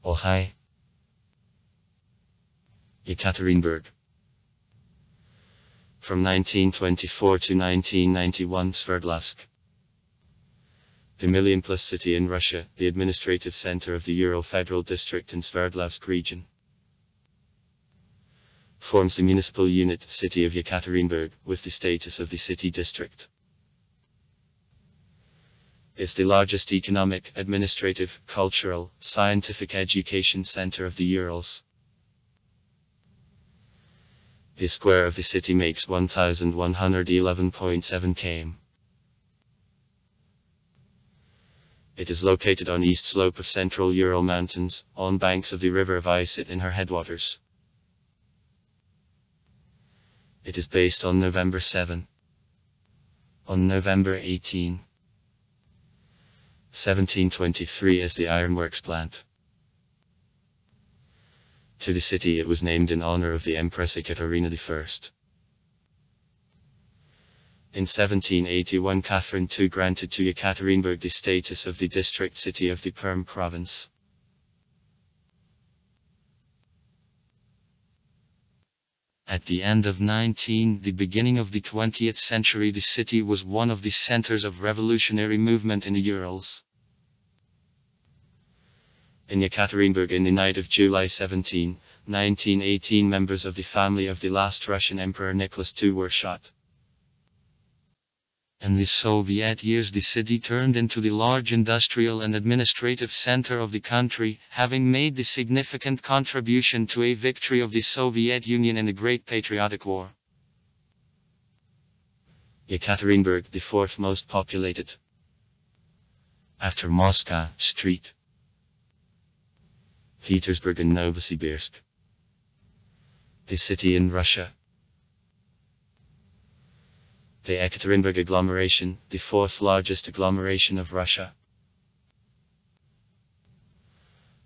or high. Ekaterinburg. From 1924 to 1991 Sverdlovsk. The million-plus city in Russia, the administrative center of the Ural Federal District in Sverdlovsk region. Forms the municipal unit, city of Ekaterinburg, with the status of the city district. Is the largest economic, administrative, cultural, scientific education center of the Urals. The square of the city makes 1,111.7 km. It is located on east slope of central Ural Mountains, on banks of the river Vysit in her headwaters. It is based on November 7. On November 18, 1723 as the ironworks plant. To the city it was named in honor of the Empress Ekaterina I. In 1781 Catherine II granted to Ekaterinburg the status of the district city of the Perm province. At the end of the beginning of the 20th century, the city was one of the centers of revolutionary movement in the Urals. In Ekaterinburg in the night of July 17, 1918 members of the family of the last Russian Emperor Nicholas II were shot. In the Soviet years the city turned into the large industrial and administrative center of the country, having made the significant contribution to a victory of the Soviet Union in the Great Patriotic War. Ekaterinburg, the fourth most populated, after Moscow, street. Petersburg and Novosibirsk. The city in Russia. The Ekaterinburg agglomeration, the fourth largest agglomeration of Russia.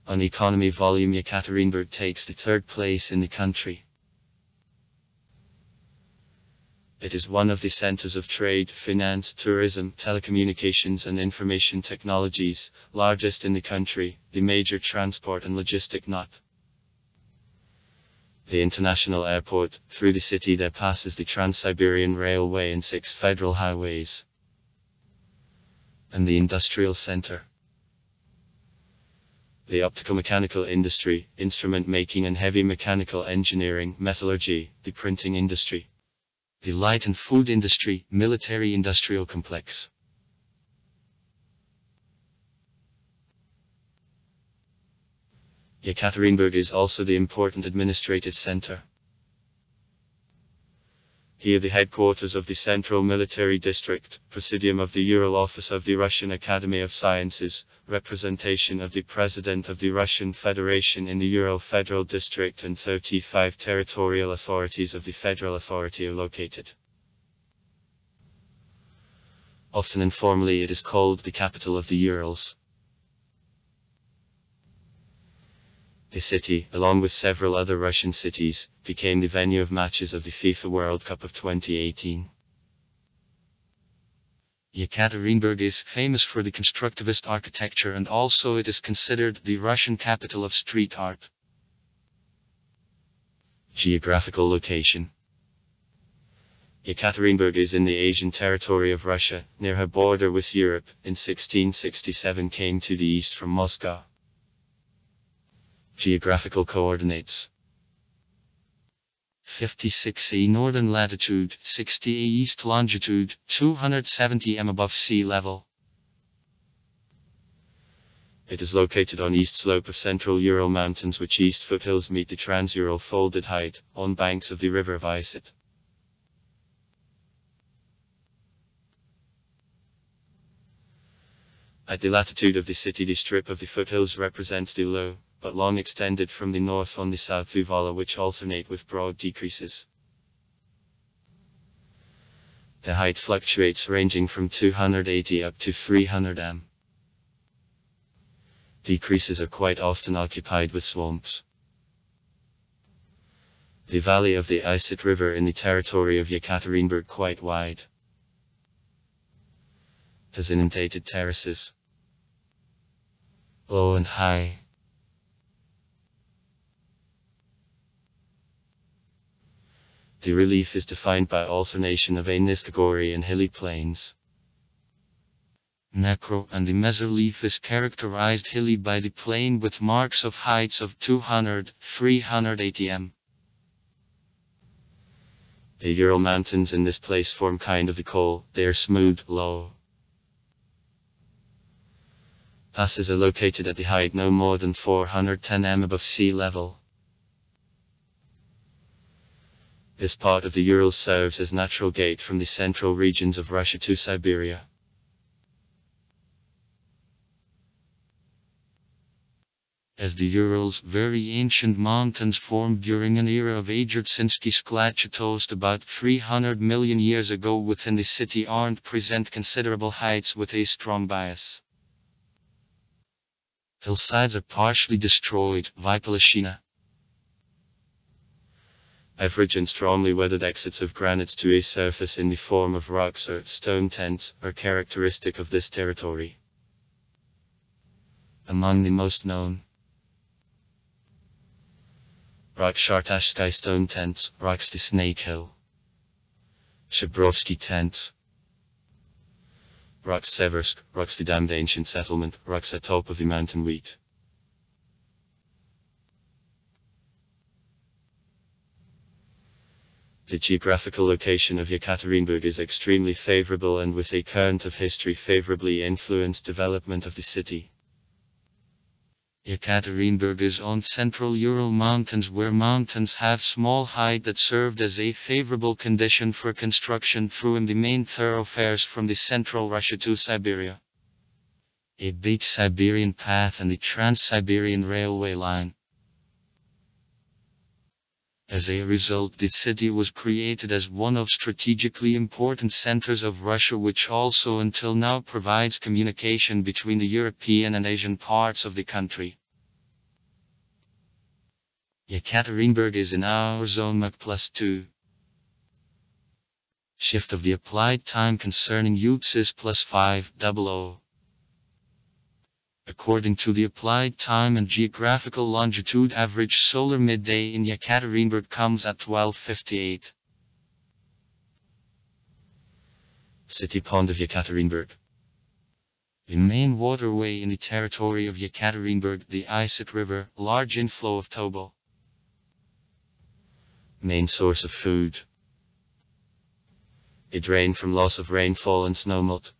On economy volume, Ekaterinburg takes the third place in the country. It is one of the centers of trade, finance, tourism, telecommunications and information technologies, largest in the country, the major transport and logistic node. The international airport, through the city there passes the Trans-Siberian Railway and 6 federal highways. And the industrial center. The optical-mechanical industry, instrument making and heavy mechanical engineering, metallurgy, the printing industry. The light and food industry, military industrial complex. Ekaterinburg is also the important administrative center. Here the headquarters of the Central Military District, Presidium of the Ural Office of the Russian Academy of Sciences, representation of the President of the Russian Federation in the Ural Federal District and 35 territorial authorities of the Federal Authority are located. Often informally it is called the capital of the Urals. The city, along with several other Russian cities, became the venue of matches of the FIFA World Cup of 2018. Ekaterinburg is famous for the constructivist architecture and also it is considered the Russian capital of street art. Geographical location. Ekaterinburg is in the Asian territory of Russia, near her border with Europe. In 1667 came to the east from Moscow. Geographical coordinates. 56° northern latitude, 60° east longitude, 270 m above sea level. It is located on east slope of central Ural Mountains, which east foothills meet the Trans-Ural folded height, on banks of the river Vysit. At the latitude of the city the strip of the foothills represents the low, but long extended from the north on the south Uvala, which alternate with broad decreases. The height fluctuates ranging from 280 up to 300 m. Decreases are quite often occupied with swamps. The valley of the Vysit River in the territory of Ekaterinburg quite wide. Has inundated terraces. Low and high. The relief is defined by alternation of a Niskagori and hilly plains. Necro and the mesorelief is characterized hilly by the plain with marks of heights of 200–380 m. The Ural Mountains in this place form kind of the col, they are smooth, low. Passes are located at the height no more than 410 m above sea level. This part of the Urals serves as natural gate from the central regions of Russia to Siberia. As the Urals, very ancient mountains formed during an era of Agertsinski Sklatchatost about 300 million years ago within the city present considerable heights with a strong bias. Hillsides are partially destroyed, Vipalashina. Average and strongly weathered exits of granites to a surface in the form of rocks or stone tents are characteristic of this territory. Among the most known: Rock Shartashsky stone tents, Rocks the Snake Hill, Shabrovsky tents, Rocks Seversk, Rocks the damned ancient settlement, Rocks at top of the mountain wheat. The geographical location of Ekaterinburg is extremely favorable and with a current of history favorably influenced development of the city. Ekaterinburg is on central Ural Mountains where mountains have small height that served as a favorable condition for construction through the main thoroughfares from the central Russia to Siberia. A big Siberian path and the Trans-Siberian Railway line. As a result, the city was created as one of strategically important centers of Russia, which also until now provides communication between the European and Asian parts of the country. Ekaterinburg is in our zone Mach +2. Shift of the applied time concerning UPS is +500. According to the applied time and geographical longitude, average solar midday in Ekaterinburg comes at 12:58. City Pond of Ekaterinburg. The main waterway in the territory of Ekaterinburg, the Isit River, large inflow of Tobol. Main source of food. A drain from loss of rainfall and snowmelt.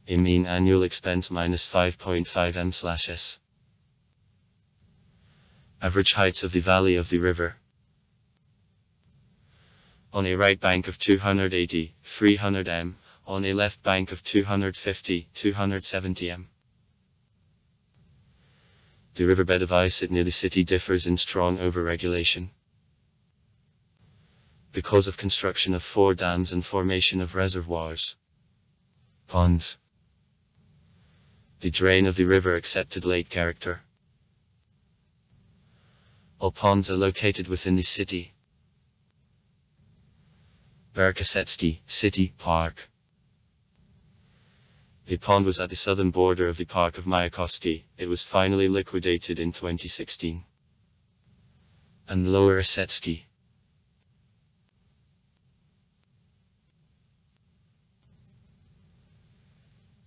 A mean annual expense -5.5 m/s. Average heights of the valley of the river. On a right bank of 280–300 m, on a left bank of 250–270 m. The riverbed of Isit near the city differs in strong overregulation. Because of construction of 4 dams and formation of reservoirs. Ponds. The drain of the river accepted lake character. All ponds are located within the city. Verkasetsky City Park. The pond was at the southern border of the park of Mayakovsky. It was finally liquidated in 2016. And Lower Osetsky.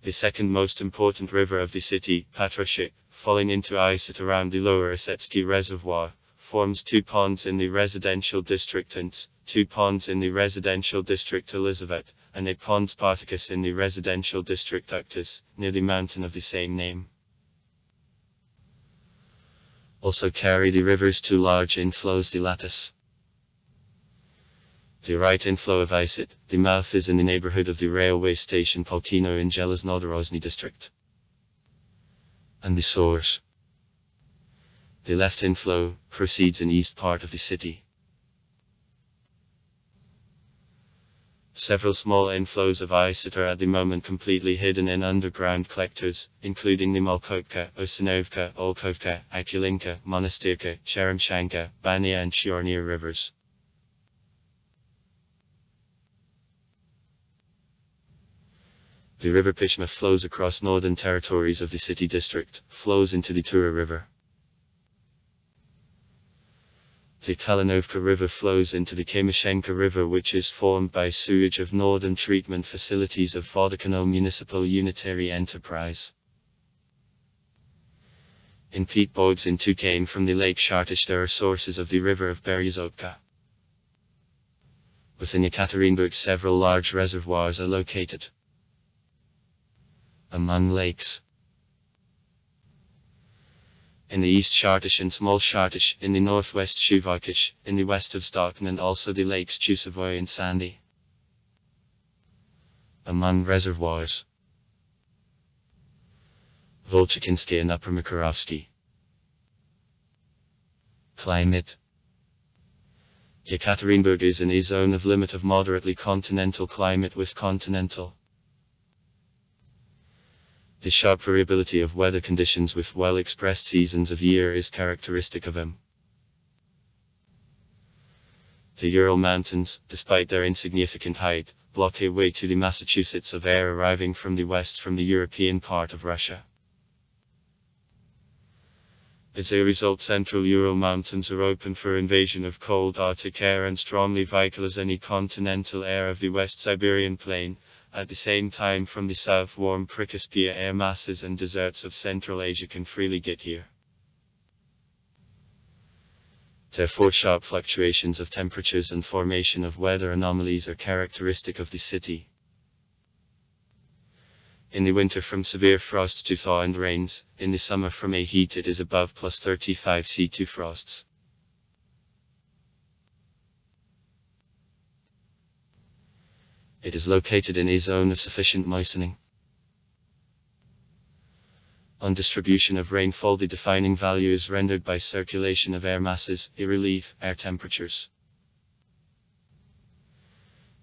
The second most important river of the city, Patrashik, falling into Isit around the Lower Osetsky Reservoir, forms 2 ponds in the residential district Ants, 2 ponds in the residential district Elizabeth, and a pond Spartacus in the residential district Uktas, near the mountain of the same name. Also carry the river's 2 large inflows, the Latus. The right inflow of Isit, the mouth is in the neighborhood of the railway station Polkino in Jeleznodorodny district. And the source. The left inflow, proceeds in east part of the city. Several small inflows of Isit are at the moment completely hidden in underground collectors, including the Molkovka, Osinovka, Olkovka, Akulinka, Monastyrka, Cheremshanka, Banya and Chyornya rivers. The river Pishma flows across northern territories of the city district, flows into the Tura River. The Kalinovka River flows into the Kamyshenka River, which is formed by sewage of northern treatment facilities of Vodokano Municipal Unitary Enterprise. In peat bogs in Tukane from the Lake Shartish there are sources of the river of Berezovka. Within Ekaterinburg several large reservoirs are located. Among lakes: in the east Shartish and Small Shartish, in the northwest Shuvakish, in the west of Stockton, and also the lakes Chusovoy and Sandy. Among reservoirs: Volchikinsky and Upper Makarovsky. Climate: Ekaterinburg is in a zone of limit of moderately continental climate with continental. The sharp variability of weather conditions with well-expressed seasons of year is characteristic of him. The Ural Mountains, despite their insignificant height, block a way to the Massachusetts of air arriving from the west from the European part of Russia. As a result, central Ural Mountains are open for invasion of cold Arctic air and strongly vital any continental air of the West Siberian Plain. At the same time, from the south, warm Prikaspia air masses and deserts of Central Asia can freely get here. Therefore, sharp fluctuations of temperatures and formation of weather anomalies are characteristic of the city. In the winter, from severe frosts to thaw and rains; in the summer, from a heat it is above +35 C2 frosts. It is located in a zone of sufficient moistening. On distribution of rainfall, the defining value is rendered by circulation of air masses, a relief, air temperatures.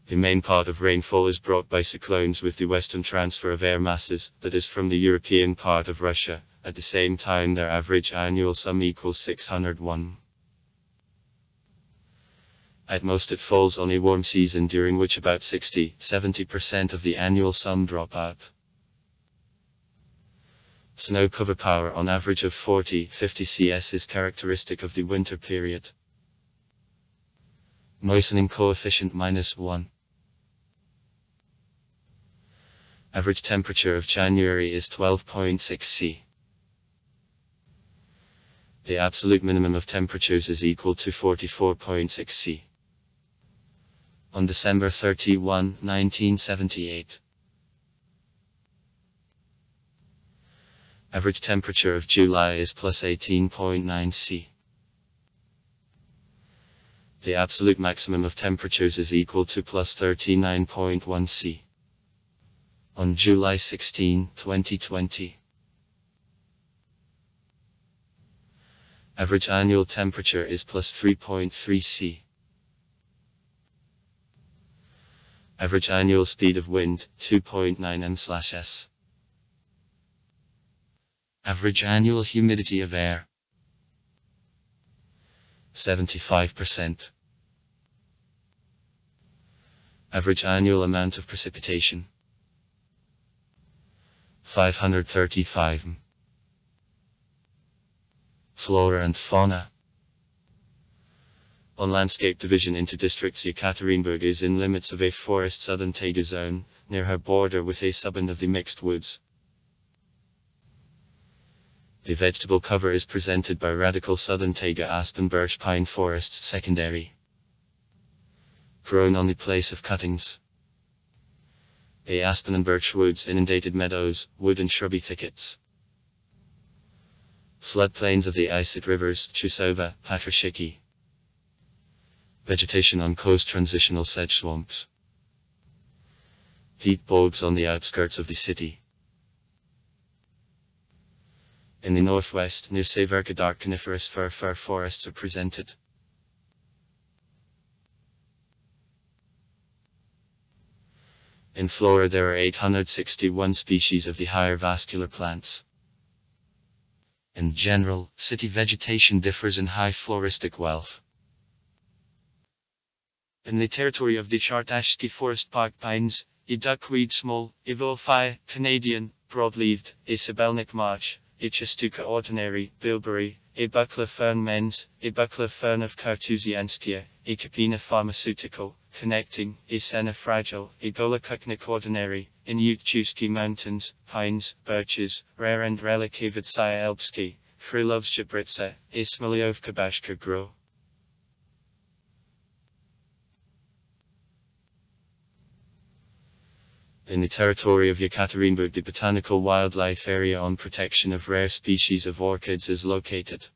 The main part of rainfall is brought by cyclones with the western transfer of air masses, that is from the European part of Russia. At the same time, their average annual sum equals 601. At most it falls on a warm season, during which about 60–70% of the annual sum drop out. Snow cover power on average of 40–50 CS is characteristic of the winter period. Moistening coefficient -1. Average temperature of January is 12.6 C. The absolute minimum of temperatures is equal to 44.6 C. On December 31, 1978. Average temperature of July is +18.9 C. The absolute maximum of temperatures is equal to +39.1 C. On July 16, 2020. Average annual temperature is +3.3 C. Average annual speed of wind, 2.9 m/s. Average annual humidity of air, 75%. Average annual amount of precipitation, 535 m. Flora and fauna. On landscape division into districts, Ekaterinburg is in limits of a forest southern taiga zone, near her border with a subband of the mixed woods. The vegetable cover is presented by radical southern taiga, aspen, birch, pine forests secondary, grown on the place of cuttings. A aspen and birch woods, inundated meadows, wood and shrubby thickets. Floodplains of the Isit rivers, Chusova, Patrashiki. Vegetation on coast, transitional sedge swamps. Peat bogs on the outskirts of the city. In the northwest, near Severka, dark coniferous fir forests are presented. In flora there are 861 species of the higher vascular plants. In general, city vegetation differs in high floristic wealth. In the territory of the Chartashki Forest Park pines, a duckweed small, a Volphi, Canadian, broad-leaved, a Sibelnik marsh, Chastuka ordinary, bilberry, Buckler fern mens, Buckler fern of Kartuzianskia, Capina pharmaceutical, connecting, Senna fragile, Golokuknik ordinary, in Utchuski mountains, pines, birches, rare and Relikovidsaya elbski, Krylovshabritsa, Smoliovka bashka gro. In the territory of Ekaterinburg, the botanical wildlife area on protection of rare species of orchids is located.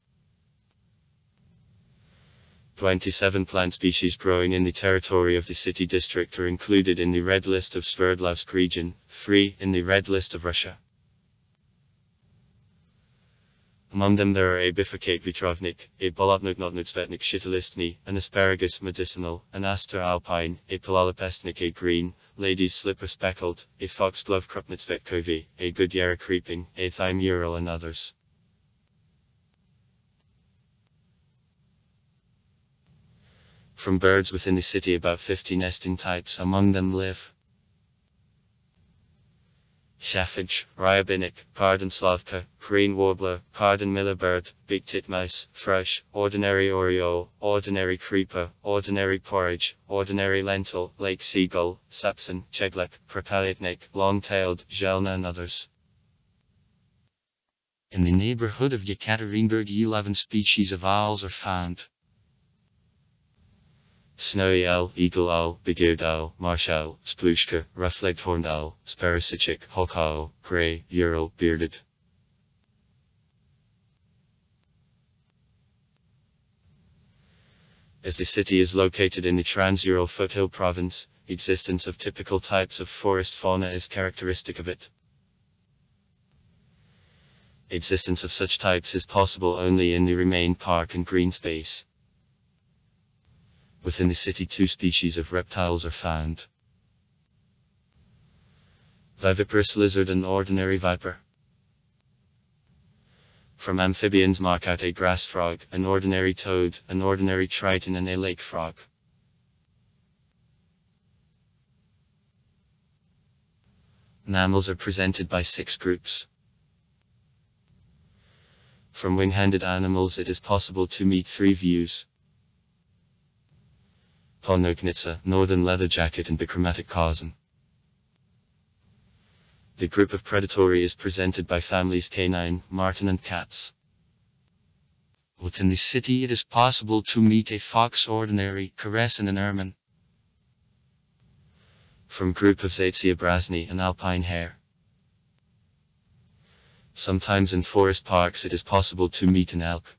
27 plant species growing in the territory of the city district are included in the Red List of Sverdlovsk region, 3 in the Red List of Russia. Among them there are a bifurcate vitrovnik, a bolotnognotnutsvetnik shitolistny, an asparagus medicinal, an aster alpine, a polalopestnik, a green, lady's slipper speckled, a foxglove krupnitsvetkovi, a goodyear creeping, a thymural and others. From birds within the city, about 50 nesting types among them live. Chaffinch, Ryabinik, pardon slavka, green warbler, pardon millibird, big titmouse, thrush, ordinary oriole, ordinary creeper, ordinary porridge, ordinary lentil, lake seagull, sapson, cheglek, propaliatnik, long-tailed, zhelna and others. In the neighborhood of Ekaterinburg 11 species of owls are found. Snowy owl, eagle owl, big-eared owl, marsh owl, splushka, rough-legged horned owl, sparrowsichik, hawk owl, grey, ural, bearded. As the city is located in the Trans-Ural foothill province, existence of typical types of forest fauna is characteristic of it. Existence of such types is possible only in the Remain Park and green space. Within the city 2 species of reptiles are found. Viviparous lizard and ordinary viper. From amphibians mark out a grass frog, an ordinary toad, an ordinary triton and a lake frog. Mammals are presented by 6 groups. From wing-handed animals it is possible to meet 3 views. Polnognitsa, northern leather jacket and bichromatic cousin. The group of predatory is presented by families canine, marten and cats. Within the city it is possible to meet a fox ordinary, caress and an ermine. From group of Zaitsia brasny, an alpine hare. Sometimes in forest parks it is possible to meet an elk.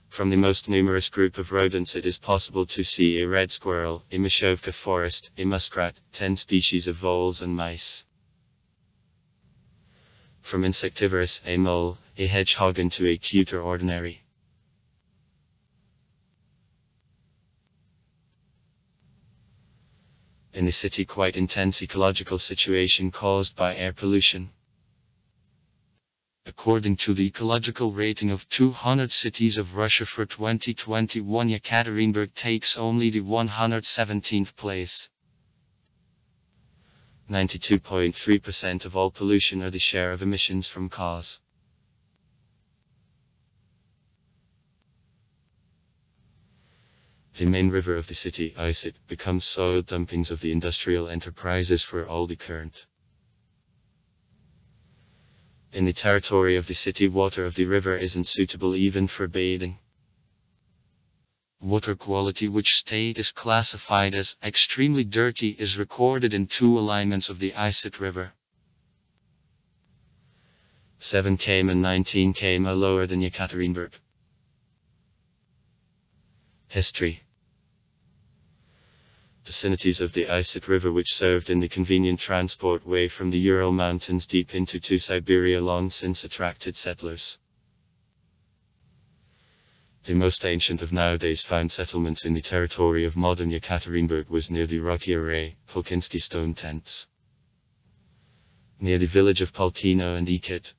From the most numerous group of rodents it is possible to see a red squirrel, a Mishovka forest, a muskrat, 10 species of voles and mice. From insectivorous, a mole, a hedgehog into a cuter ordinary. In the city quite intense ecological situation caused by air pollution. According to the ecological rating of 200 cities of Russia for 2021, Ekaterinburg takes only the 117th place. 92.3% of all pollution are the share of emissions from cars. The main river of the city, Isit, becomes soil dumpings of the industrial enterprises for all the current. In the territory of the city, water of the river isn't suitable even for bathing. Water quality, which state is classified as extremely dirty, is recorded in 2 alignments of the Isit River. 7 km and 19 km are lower than Ekaterinburg. History. Vicinities of the Isit River, which served in the convenient transport way from the Ural Mountains deep into Siberia, long since attracted settlers. The most ancient of nowadays found settlements in the territory of modern Ekaterinburg was near the rocky array, Polkinsky stone tents, near the village of Polkino and Ekit,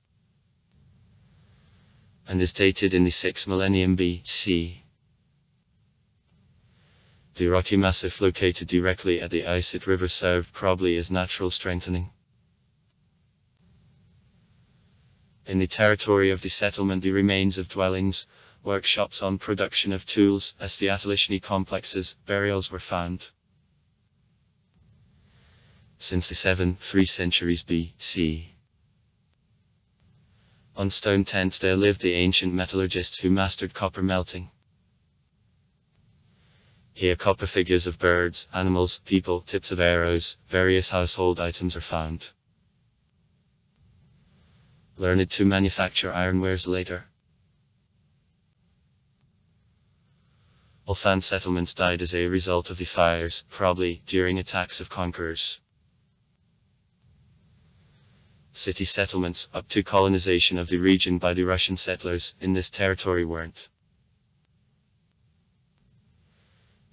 and is dated in the 6th millennium BC. The rocky massif located directly at the Isit River served probably as natural strengthening. In the territory of the settlement the remains of dwellings, workshops on production of tools, as the Atalichny complexes, burials were found. Since the 7th centuries B.C. On stone tents there lived the ancient metallurgists who mastered copper melting. Here copper figures of birds, animals, people, tips of arrows, various household items are found. Learned to manufacture ironwares later. Olfan settlements died as a result of the fires, probably during attacks of conquerors. City settlements, up to colonization of the region by the Russian settlers, in this territory weren't.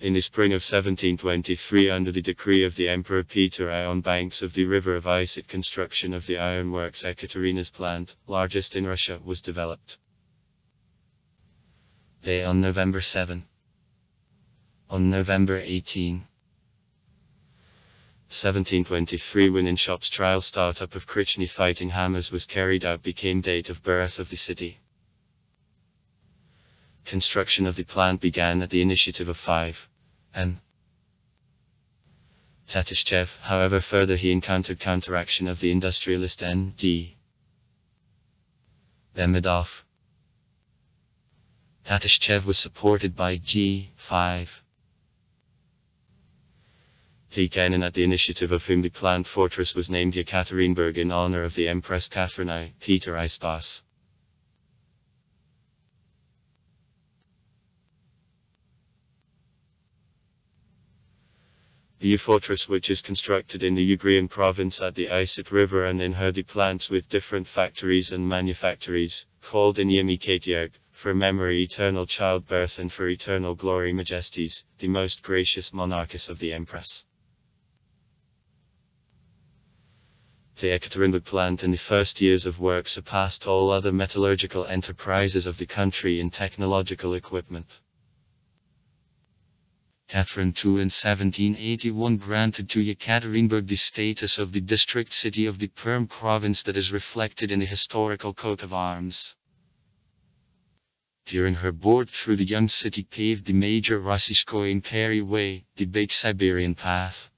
In the spring of 1723, under the decree of the Emperor Peter I, on banks of the river of Issyk, construction of the ironworks Ekaterinburg plant, largest in Russia, was developed. Day on November 7. On November 18. 1723, when in shops trial startup of Krichny fighting hammers was carried out, became date of birth of the city. Construction of the plant began at the initiative of 5. N. Tatishchev, however further he encountered counteraction of the industrialist N.D. Demidov. Tatishchev was supported by G.5. Pekin, at the initiative of whom the plant fortress was named Ekaterinburg in honor of the Empress Catherine I, Peter I Spas. The fortress, which is constructed in the Ugrian province at the Issyk River and in her the plants with different factories and manufactories, called in Ekaterinburg, for memory eternal childbirth and for eternal glory majesties, the most gracious monarchess of the Empress. The Ekaterinburg plant in the first years of work surpassed all other metallurgical enterprises of the country in technological equipment. Catherine II in 1781 granted to Ekaterinburg the status of the district city of the Perm province that is reflected in the historical coat of arms. During her board through the young city paved the major Rossiyskoye Imperii Way, the Big Siberian Path.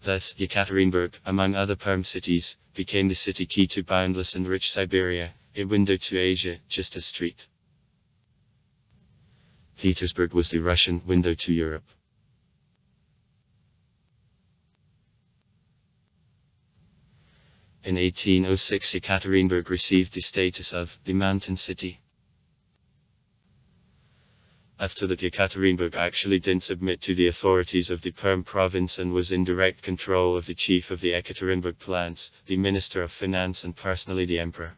Thus, Ekaterinburg, among other Perm cities, became the city key to boundless and rich Siberia, a window to Asia, just as St. Petersburg was the Russian window to Europe. In 1806, Ekaterinburg received the status of the mountain city. After that, Ekaterinburg actually didn't submit to the authorities of the Perm province and was in direct control of the chief of the Ekaterinburg plants, the Minister of Finance, and personally the Emperor.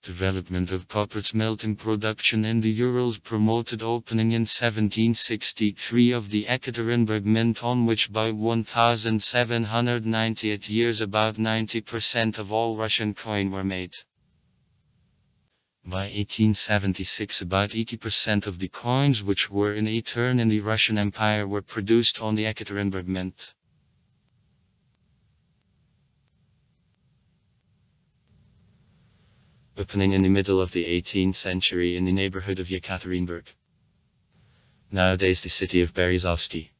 Development of copper smelting production in the Urals promoted opening in 1763 of the Ekaterinburg mint, on which by 1798 years about 90% of all Russian coin were made. By 1876 about 80% of the coins which were in a turn in the Russian Empire were produced on the Ekaterinburg mint. Opening in the middle of the 18th century in the neighborhood of Ekaterinburg. Nowadays the city of Berezovsky.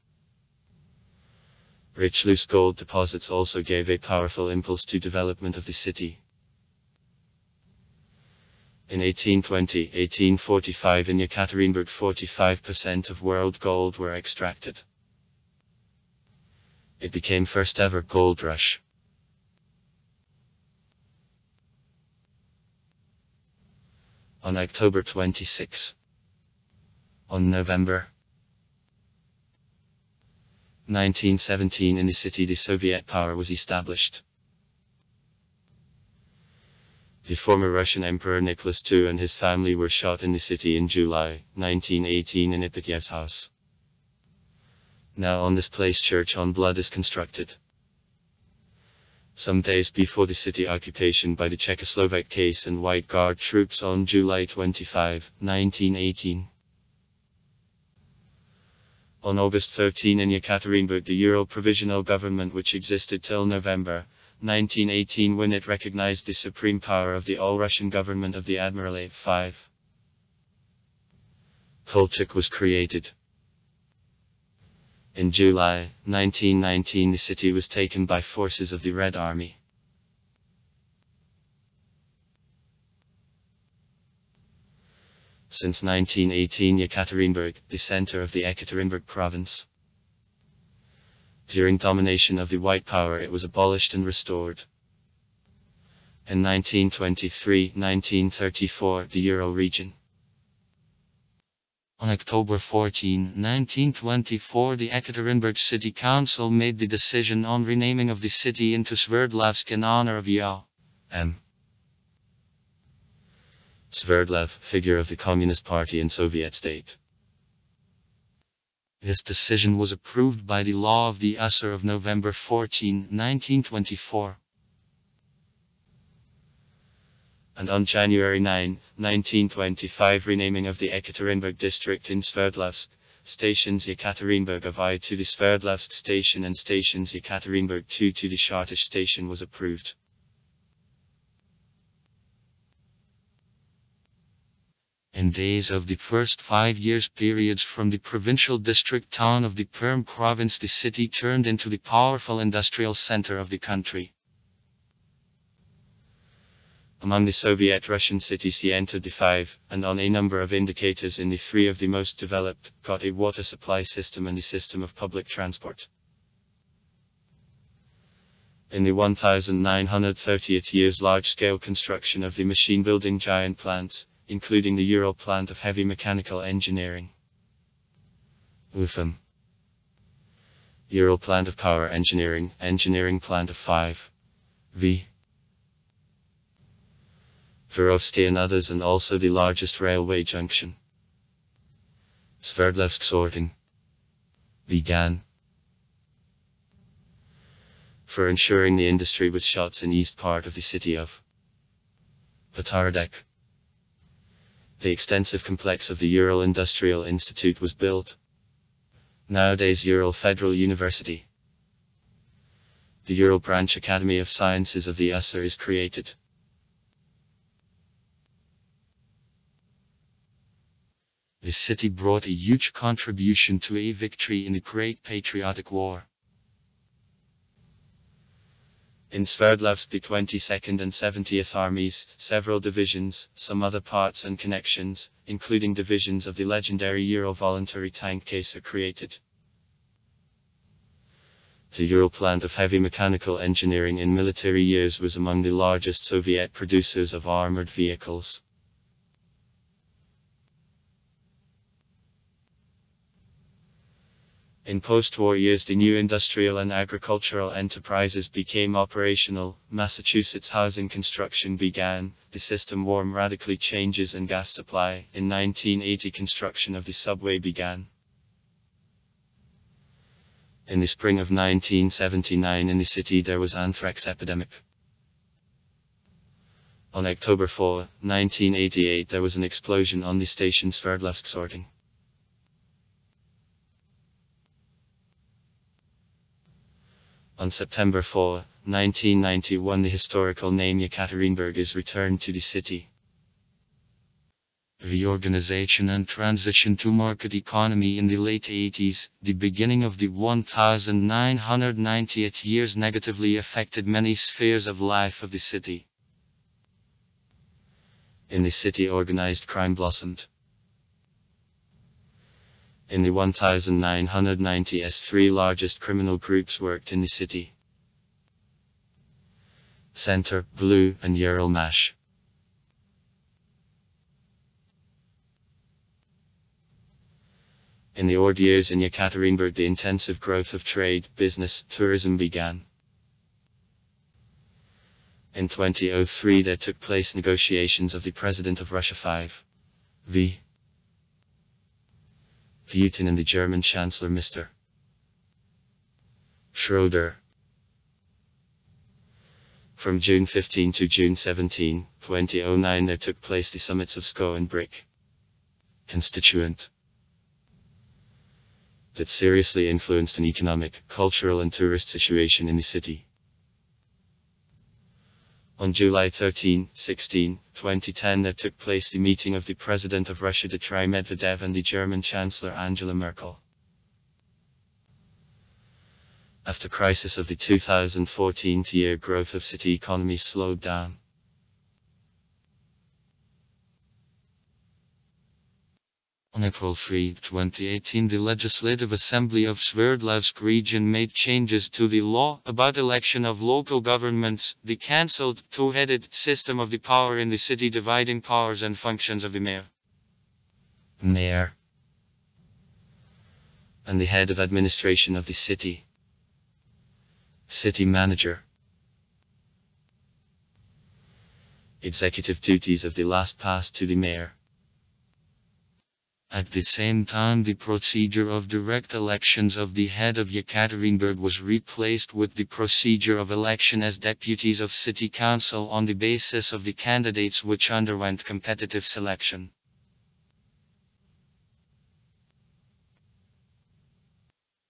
Rich loose gold deposits also gave a powerful impulse to development of the city. In 1820-1845 in Ekaterinburg 45% of world gold were extracted. It became first ever gold rush. On October 26. On November 1917 in the city the Soviet power was established. The former Russian Emperor Nicholas II and his family were shot in the city in July 1918 in Ipityev's house. Now on this place church on blood is constructed. Some days before the city occupation by the Czechoslovak case and White Guard troops on July 25, 1918. On August 13 in Ekaterinburg, the Ural Provisional Government, which existed till November 1918 when it recognized the supreme power of the all-Russian government of the Admiralate 5. Kolchak was created. In July 1919 the city was taken by forces of the Red Army. Since 1918 Ekaterinburg, the center of the Ekaterinburg province. During domination of the White Power it was abolished and restored. In 1923-1934 the Ural region. On October 14, 1924 the Ekaterinburg City Council made the decision on renaming of the city into Sverdlovsk in honor of U.M. Sverdlov, figure of the Communist Party and Soviet state. This decision was approved by the law of the USSR of November 14, 1924. And on January 9, 1925 renaming of the Ekaterinburg district in Sverdlovsk, stations Ekaterinburg of I to the Sverdlovsk station and stations Ekaterinburg 2 to the Shartish station was approved. In days of the first 5 years periods from the provincial district town of the Perm province the city turned into the powerful industrial center of the country. Among the Soviet Russian cities he entered the 5, and on a number of indicators in the 3 of the most developed, got a water supply system and a system of public transport. In the 1930th years large-scale construction of the machine-building giant plants, including the Ural plant of heavy mechanical engineering. UFM. Ural plant of power engineering, engineering plant of 5. V. Vorovsky and others, and also the largest railway junction. Sverdlovsk sorting began for ensuring the industry with shots in east part of the city of Petardek. The extensive complex of the Ural Industrial Institute was built. Nowadays Ural Federal University. The Ural Branch Academy of Sciences of the USSR is created. The city brought a huge contribution to a victory in the Great Patriotic War. In Sverdlovsk the 22nd and 70th Armies, several divisions, some other parts and connections, including divisions of the legendary Ural Voluntary Tank Case are created. The Ural plant of heavy mechanical engineering in military years was among the largest Soviet producers of armored vehicles. In post-war years the new industrial and agricultural enterprises became operational, Massachusetts housing construction began, the system warm radically changes and gas supply. In 1980 construction of the subway began. In the spring of 1979 in the city there was anthrax epidemic. On October 4, 1988 there was an explosion on the station Sverdlovsk sorting. On September 4, 1991 the historical name Ekaterinburg is returned to the city. Reorganization and transition to market economy in the late 80s, the beginning of the 1990th years negatively affected many spheres of life of the city. In the city organized crime blossomed. In the 1990s 3 largest criminal groups worked in the city. Center, Blue, and Ural Mash. In the odd years in Ekaterinburg the intensive growth of trade, business, tourism began. In 2003 there took place negotiations of the President of Russia 5. V. Putin and the German Chancellor Mr. Schroeder. From June 15 to June 17, 2009 there took place the summits of SCO and BRIC. Constituent. that seriously influenced an economic, cultural and tourist situation in the city. On July 13, 16, 2010 there took place the meeting of the President of Russia Dmitry Medvedev and the German Chancellor Angela Merkel. After crisis of the 2014 year, growth of city economy slowed down. On April 3, 2018 the Legislative Assembly of Sverdlovsk region made changes to the law about election of local governments, the cancelled two-headed system of the power in the city, dividing powers and functions of the mayor and the head of administration of the city manager. Executive duties of the last passed to the mayor. At the same time, the procedure of direct elections of the head of Ekaterinburg was replaced with the procedure of election as deputies of city council on the basis of the candidates which underwent competitive selection.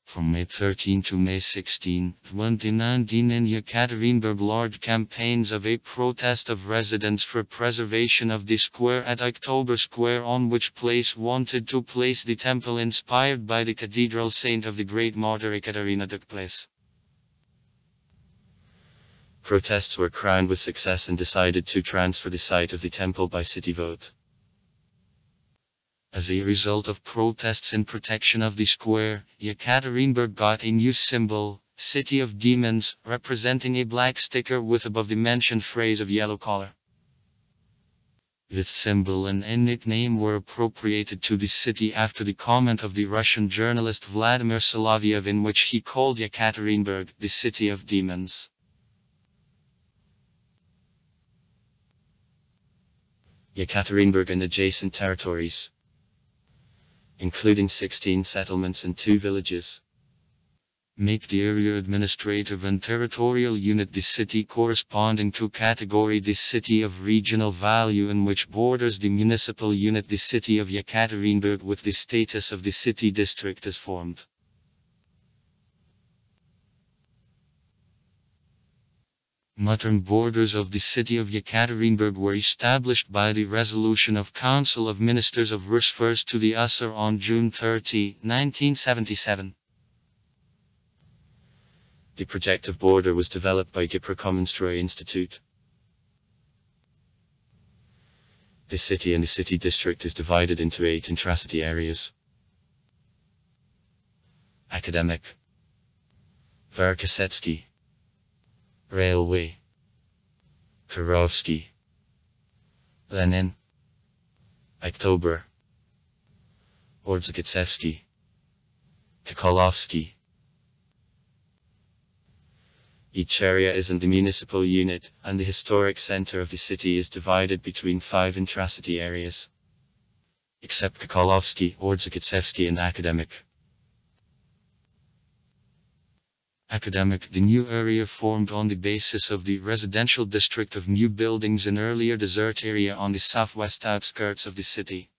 From May 13 to May 16, 2019 in Ekaterinburg, large campaigns of a protest of residents for preservation of the square at October Square, on which place wanted to place the temple inspired by the cathedral saint of the great martyr Ekaterina took place. Protests were crowned with success and decided to transfer the site of the temple by city vote. As a result of protests in protection of the square, Ekaterinburg got a new symbol, City of Demons, representing a black sticker with above the mentioned phrase of yellow color. This symbol and a nickname were appropriated to the city after the comment of the Russian journalist Vladimir Soloviev, in which he called Ekaterinburg the City of Demons. Ekaterinburg and adjacent territories, including 16 settlements and 2 villages, make the area administrative and territorial unit the city corresponding to category the city of regional value, in which borders the municipal unit the city of Ekaterinburg with the status of the city district is formed. Modern borders of the city of Ekaterinburg were established by the resolution of Council of Ministers of Rus 1st to the USSR on June 30, 1977. The projective border was developed by Giprokomenstroy Institute. The city and the city district is divided into 8 intracity areas: Academic, Verkosetsky, Railway, Kirovsky, Lenin, Oktober, Ordzhiketsevsky, Kokolovsky. Each area isn't the municipal unit, and the historic center of the city is divided between 5 intracity areas, except Kokolovsky, Ordzhiketsevsky and Academic. Academic, the new area formed on the basis of the residential district of new buildings in earlier desert area on the southwest outskirts of the city.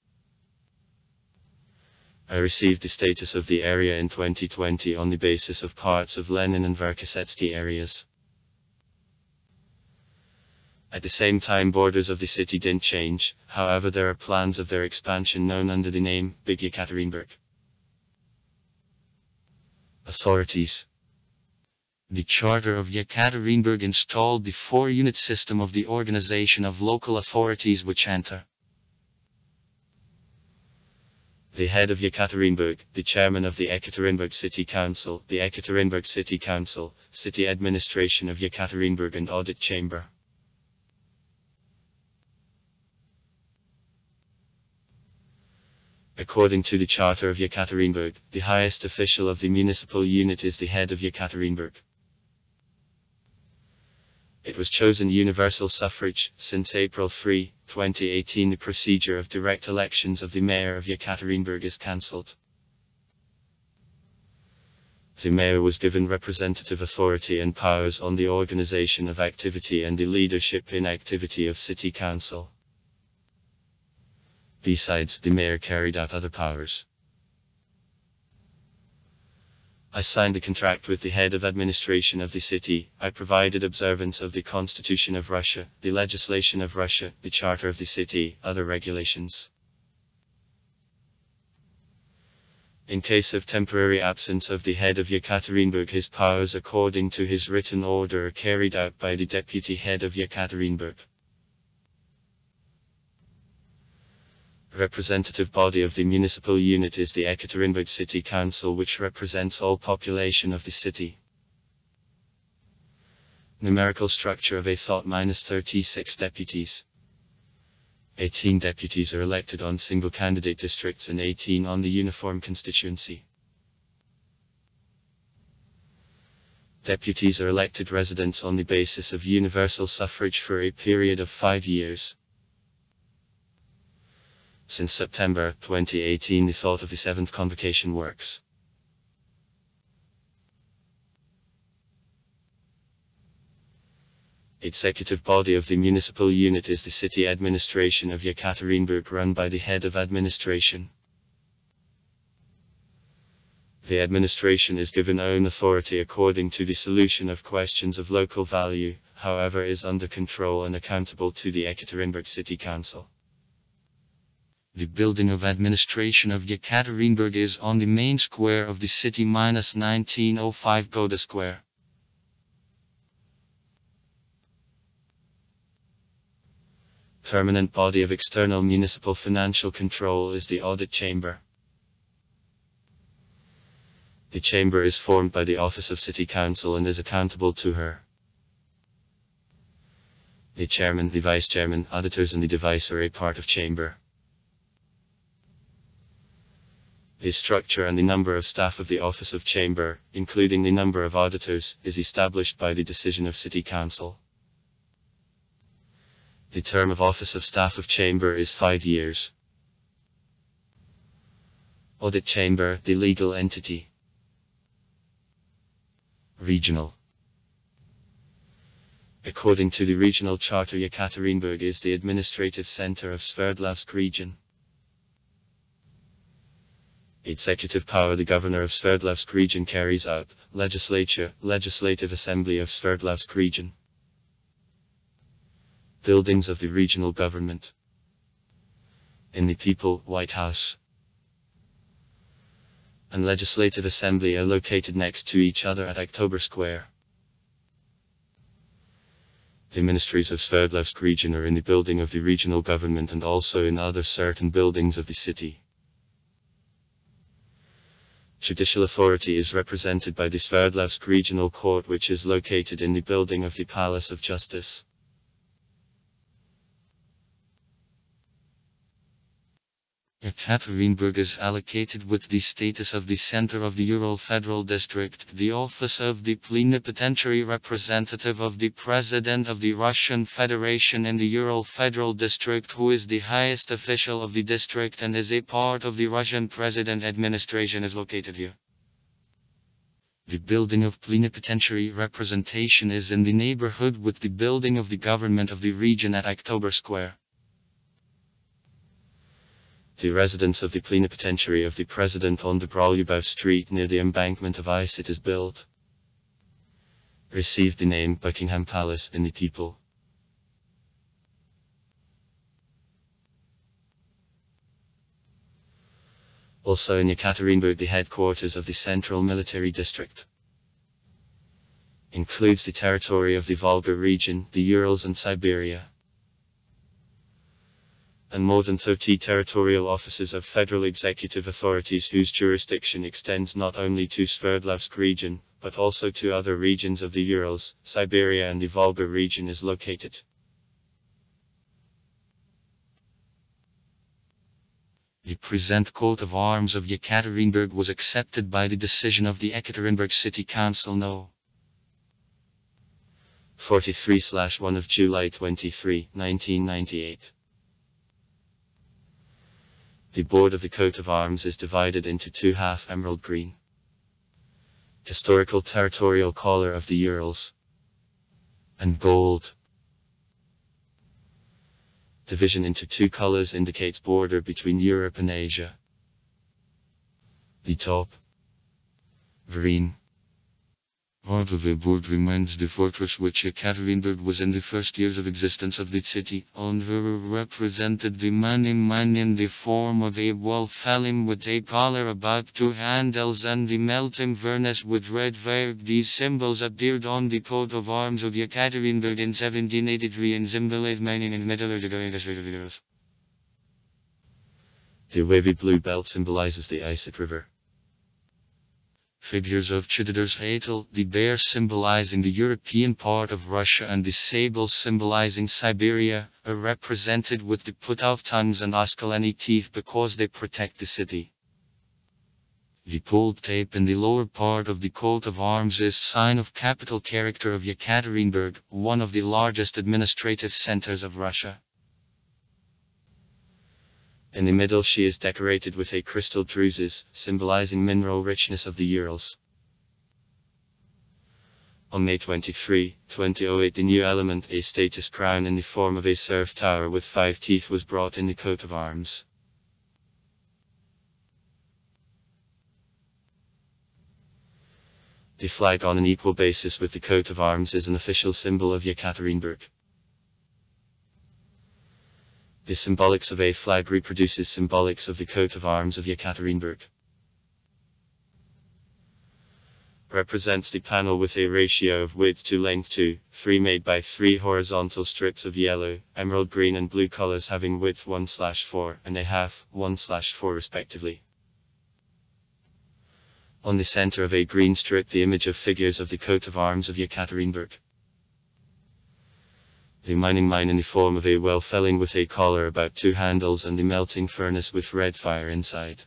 I received the status of the area in 2020 on the basis of parts of Lenin and Verkosetsky areas. At the same time, borders of the city didn't change, however there are plans of their expansion known under the name Big Ekaterinburg. Authorities. The Charter of Ekaterinburg installed the 4-unit system of the organization of local authorities which enter: the head of Ekaterinburg, the chairman of the Ekaterinburg City Council, the Ekaterinburg City Council, City Administration of Ekaterinburg and Audit Chamber. According to the Charter of Ekaterinburg, the highest official of the municipal unit is the head of Ekaterinburg. It was chosen universal suffrage. Since April 3, 2018 the procedure of direct elections of the mayor of Ekaterinburg is cancelled. The mayor was given representative authority and powers on the organization of activity and the leadership in activity of city council. Besides, the mayor carried out other powers. I signed a contract with the head of administration of the city. I provided observance of the Constitution of Russia, the legislation of Russia, the charter of the city, other regulations. In case of temporary absence of the head of Ekaterinburg, his powers according to his written order are carried out by the deputy head of Ekaterinburg. Representative body of the municipal unit is the Ekaterinburg City Council, which represents all population of the city. Numerical structure of a thought -36 deputies. 18 deputies are elected on single candidate districts and 18 on the uniform constituency. Deputies are elected residents on the basis of universal suffrage for a period of 5 years. Since September 2018, the thought of the 7th convocation works. Executive body of the municipal unit is the city administration of Ekaterinburg, run by the head of administration. The administration is given own authority according to the solution of questions of local value, however is under control and accountable to the Ekaterinburg City Council. The building of administration of Ekaterinburg is on the main square of the city -1905 Goda Square. Permanent body of external municipal financial control is the audit chamber. The chamber is formed by the office of city council and is accountable to her. The chairman, the vice chairman, auditors and the device are a part of chamber. The structure and the number of staff of the office of chamber, including the number of auditors, is established by the decision of city council. The term of office of staff of chamber is 5 years. Audit chamber, the legal entity. Regional. According to the regional charter, Ekaterinburg is the administrative center of Sverdlovsk region. Executive power: the governor of Sverdlovsk region carries out. Legislative assembly of Sverdlovsk region. Buildings of the regional government. In the People, White House, and Legislative Assembly are located next to each other at Oktober Square. The ministries of Sverdlovsk region are in the building of the regional government and also in other certain buildings of the city. Judicial authority is represented by the Sverdlovsk Regional Court, which is located in the building of the Palace of Justice. Ekaterinburg is allocated with the status of the center of the Ural Federal District, the office of the plenipotentiary representative of the President of the Russian Federation in the Ural Federal District, who is the highest official of the district and is a part of the Russian President administration, is located here. The building of plenipotentiary representation is in the neighborhood with the building of the government of the region at Oktober Square. The residence of the plenipotentiary of the President on the Brolyubov Street near the embankment of ice it is built. Received the name Buckingham Palace in the People. Also in Ekaterinburg, the headquarters of the Central Military District. Includes the territory of the Volga region, the Urals and Siberia. And more than 30 territorial offices of federal executive authorities whose jurisdiction extends not only to Sverdlovsk region, but also to other regions of the Urals, Siberia and the Volga region is located. The present coat of arms of Ekaterinburg was accepted by the decision of the Ekaterinburg City Council No. 43/1 of July 23, 1998. The board of the coat of arms is divided into two: half emerald green, historical territorial color of the Urals, and gold. Division into two colors indicates border between Europe and Asia. The top Green. Ekaterinburg remains the fortress which Ekaterinburg was in the first years of existence of the city. On her represented the man in the form of a wolf-felling with a collar about two handles and the melting furnace with red fire. These symbols appeared on the coat of arms of Ekaterinburg in 1783 and symbolized mining and metallurgical industry. The wavy blue belt symbolizes the Issyk River. Figures of Chudidars Hatel, the bear symbolizing the European part of Russia and the sable symbolizing Siberia, are represented with the put-out tongues and osculani teeth because they protect the city. The pulled tape in the lower part of the coat of arms is sign of capital character of Ekaterinburg, one of the largest administrative centers of Russia. In the middle she is decorated with a crystal druses, symbolizing mineral richness of the Urals. On May 23, 2008 the new element, a status crown in the form of a serf tower with 5 teeth, was brought in the coat of arms. The flag on an equal basis with the coat of arms is an official symbol of Ekaterinburg. The symbolics of a flag reproduces symbolics of the coat of arms of Ekaterinburg. Represents the panel with a ratio of width to length 2:3 made by 3 horizontal strips of yellow, emerald green and blue colors having width 1/4 and a half, 1/4 respectively. On the center of a green strip the image of figures of the coat of arms of Ekaterinburg. The mining mine in the form of a well felling with a collar about 2 handles and the melting furnace with red fire inside.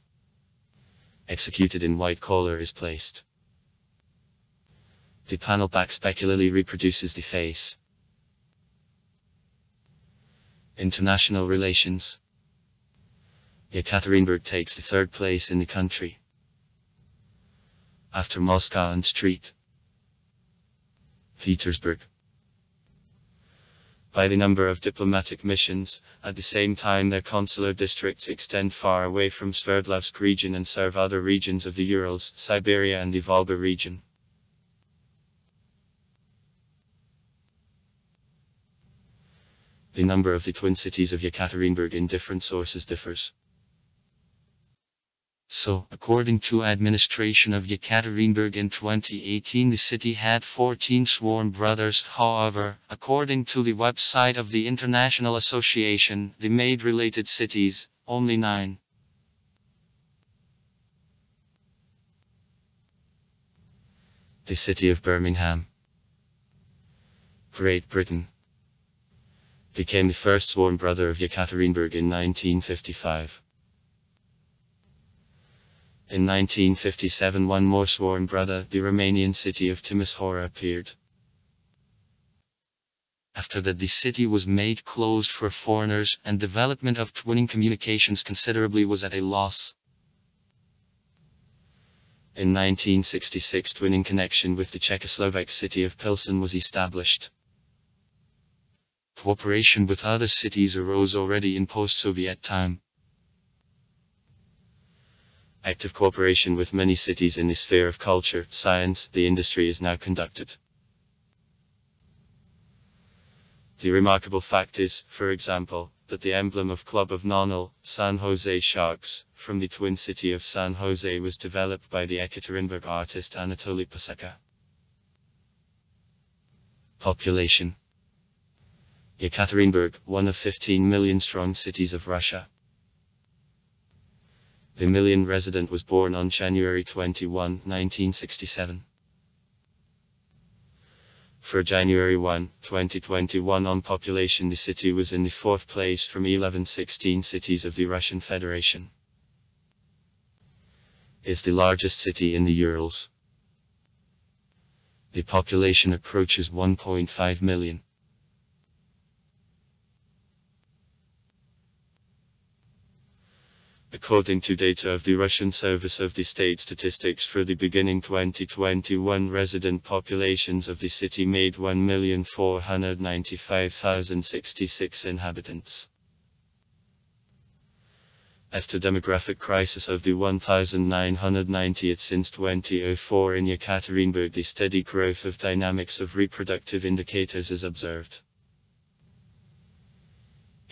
Executed in white collar is placed. The panel back specularly reproduces the face. International relations. Ekaterinburg takes the 3rd place in the country, after Moscow and St. Petersburg, by the number of diplomatic missions. At the same time their consular districts extend far away from Sverdlovsk region and serve other regions of the Urals, Siberia and the Volga region. The number of the twin cities of Ekaterinburg in different sources differs. So, according to administration of Ekaterinburg in 2018 the city had 14 sworn brothers. However, according to the website of the International Association, the maid-related cities, only 9. The city of Birmingham, Great Britain, became the first sworn brother of Ekaterinburg in 1955. In 1957 one more sworn brother, the Romanian city of Timisoara, appeared. After that the city was made closed for foreigners and development of twinning communications considerably was at a loss. In 1966 twinning connection with the Czechoslovak city of Pilsen was established. Cooperation with other cities arose already in post-Soviet time. Active cooperation with many cities in the sphere of culture, science, the industry is now conducted. The remarkable fact is, for example, that the emblem of Club of Nonal, San Jose Sharks, from the twin city of San Jose was developed by the Ekaterinburg artist Anatoly Paseka. Population. Ekaterinburg, one of 15 million strong cities of Russia. The million resident was born on January 21, 1967. For January 1, 2021 on population the city was in the 4th place from 1116 cities of the Russian Federation. Is the largest city in the Urals. The population approaches 1.5 million. According to data of the Russian Service of the State Statistics for the beginning 2021 resident populations of the city made 1,495,066 inhabitants. After demographic crisis of the 1990s since 2004 in Ekaterinburg, the steady growth of dynamics of reproductive indicators is observed.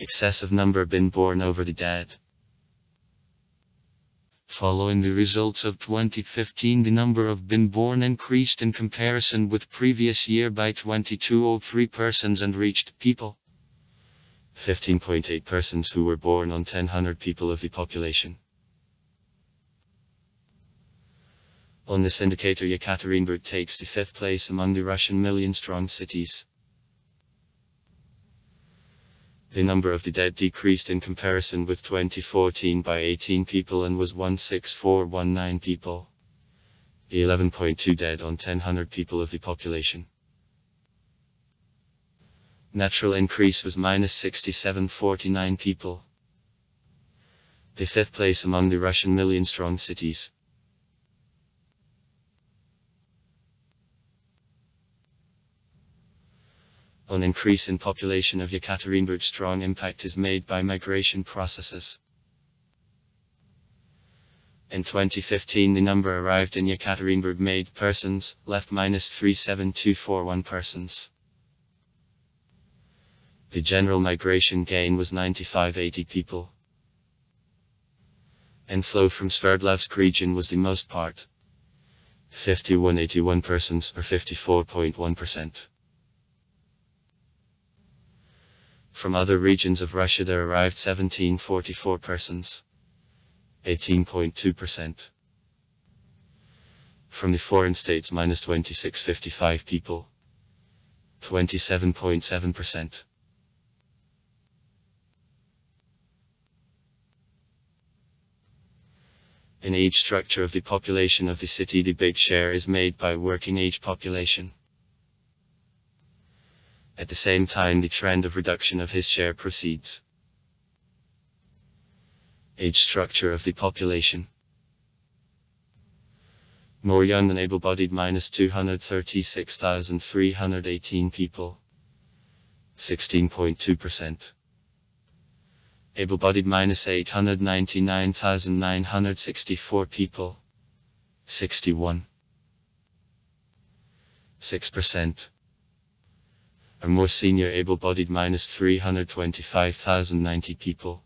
Excessive number been born over the dead. Following the results of 2015, the number of been born increased in comparison with previous year by 2203 persons and reached people 15.8 persons who were born on 1,000 people of the population. On this indicator, Ekaterinburg takes the 5th place among the Russian million-strong cities. The number of the dead decreased in comparison with 2014 by 18 people and was 16419 people. 11.2 dead on 1,000 people of the population. Natural increase was -6749 people. The 5th place among the Russian million-strong cities. On increase in population of Ekaterinburg, strong impact is made by migration processes. In 2015, the number arrived in Ekaterinburg made persons, left -37241 persons. The general migration gain was 9580 people. Inflow from Sverdlovsk region was the most part. 5181 persons, or 54.1%. From other regions of Russia there arrived 1744 persons. 18.2%. From the foreign states -2655 people. 27.7%. In age structure of the population of the city, the big share is made by working age population. At the same time, the trend of reduction of his share proceeds. Age structure of the population. More young than able-bodied -236,318 people. 16.2%. Able-bodied -899,964 people. 61.6%. Or more senior able-bodied -325,090 people.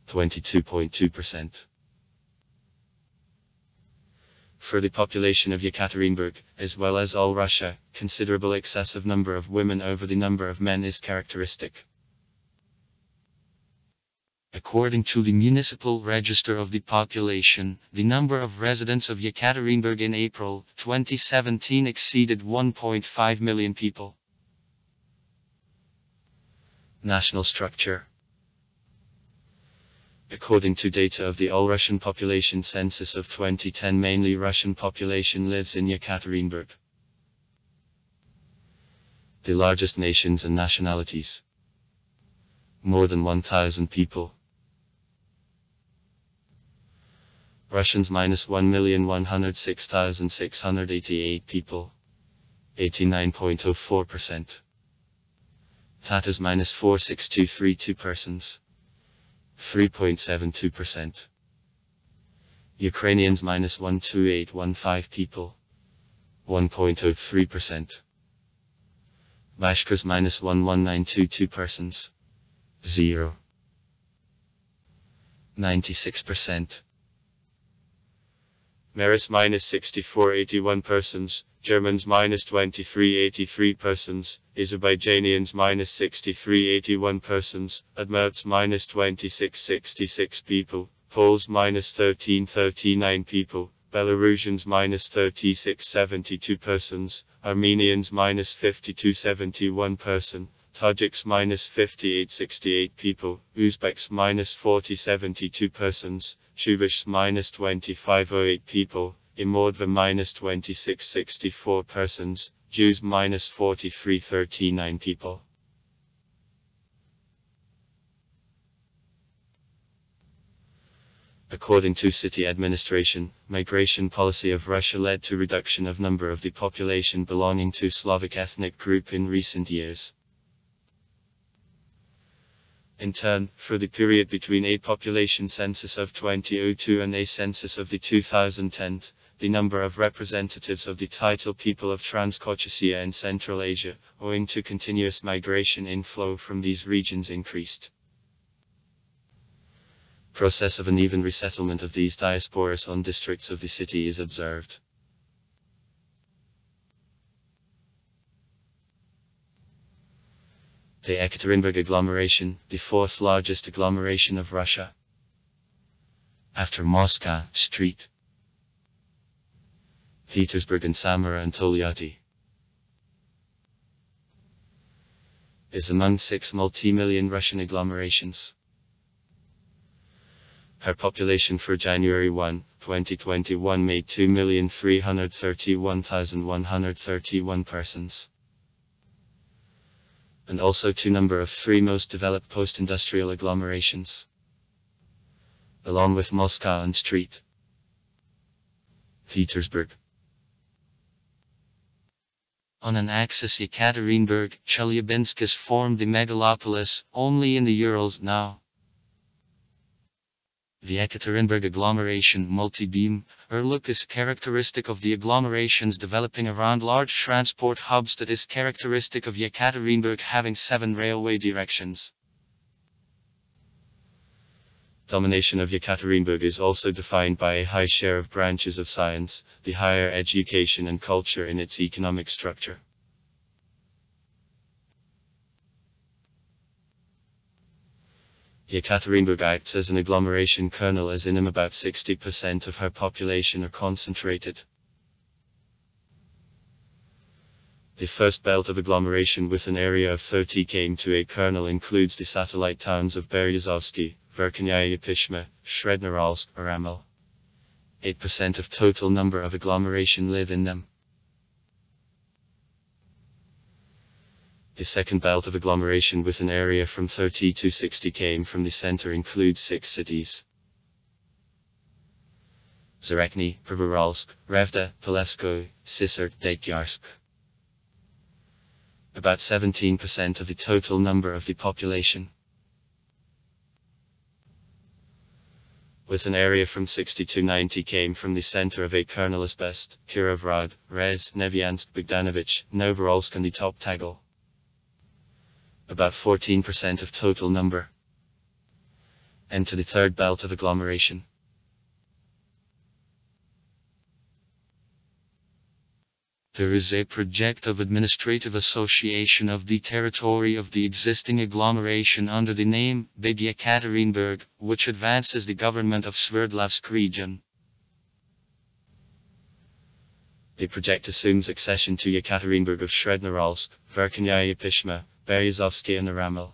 22.2%. For the population of Ekaterinburg, as well as all Russia, considerable excessive number of women over the number of men is characteristic. According to the Municipal Register of the Population, the number of residents of Ekaterinburg in April 2017 exceeded 1.5 million people. National structure. According to data of the All-Russian Population Census of 2010, mainly Russian population lives in Ekaterinburg. The largest nations and nationalities. More than 1,000 people. Russians -1,106,688 people. 89.04%. Tatars -46232 persons. 3.72%. Ukrainians -12815 people. 1.03%. Bashkirs -11922 persons. 0.96%. Maris -6481 persons, Germans -2383 persons, Azerbaijanians -6381 persons, Admurts -2666 people, Poles -1339 people, Belarusians -3672 persons, Armenians -5271 person, Tajiks -5868 people, Uzbeks -4072 persons, Chuvash -2508 people, Imordva -2664 persons, Jews -4339 people. According to city administration, migration policy of Russia led to reduction of number of the population belonging to Slavic ethnic group in recent years. In turn, for the period between a population census of 2002 and a census of the 2010, the number of representatives of the title people of Transcaucasia and Central Asia, owing to continuous migration inflow from these regions, increased. Process of uneven resettlement of these diasporas on districts of the city is observed. The Ekaterinburg agglomeration, the fourth largest agglomeration of Russia, after Moscow, St. Petersburg and Samara and Toliati, is among 6 multi-million Russian agglomerations. Her population for January 1, 2021 made 2,331,131 persons. And also to number of 3 most developed post-industrial agglomerations, along with Moscow and St. Petersburg. On an axis, Ekaterinburg, Chelyabinsk has formed the megalopolis, only in the Urals now. The Ekaterinburg agglomeration multi-beam, or look, is characteristic of the agglomerations developing around large transport hubs that is characteristic of Ekaterinburg having 7 railway directions. Domination of Ekaterinburg is also defined by a high share of branches of science, the higher education and culture in its economic structure. Ekaterinburg acts as an agglomeration kernel, as in about 60% of her population are concentrated. The first belt of agglomeration with an area of 30 km to a kernel includes the satellite towns of Beryozovsky, Verkhnyaya Pishma, Srednoralsk, or Amel. 8% of total number of agglomeration live in them. The second belt of agglomeration with an area from 30 to 60 km from the center includes 6 cities: Zarechny, Prvoralsk, Revda, Polevskoy, Sisert, Detyarsk. About 17% of the total number of the population. With an area from 60 to 90 km from the center of a kernel is best: Kirovrad, Rez, Nevyansk, Bogdanovich, Novoralsk and the Top Tagil. About 14% of total number. Enter the third belt of agglomeration. There is a project of administrative association of the territory of the existing agglomeration under the name Big Ekaterinburg, which advances the government of Sverdlovsk region. The project assumes accession to Ekaterinburg of Srednoralsk, Verkhnyaya Pishma, Beryozovsky and Aramel.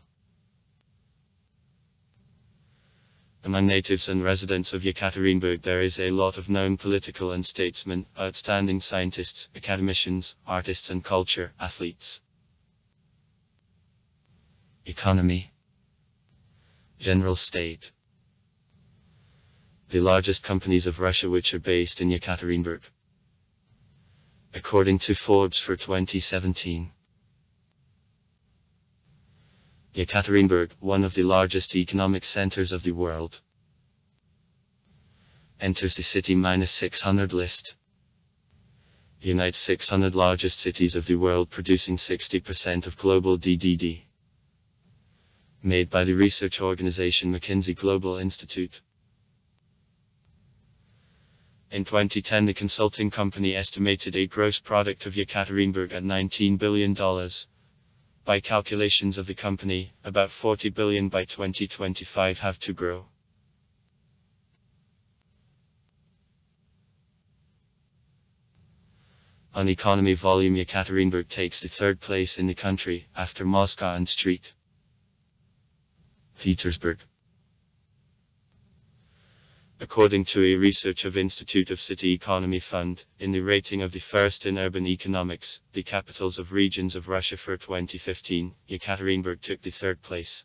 Among natives and residents of Ekaterinburg there is a lot of known political and statesmen, outstanding scientists, academicians, artists and culture, athletes. Economy. General state. The largest companies of Russia which are based in Ekaterinburg, according to Forbes for 2017. Ekaterinburg, one of the largest economic centers of the world, enters the city -600 list. Unites 600 largest cities of the world, producing 60% of global DDD. Made by the research organization McKinsey Global Institute. In 2010, the consulting company estimated a gross product of Ekaterinburg at $19 billion. By calculations of the company, about 40 billion by 2025 have to grow. On economy volume, Ekaterinburg takes the third place in the country, after Moscow and St. Petersburg. According to a research of Institute of City Economy Fund, in the rating of the first in urban economics, the capitals of regions of Russia for 2015, Ekaterinburg took the third place.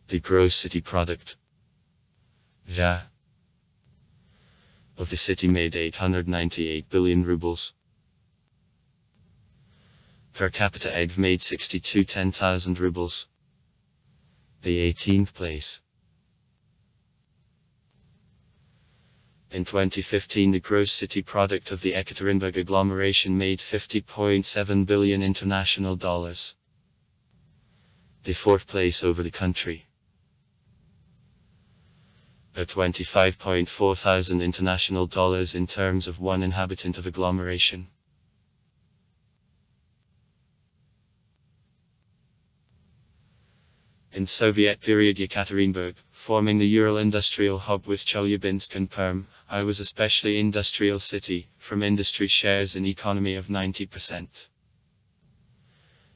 The gross city product of the city made 898 billion rubles. Per capita EGV made 10,000 rubles. The 18th place. In 2015, the gross city product of the Ekaterinburg agglomeration made $50.7 billion international dollars. The 4th place over the country. At $25.4 thousand international dollars in terms of one inhabitant of agglomeration. In Soviet period Ekaterinburg, forming the Ural industrial hub with Chelyabinsk and Perm, I was especially industrial city, from industry shares in economy of 90%.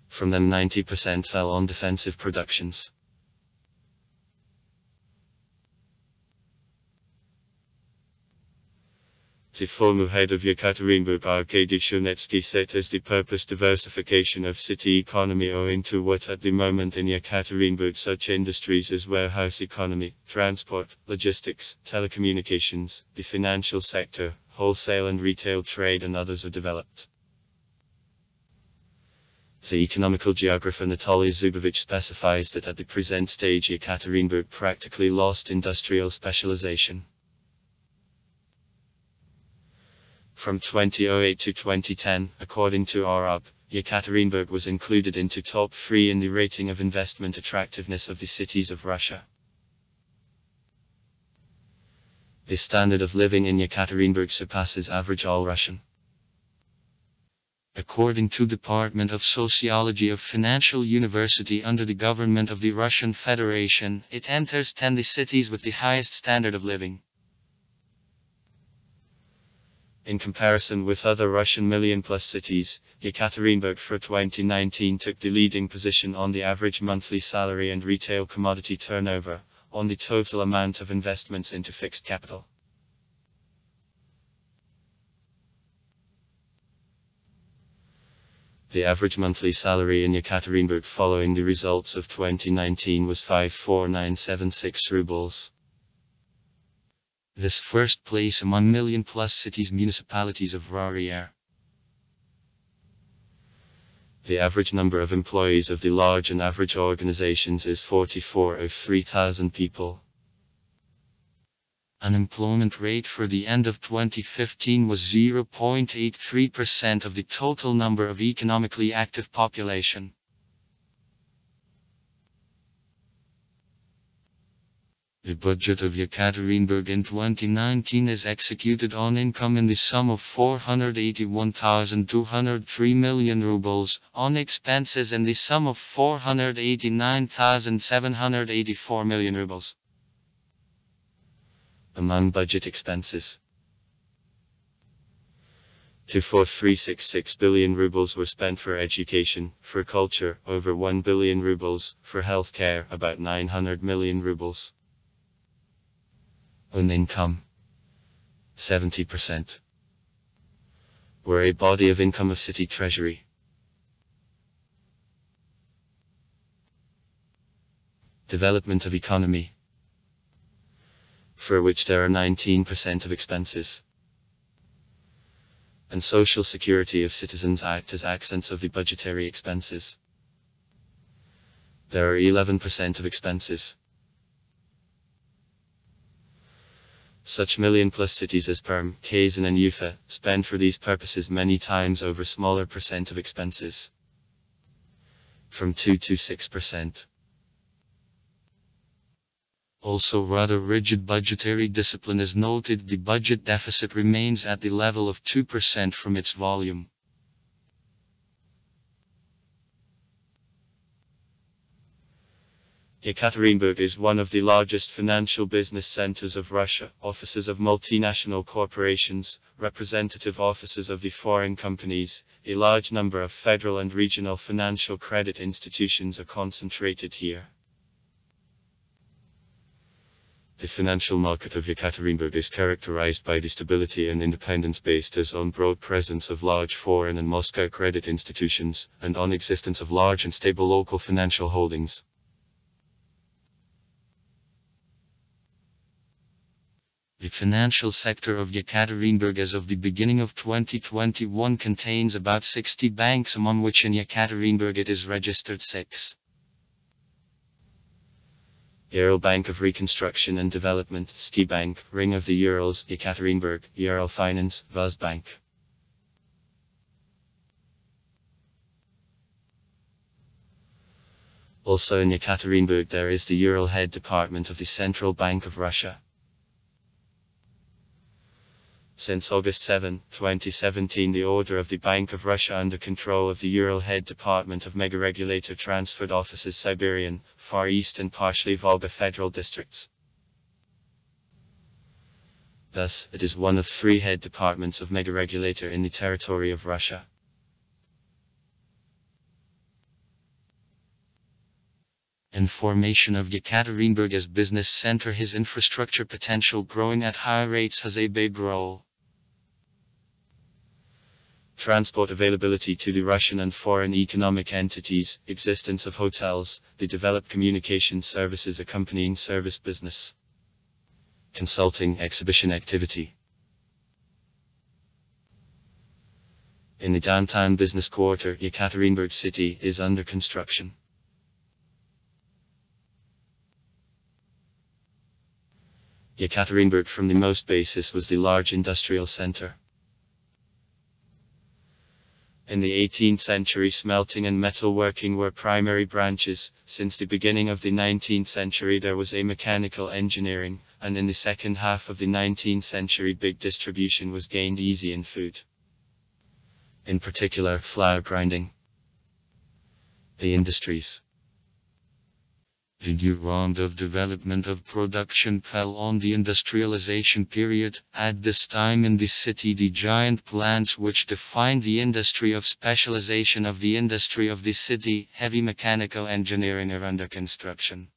From them 90% fell on defensive productions. The former head of Ekaterinburg Arkady Shunetsky set as the purpose diversification of city economy owing to what at the moment in Ekaterinburg such industries as warehouse economy, transport, logistics, telecommunications, the financial sector, wholesale and retail trade and others are developed. The economical geographer Natalia Zubovich specifies that at the present stage Ekaterinburg practically lost industrial specialization. From 2008 to 2010, according to RUB, Ekaterinburg was included into top 3 in the rating of investment attractiveness of the cities of Russia. The standard of living in Ekaterinburg surpasses average all-Russian. According to Department of Sociology of Financial University under the government of the Russian Federation, it enters 10 the cities with the highest standard of living. In comparison with other Russian million-plus cities, Ekaterinburg for 2019 took the leading position on the average monthly salary and retail commodity turnover, on the total amount of investments into fixed capital. The average monthly salary in Ekaterinburg following the results of 2019 was 54976 rubles. This first place among million-plus cities municipalities of RUR. The average number of employees of the large and average organizations is 44,000 people. Unemployment rate for the end of 2015 was 0.83% of the total number of economically active population. The budget of Ekaterinburg in 2019 is executed on income in the sum of 481,203 million rubles, on expenses in the sum of 489,784 million rubles. Among budget expenses, 24366 billion rubles were spent for education, for culture, over 1 billion rubles, for healthcare, about 900 million rubles. On income, 70% were a body of income of city treasury. Development of economy, for which there are 19% of expenses. And social security of citizens act as accents of the budgetary expenses. There are 11% of expenses. Such million-plus cities as Perm, Kazan and Ufa spend for these purposes many times over smaller percent of expenses, from 2 to 6%. Also rather rigid budgetary discipline is noted. The budget deficit remains at the level of 2% from its volume. Ekaterinburg is one of the largest financial business centers of Russia. Offices of multinational corporations, representative offices of the foreign companies, a large number of federal and regional financial credit institutions are concentrated here. The financial market of Ekaterinburg is characterized by the stability and independence based on broad presence of large foreign and Moscow credit institutions, and on existence of large and stable local financial holdings. The financial sector of Ekaterinburg as of the beginning of 2021 contains about 60 banks, among which in Ekaterinburg it is registered 6. Ural Bank of Reconstruction and Development, Ski Bank, Ring of the Urals, Ekaterinburg, Ural Finance, Bank. Also in Ekaterinburg there is the Ural Head Department of the Central Bank of Russia. Since August 7, 2017 the order of the Bank of Russia under control of the Ural Head Department of Mega-Regulator transferred offices Siberian, Far East and partially Volga federal districts. Thus, it is one of 3 head departments of Mega-Regulator in the territory of Russia. In formation of Ekaterinburg as business center, his infrastructure potential growing at high rates has a big role. Transport availability to the Russian and foreign economic entities, existence of hotels, the developed communication services accompanying service business, consulting, exhibition activity. In the downtown business quarter, Ekaterinburg city is under construction. Ekaterinburg from the most basis was the large industrial center. In the 18th century smelting and metalworking were primary branches. Since the beginning of the 19th century there was a mechanical engineering, and in the second half of the 19th century big distribution was gained easy in food. In particular, flour grinding. The industries. The new round of development of production fell on the industrialization period. At this time in the city the giant plants which defined the industry of specialization of the industry of the city, heavy mechanical engineering, are under construction.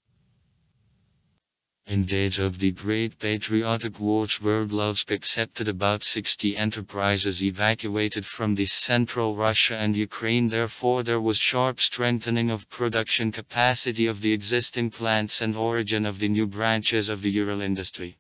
In days of the Great Patriotic Wars Sverdlovsk accepted about 60 enterprises evacuated from the central Russia and Ukraine. Therefore there was sharp strengthening of production capacity of the existing plants and origin of the new branches of the Ural industry.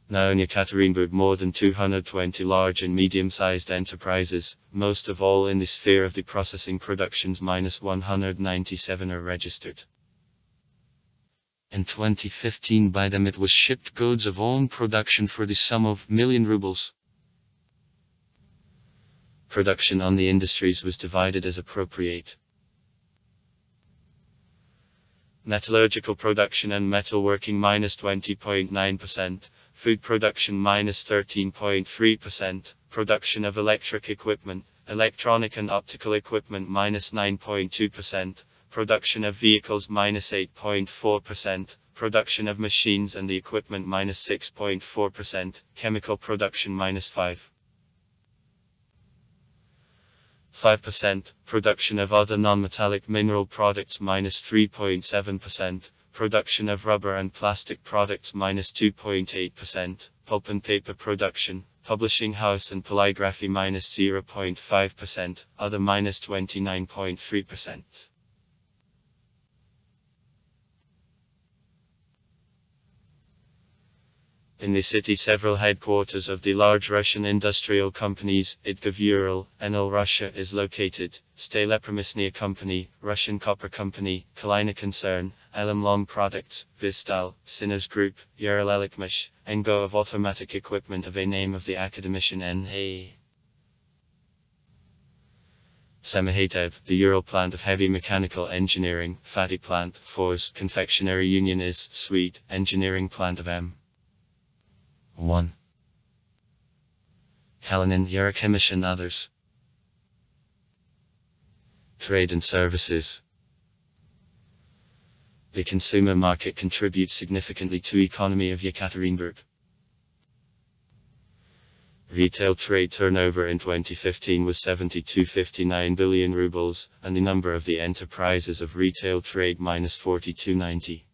Now in Ekaterinburg more than 220 large and medium-sized enterprises, most of all in the sphere of the processing productions, -197 are registered. In 2015 by them it was shipped goods of own production for the sum of million rubles. Production on the industries was divided as appropriate. Metallurgical production and metalworking -20.9%. Food production -13.3%, production of electric equipment, electronic and optical equipment -9.2%, production of vehicles -8.4%, production of machines and the equipment -6.4%, chemical production -5%, production of other non-metallic mineral products -3.7%, production of rubber and plastic products -2.8%, pulp and paper production, publishing house and polygraphy -0.5%, other -29.3%. In the city several headquarters of the large Russian industrial companies, Idkov Ural, Enel Russia is located, Stalepromysnia Company, Russian Copper Company, Kalina Concern, Long Products, Vistal, Sinners Group, Ural Elikmash, Engo of Automatic Equipment of a name of the academician N.A. Semihatev, the Ural Plant of Heavy Mechanical Engineering, Fatty Plant, Fors, Confectionery Union is, Sweet, Engineering Plant of M. 1. Kalinin, Eurochemish and others. Trade and services. The consumer market contributes significantly to economy of Ekaterinburg. Retail trade turnover in 2015 was 72.59 billion rubles, and the number of the enterprises of retail trade -4290.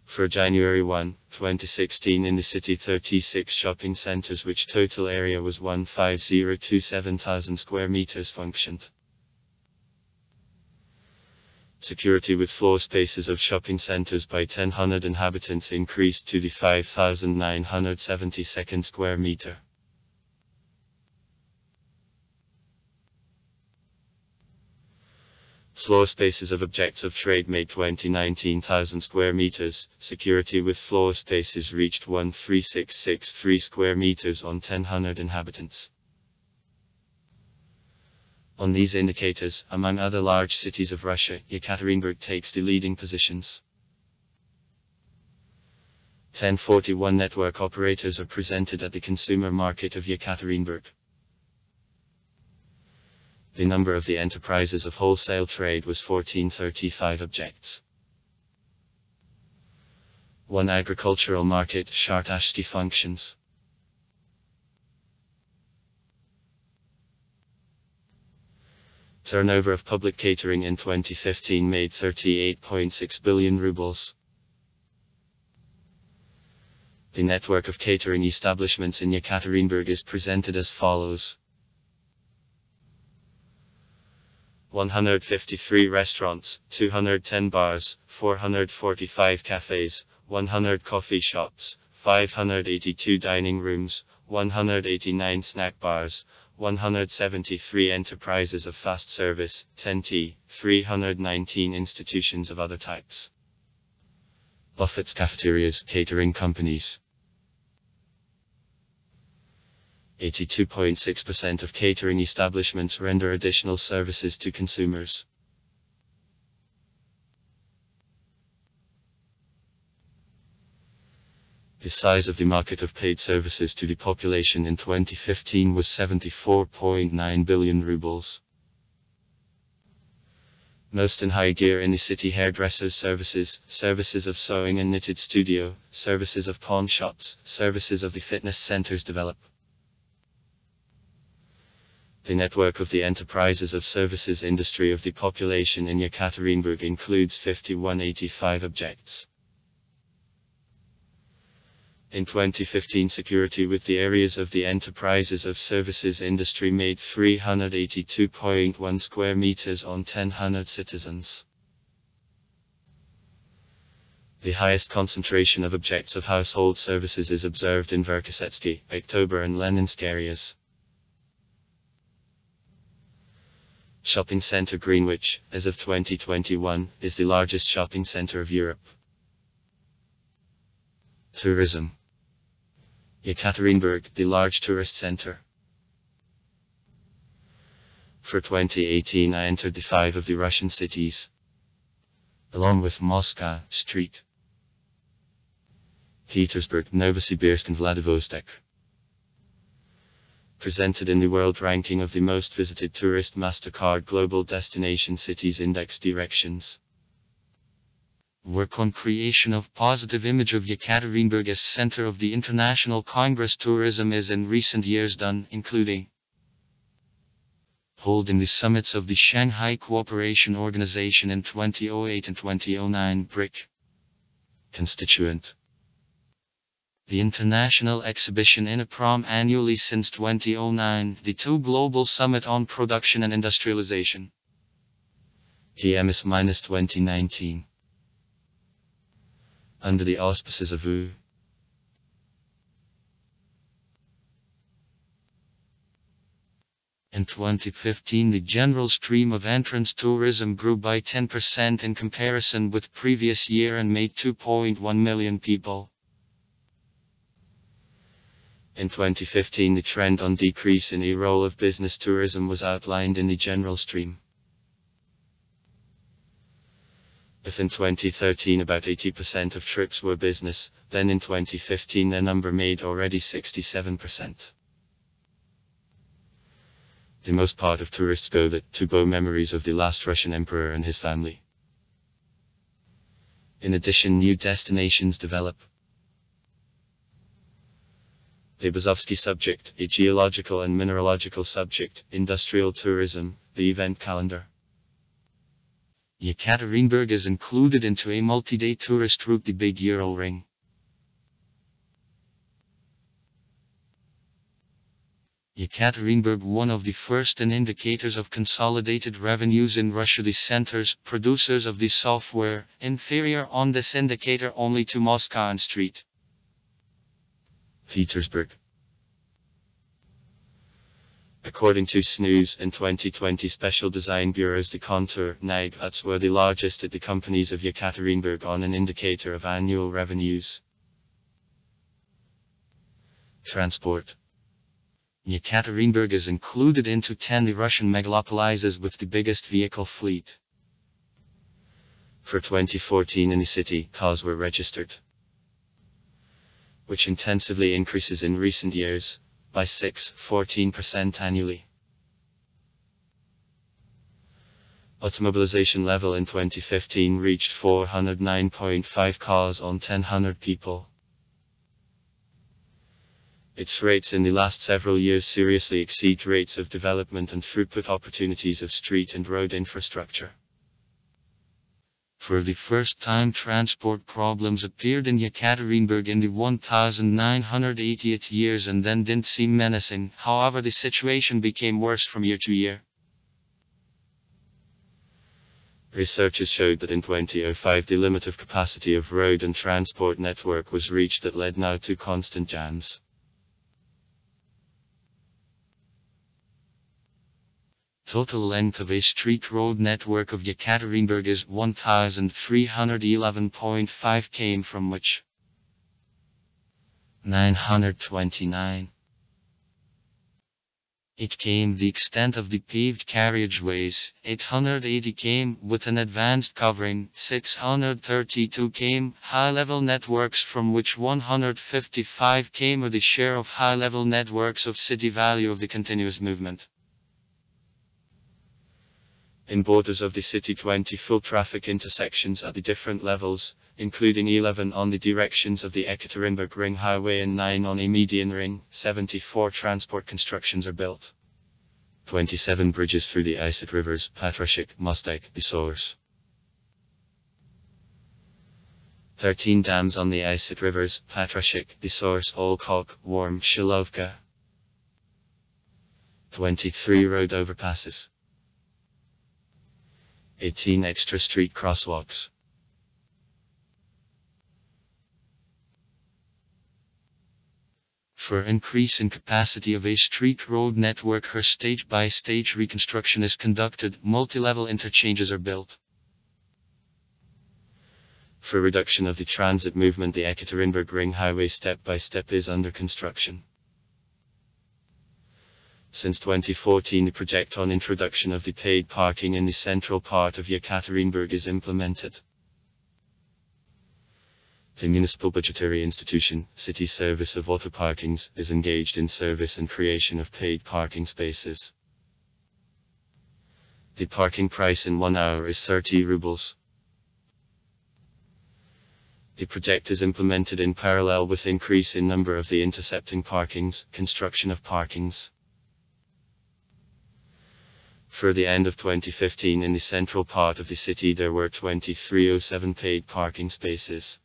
For January 1, 2016 in the city 36 shopping centers which total area was 15027,000 square meters functioned. Security with floor spaces of shopping centers by 1,000 inhabitants increased to the 5,972 square meter. Floor spaces of objects of trade made 19,000 square meters. Security with floor spaces reached 13663 square meters on 1,000 inhabitants. On these indicators, among other large cities of Russia, Ekaterinburg takes the leading positions. 1041 network operators are presented at the consumer market of Ekaterinburg. The number of the enterprises of wholesale trade was 1435 objects. One agricultural market, Shartashki functions. Turnover of public catering in 2015 made 38.6 billion rubles. The network of catering establishments in Ekaterinburg is presented as follows. 153 restaurants, 210 bars, 445 cafes, 100 coffee shops, 582 dining rooms, 189 snack bars, 173 enterprises of fast service, 10T, 319 institutions of other types. Buffets, cafeterias, catering companies. 82.6% of catering establishments render additional services to consumers. The size of the market of paid services to the population in 2015 was 74.9 billion rubles. Most in high gear in the city: hairdressers services, services of sewing and knitted studio, services of pawn shops, services of the fitness centers develop. The network of the enterprises of services industry of the population in Ekaterinburg includes 5185 objects. In 2015, security with the areas of the enterprises of services industry made 382.1 square meters on 1,000 citizens. The highest concentration of objects of household services is observed in Verkosetsky, Oktober and Leninsk areas. Shopping center Greenwich, as of 2021, is the largest shopping center of Europe. Tourism. Ekaterinburg, the large tourist center. For 2018 I entered the 5 of the Russian cities, along with Moscow, St. Petersburg, Novosibirsk and Vladivostok. Presented in the world ranking of the most visited tourist MasterCard Global Destination Cities Index directions. Work on creation of positive image of Ekaterinburg as center of the international Congress tourism is in recent years done, including holding the summits of the Shanghai Cooperation Organization in 2008 and 2009 BRIC constituent. The International Exhibition in Prom annually since 2009, the 2 Global Summit on Production and Industrialization. PMS-2019. Under the auspices of U. In 2015 the general stream of entrance tourism grew by 10% in comparison with previous year and made 2.1 million people. In 2015 the trend on decrease in the role of business tourism was outlined in the general stream. If in 2013 about 80% of trips were business, then in 2015 their number made already 67%. The most part of tourists go there to bow memories of the last Russian emperor and his family. In addition, new destinations develop. The Bazovsky subject, a geological and mineralogical subject, industrial tourism, the event calendar. Ekaterinburg is included into a multi-day tourist route, the Big Ural Ring. Ekaterinburg, one of the first and indicators of consolidated revenues in Russia. The centers, producers of the software, inferior on this indicator only to Moscow and St. Petersburg. According to Snooze, in 2020 special design bureaus the Contour Nagbats were the largest at the companies of Ekaterinburg on an indicator of annual revenues. Transport. Ekaterinburg is included into 10 the Russian megalopolises with the biggest vehicle fleet. For 2014 in the city, cars were registered, which intensively increases in recent years, by 14% annually. Automobilization level in 2015 reached 409.5 cars on 1,000 people. Its rates in the last several years seriously exceed rates of development and throughput opportunities of street and road infrastructure. For the first time transport problems appeared in Ekaterinburg in the 1980th years and then didn't seem menacing. However, the situation became worse from year to year. Researchers showed that in 2005 the limit of capacity of road and transport network was reached that led now to constant jams. Total length of a street road network of Ekaterinburg is 1,311.5 km, from which 929 km the extent of the paved carriageways, 880 km with an advanced covering, 632 km high-level networks, from which 155 km are the share of high-level networks of city value of the continuous movement. In borders of the city 20 full traffic intersections at the different levels, including 11 on the directions of the Ekaterinburg Ring Highway and 9 on a median ring. 74 transport constructions are built. 27 bridges through the Isset rivers, Patrashik, Mostek, the source. 13 dams on the Isset rivers, Patrashik, the source, Olkok, Warm, Shilovka. 23 road overpasses. 18 extra street crosswalks. For increase in capacity of a street road network, her stage-by-stage reconstruction is conducted, multi-level interchanges are built. For reduction of the transit movement, the Ekaterinburg Ring Highway step-by-step is under construction. Since 2014 the project on introduction of the paid parking in the central part of Ekaterinburg is implemented. The municipal budgetary institution, City Service of Auto Parkings, is engaged in service and creation of paid parking spaces. The parking price in 1 hour is 30 rubles. The project is implemented in parallel with increase in number of the intercepting parkings, construction of parkings. For the end of 2015 in the central part of the city there were 2307 paid parking spaces.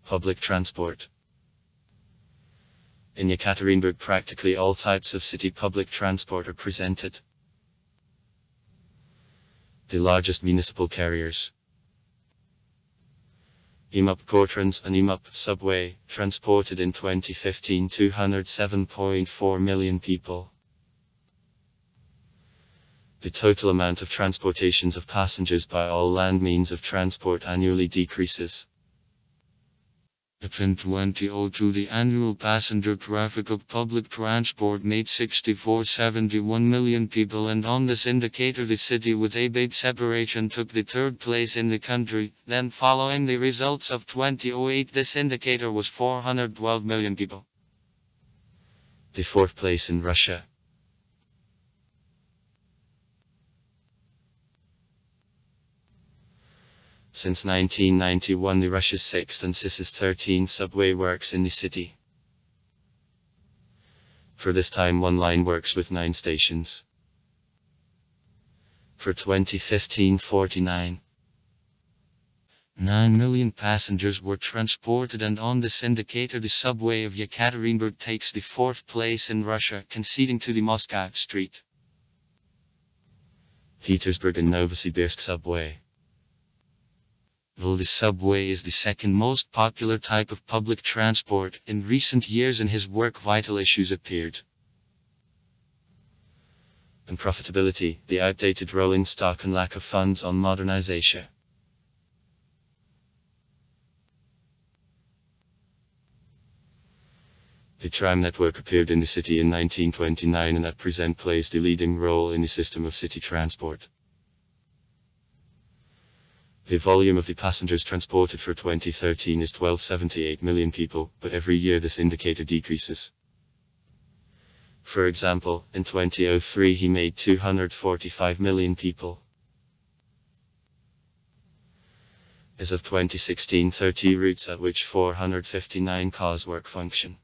Public transport. In Ekaterinburg practically all types of city public transport are presented. The largest municipal carriers: IMUP Kortrans and IMUP Subway, transported in 2015 207.4 million people. The total amount of transportations of passengers by all land means of transport annually decreases. In 2002 the annual passenger traffic of public transport made 64.71 million people, and on this indicator the city with a big separation took the third place in the country. Then following the results of 2008 this indicator was 412 million people. The fourth place in Russia. Since 1991 the Russia's 6th and CIS's 13th subway works in the city. For this time one line works with 9 stations. For 2015 9 million passengers were transported, and on this indicator the subway of Ekaterinburg takes the 4th place in Russia, conceding to the Moscow Street, Petersburg and Novosibirsk subway. Though the subway is the second most popular type of public transport, in recent years in his work vital issues appeared. And profitability, the outdated rolling stock and lack of funds on modernization. The tram network appeared in the city in 1929 and at present plays the leading role in the system of city transport. The volume of the passengers transported for 2013 is 1278 million people, but every year this indicator decreases. For example, in 2003 he made 245 million people. As of 2016, 30 routes at which 459 cars work function.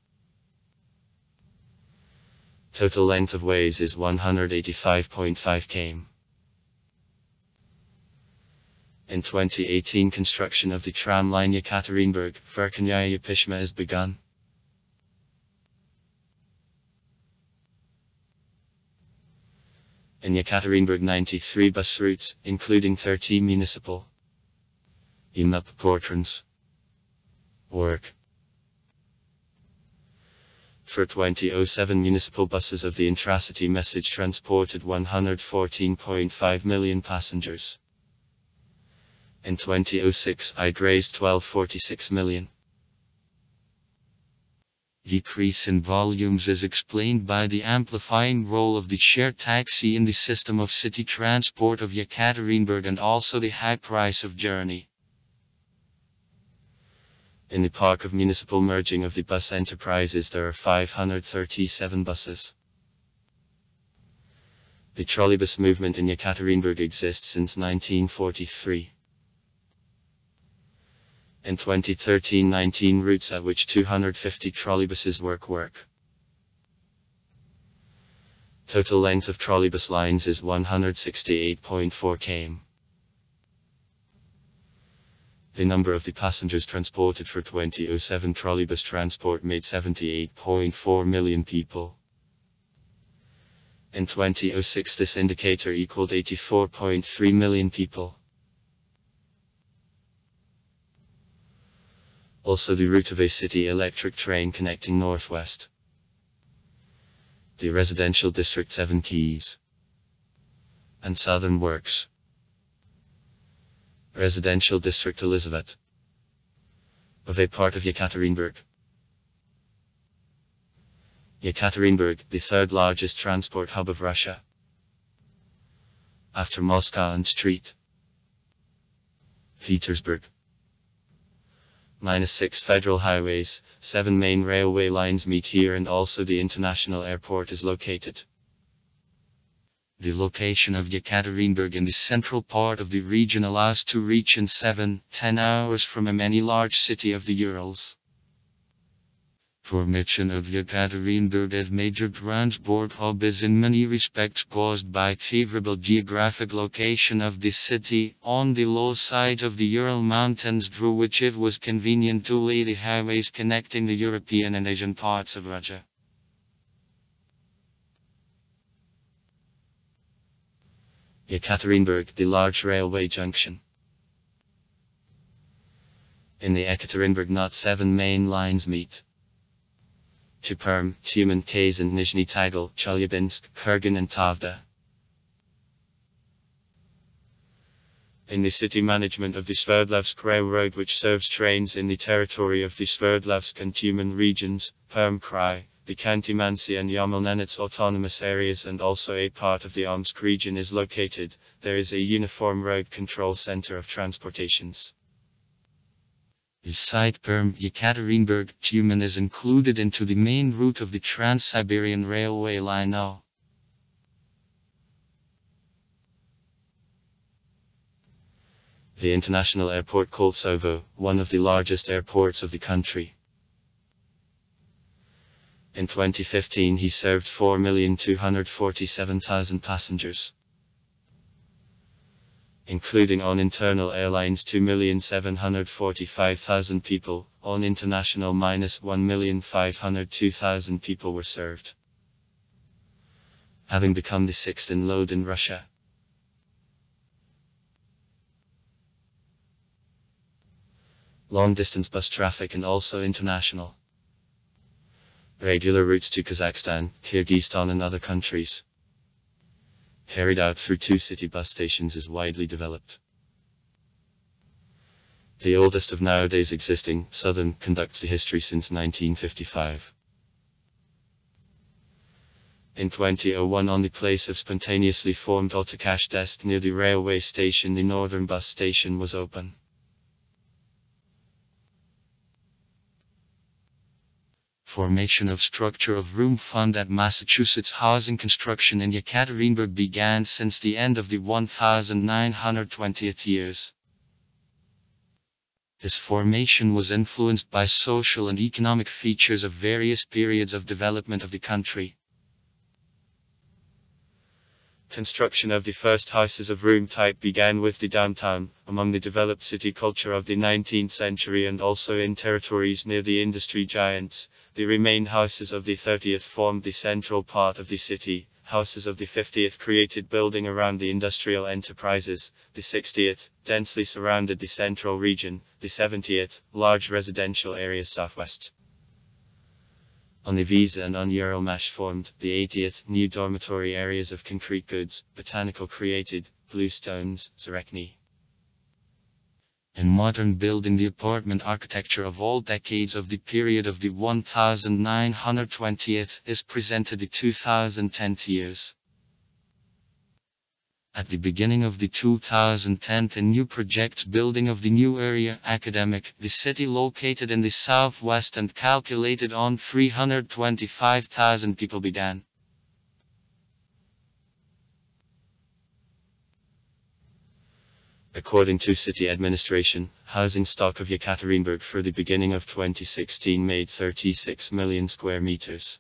Total length of ways is 185.5 km. In 2018, construction of the tram line Ekaterinburg, Verkhnaya Pishma has begun. In Ekaterinburg 93 bus routes, including 13 municipal IMAP portrons work. For 2007, municipal buses of the intracity message transported 114.5 million passengers. In 2006, it raised 1246 million. Decrease in volumes is explained by the amplifying role of the shared taxi in the system of city transport of Ekaterinburg and also the high price of journey. In the park of municipal merging of the bus enterprises there are 537 buses. The trolleybus movement in Ekaterinburg exists since 1943. In 2013, 19 routes at which 250 trolleybuses work. Total length of trolleybus lines is 168.4 km. The number of the passengers transported for 2007 trolleybus transport made 78.4 million people. In 2006 this indicator equaled 84.3 million people. Also the route of a city electric train connecting northwest. The residential district 7 Keys. And southern works. Residential district Elizabeth. Of a part of Ekaterinburg. Ekaterinburg, the third largest transport hub of Russia. After Moscow and St. Petersburg. -6 federal highways, 7 main railway lines meet here and also the international airport is located. The location of Ekaterinburg in the central part of the region allows to reach in 7-10 hours from any large city of the Urals. Formation of Ekaterinburg as major transport hub is in many respects caused by favorable geographic location of the city, on the low side of the Ural Mountains through which it was convenient to lay the highways connecting the European and Asian parts of Russia. Ekaterinburg, the large railway junction. In the Ekaterinburg knot 7 main lines meet. To Perm, Tyumen, Kazan, Nizhny Tagil, Chelyabinsk, Kurgan and Tavda. In the city management of the Sverdlovsk Railroad which serves trains in the territory of the Sverdlovsk and Tyumen regions, Perm Krai, the Khanty-Mansi and Yamelnenets autonomous areas and also a part of the Omsk region is located, there is a uniform road control center of transportations. Beside Perm, Ekaterinburg, Tyumen is included into the main route of the Trans-Siberian Railway line O. The international airport Koltsovo, one of the largest airports of the country. In 2015 he served 4,247,000 passengers. Including on internal airlines 2,745,000 people, on international -1,502,000 people were served. Having become the 6th in load in Russia. Long distance bus traffic and also international. Regular routes to Kazakhstan, Kyrgyzstan and other countries. carried out through 2 city bus stations, is widely developed. The oldest of nowadays existing, Southern, conducts the history since 1955. In 2001, on the place of spontaneously formed autocash desk near the railway station, the Northern bus station was open. Formation of structure of room fund at Massachusetts housing construction in Ekaterinburg began since the end of the 1920th years. Its formation was influenced by social and economic features of various periods of development of the country. Construction of the first houses of room type began with the downtown, among the developed city culture of the 19th century, and also in territories near the industry giants. The remained houses of the 30th formed the central part of the city. Houses of the 50th created building around the industrial enterprises. The 60th densely surrounded the central region. The 70th large residential areas southwest. On the Visa and on Uralmash formed. The 80th new dormitory areas of concrete goods, botanical created, bluestones, Zarekny. In modern building, the apartment architecture of all decades of the period of the 1920th is presented the 2010 years. At the beginning of the 2010, a new project building of the new area Academic, the city located in the southwest and calculated on 325,000 people began. According to city administration, housing stock of Ekaterinburg for the beginning of 2016 made 36 million square meters.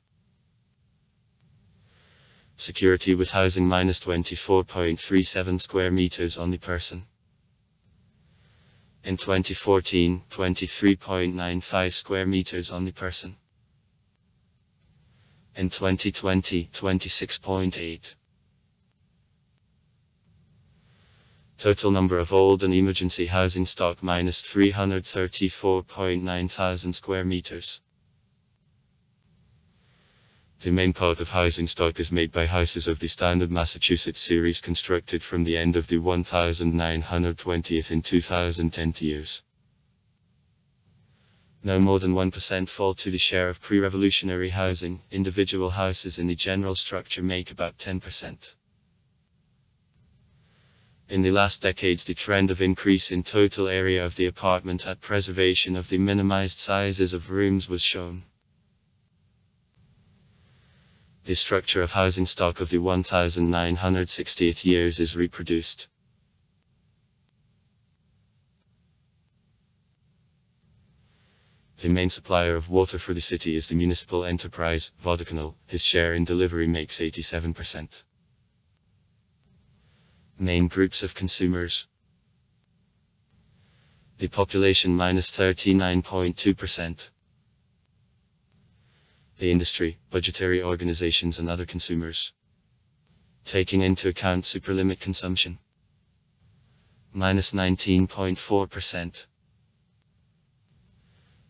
Security with housing minus 24.37 square meters on the person. In 2014, 23.95 square meters on the person. In 2020, 26.8. Total number of old and emergency housing stock minus 334.9 thousand square meters. The main part of housing stock is made by houses of the standard Massachusetts series constructed from the end of the 1920th in 2010 years. No more than 1% fall to the share of pre-revolutionary housing. Individual houses in the general structure make about 10%. In the last decades, the trend of increase in total area of the apartment at preservation of the minimized sizes of rooms was shown. The structure of housing stock of the 1960th years is reproduced. The main supplier of water for the city is the municipal enterprise, Vodokanal. His share in delivery makes 87%. Main groups of consumers. The population minus 39.2%. The industry, budgetary organizations and other consumers. Taking into account superlimit consumption. Minus 19.4%.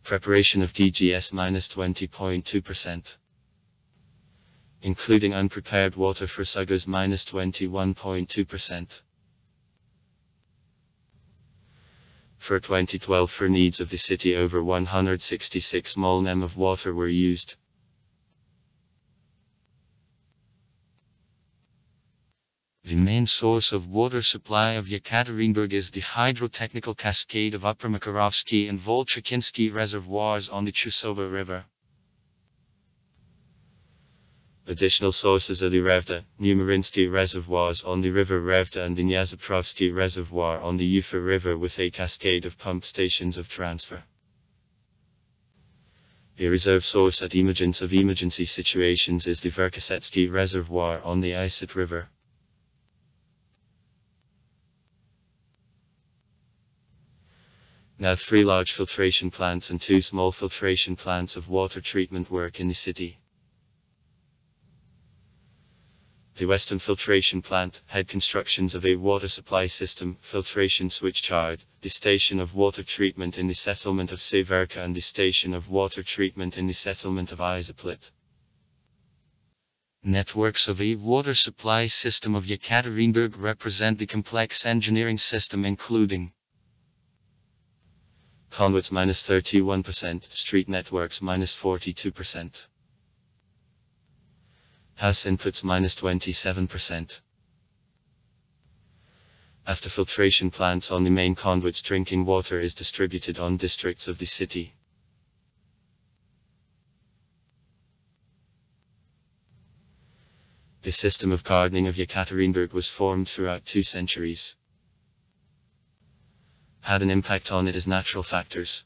Preparation of GGS minus 20.2%. Including unprepared water for sugars minus 21.2%. For 2012, for needs of the city, over 166 molnem of water were used. The main source of water supply of Ekaterinburg is the hydrotechnical cascade of Upper Makarovsky and Volchakinsky reservoirs on the Chusova River. Additional sources are the Revda, Numerinsky reservoirs on the river Revda and the Nyazaprovsky reservoir on the Ufa River, with a cascade of pump stations of transfer. A reserve source at emergency situations is the Verkasetsky reservoir on the Isit River. Now 3 large filtration plants and 2 small filtration plants of water treatment work in the city. The Western Filtration Plant had constructions of a water supply system, filtration switchyard, the station of water treatment in the settlement of Severka and the station of water treatment in the settlement of Isoplit. Networks of a water supply system of Ekaterinburg represent the complex engineering system including conduits -31%, street networks -42%, house inputs -27%. After filtration plants on the main conduits, drinking water is distributed on districts of the city. The system of gardening of Ekaterinburg was formed throughout 2 centuries. Had an impact on it as natural factors.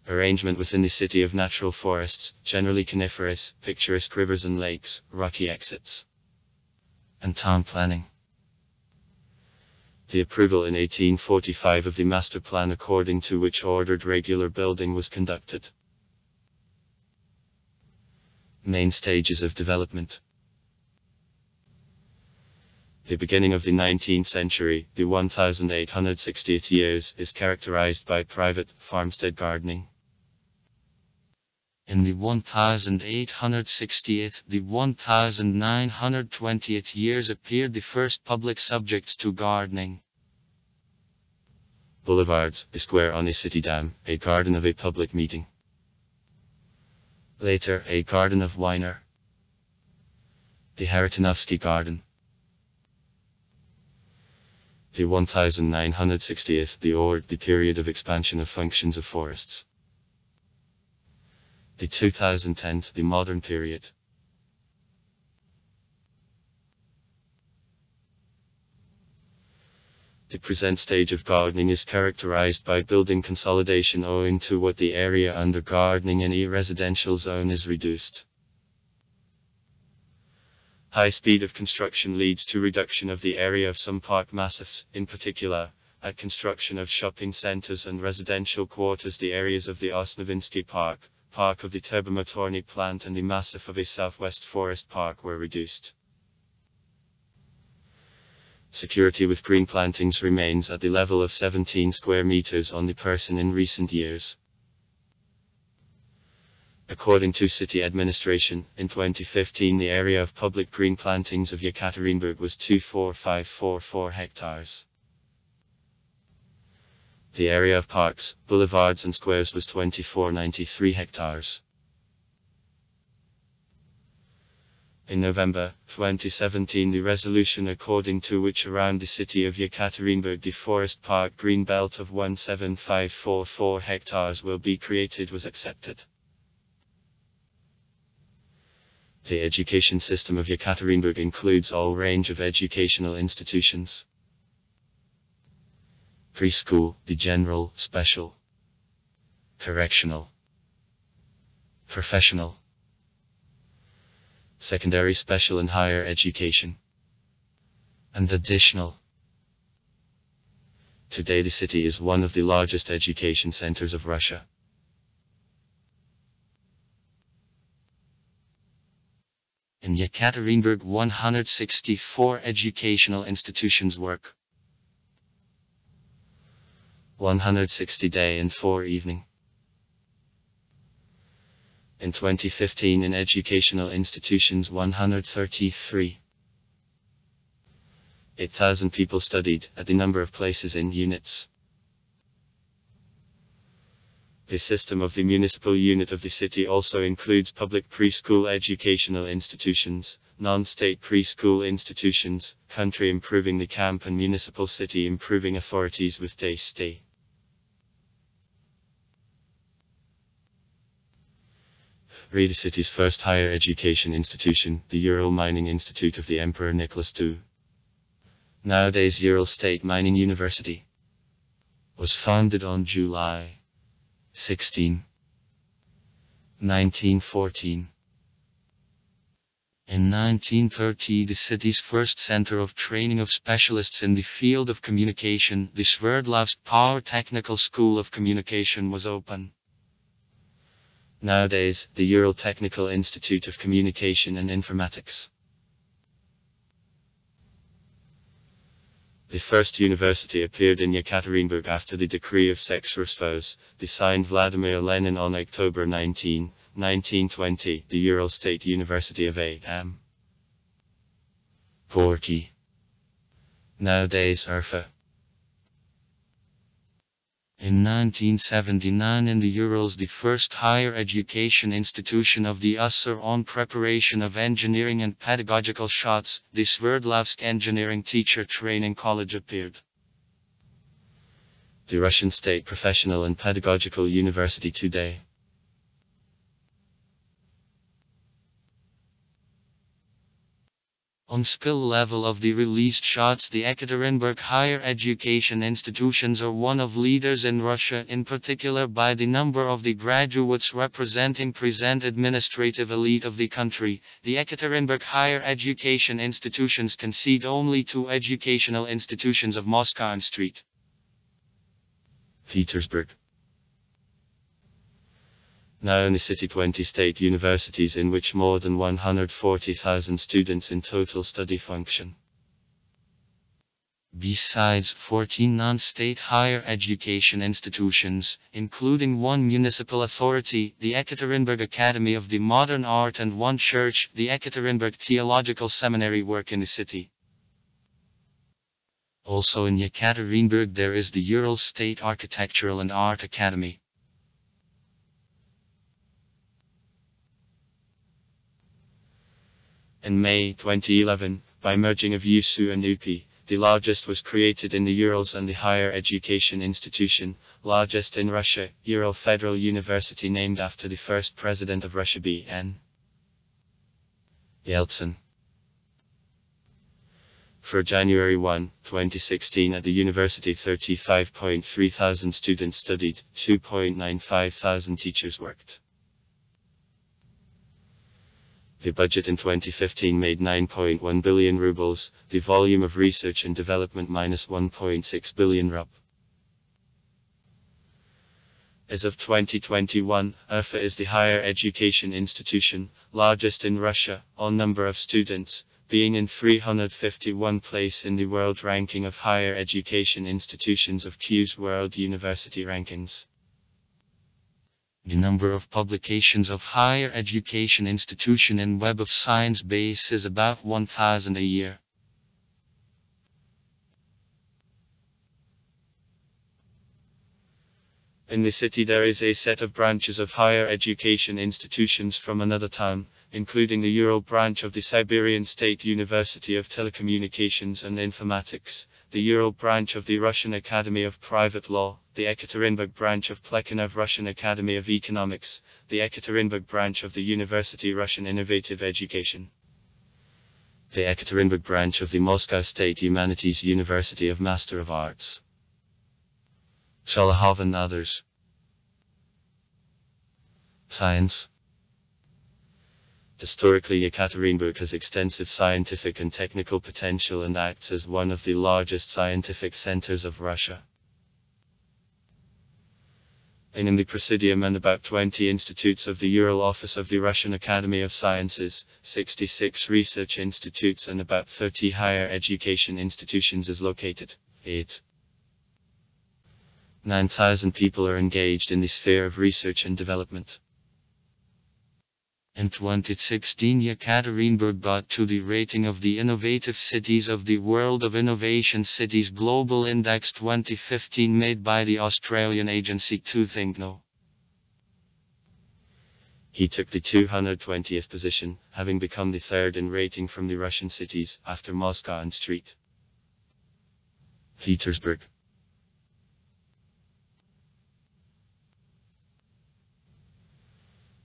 Arrangement within the city of natural forests, generally coniferous, picturesque rivers and lakes, rocky exits. And town planning. The approval in 1845 of the master plan according to which ordered regular building was conducted. Main stages of development. The beginning of the 19th century, the 1860th years, is characterized by private, farmstead gardening. In the 1860th, the 1920th years appeared the first public subjects to gardening. Boulevards, a square on a city dam, a garden of a public meeting. Later, a garden of Weiner. The Haratinovsky Garden. The 1960th, the period of expansion of functions of forests. The 2010th, the modern period. The present stage of gardening is characterized by building consolidation owing to what the area under gardening in a residential zone is reduced. High speed of construction leads to reduction of the area of some park massifs, in particular, at construction of shopping centers and residential quarters. The areas of the Osnovinsky Park, Park of the Turbomotorny plant and the massif of a southwest forest park were reduced. Security with green plantings remains at the level of 17 square meters on the person in recent years. According to city administration, in 2015 the area of public green plantings of Ekaterinburg was 24544 hectares. The area of parks, boulevards and squares was 2493 hectares. In November 2017 the resolution according to which around the city of Ekaterinburg the forest park green belt of 17544 hectares will be created was accepted. The education system of Ekaterinburg includes all range of educational institutions. Preschool, the general, special, correctional, professional, secondary, special and higher education, and additional. Today the city is one of the largest education centers of Russia. In Ekaterinburg 164 educational institutions work. 160 day and 4 evening. In 2015 in educational institutions 133. 8,000 people studied, at the number of places in units. The system of the municipal unit of the city also includes public preschool educational institutions, non-state preschool institutions, country improving the camp and municipal city improving authorities with day stay. The city's first higher education institution, the Ural Mining Institute of the Emperor Nicholas II. Nowadays Ural State Mining University. Was founded on July 16, 1914. In 1930 the city's first center of training of specialists in the field of communication, the Sverdlovsk Power Technical School of Communication was open. Nowadays, the Ural Technical Institute of Communication and Informatics. The first university appeared in Ekaterinburg after the decree of Sex-Rusvos, signed Vladimir Lenin on October 19, 1920, the Ural State University of A.M. Gorky. Nowadays Urfa. In 1979 in the Urals, the first higher education institution of the USSR on preparation of engineering and pedagogical shots, the Sverdlovsk Engineering Teacher Training College appeared. The Russian State Professional and Pedagogical University today. On skill level of the released shots, the Ekaterinburg higher education institutions are one of leaders in Russia, in particular by the number of the graduates representing present administrative elite of the country. The Ekaterinburg higher education institutions concede only to educational institutions of Moscow and Street. Petersburg. Now in the city 20 state universities in which more than 140,000 students in total study function. Besides 14 non-state higher education institutions, including one municipal authority, the Ekaterinburg Academy of the Modern Art, and one church, the Ekaterinburg Theological Seminary, work in the city. Also in Ekaterinburg there is the Ural State Architectural and Art Academy. In May 2011, by merging of USU and UP, the largest was created in the Urals and the higher education institution, largest in Russia, Ural Federal University, named after the first president of Russia B.N. Yeltsin. For January 1, 2016 at the university 35.3 thousand students studied, 2.95 thousand teachers worked. The budget in 2015 made 9.1 billion rubles, the volume of research and development minus 1.6 billion rub. As of 2021, Urfa is the higher education institution, largest in Russia, on number of students, being in 351 place in the world ranking of higher education institutions of Q's World University Rankings. The number of publications of higher education institution in Web of Science base is about 1,000 a year. In the city there is a set of branches of higher education institutions from another town, including the Ural branch of the Siberian State University of Telecommunications and Informatics, the Ural branch of the Russian Academy of Private Law, the Ekaterinburg branch of Plekhanov Russian Academy of Economics, the Ekaterinburg branch of the University Russian Innovative Education, the Ekaterinburg branch of the Moscow State Humanities University of Master of Arts, Shalahov and others. Science. Historically, Ekaterinburg has extensive scientific and technical potential and acts as one of the largest scientific centers of Russia. In the Presidium and about 20 institutes of the Ural Office of the Russian Academy of Sciences, 66 research institutes and about 30 higher education institutions is located. 9,000 people are engaged in the sphere of research and development. In 2016, Ekaterinburg got to the rating of the Innovative Cities of the World of Innovation Cities Global Index 2015 made by the Australian agency TwoThinkNow. He took the 220th position, having become the third in rating from the Russian cities, after Moscow and St. Petersburg.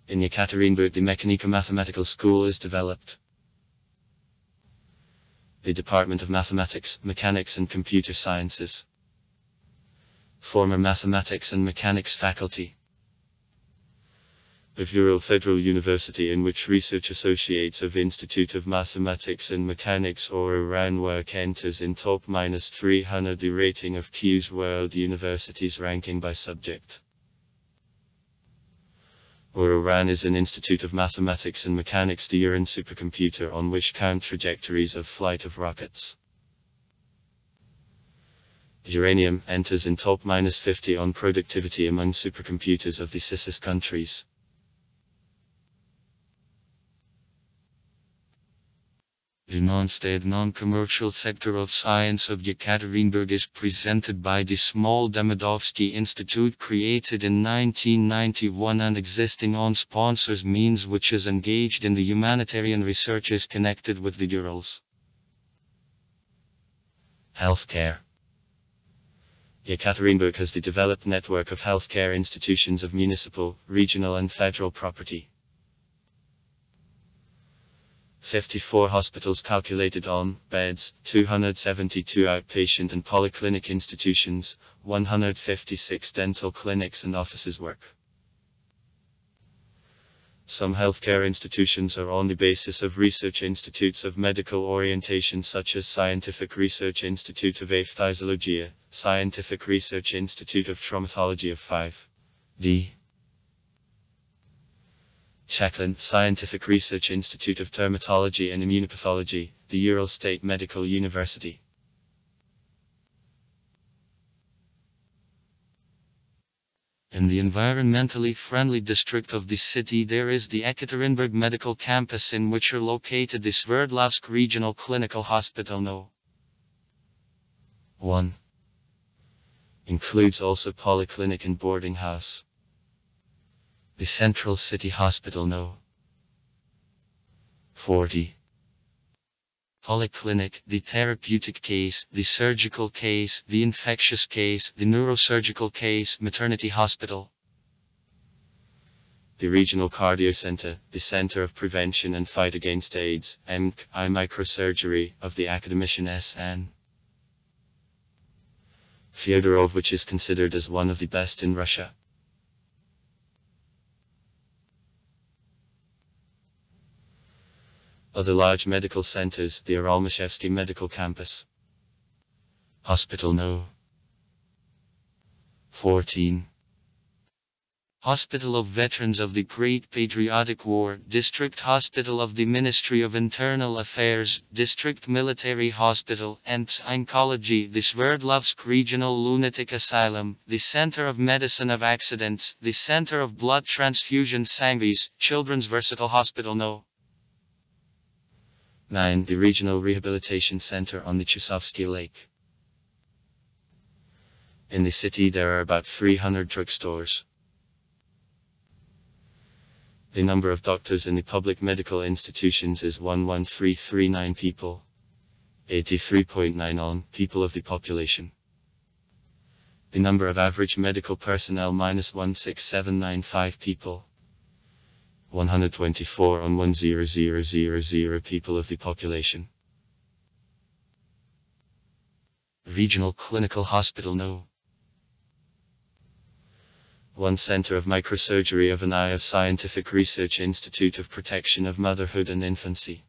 In Ekaterinburg the Mechanico-Mathematical School is developed. The Department of Mathematics, Mechanics and Computer Sciences. Former Mathematics and Mechanics Faculty of Ural Federal University, in which research associates of Institute of Mathematics and Mechanics or Iran work enters in top -300 the rating of Q's World Universities ranking by subject. Iran is an Institute of Mathematics and Mechanics, the Uran supercomputer on which count trajectories of flight of rockets. Uranium enters in top -50 on productivity among supercomputers of the CIS countries. The non-state non-commercial sector of science of Ekaterinburg is presented by the small Demidovsky Institute created in 1991 and existing on sponsors means which is engaged in the humanitarian researches connected with the Urals. Healthcare. Ekaterinburg has the developed network of healthcare institutions of municipal, regional and federal property. 54 hospitals calculated on beds, 272 outpatient and polyclinic institutions, 156 dental clinics and offices work. Some healthcare institutions are on the basis of research institutes of medical orientation such as Scientific Research Institute of Ophthalmology, Scientific Research Institute of Traumatology of 5D. Shakland Scientific Research Institute of Dermatology and Immunopathology, the Ural State Medical University. In the environmentally friendly district of the city there is the Ekaterinburg Medical Campus in which are located the Sverdlovsk Regional Clinical Hospital No. 1. Includes also polyclinic and boarding house. The Central City Hospital No. 40. Polyclinic, the therapeutic case, the surgical case, the infectious case, the neurosurgical case, maternity hospital. The Regional Cardio Center, the Center of Prevention and Fight Against AIDS, MK, eye microsurgery, of the academician SN. Fyodorov, which is considered as one of the best in Russia. Other large medical centers, the Uralmashevsky Medical Campus. Hospital No. 14. Hospital of Veterans of the Great Patriotic War, District Hospital of the Ministry of Internal Affairs, District Military Hospital, and Oncology, the Sverdlovsk Regional Lunatic Asylum, the Center of Medicine of Accidents, the Center of Blood Transfusion Sanguis, Children's Versatile Hospital No. 9. The Regional Rehabilitation Center on the Chusovsky Lake. In the city there are about 300 drugstores. The number of doctors in the public medical institutions is 11339 people. 83.9 on people of the population. The number of average medical personnel minus 16795 people. 124 on 10000 people of the population. Regional Clinical Hospital No. 1 Center of Microsurgery of an Eye of Scientific Research Institute of Protection of Motherhood and Infancy.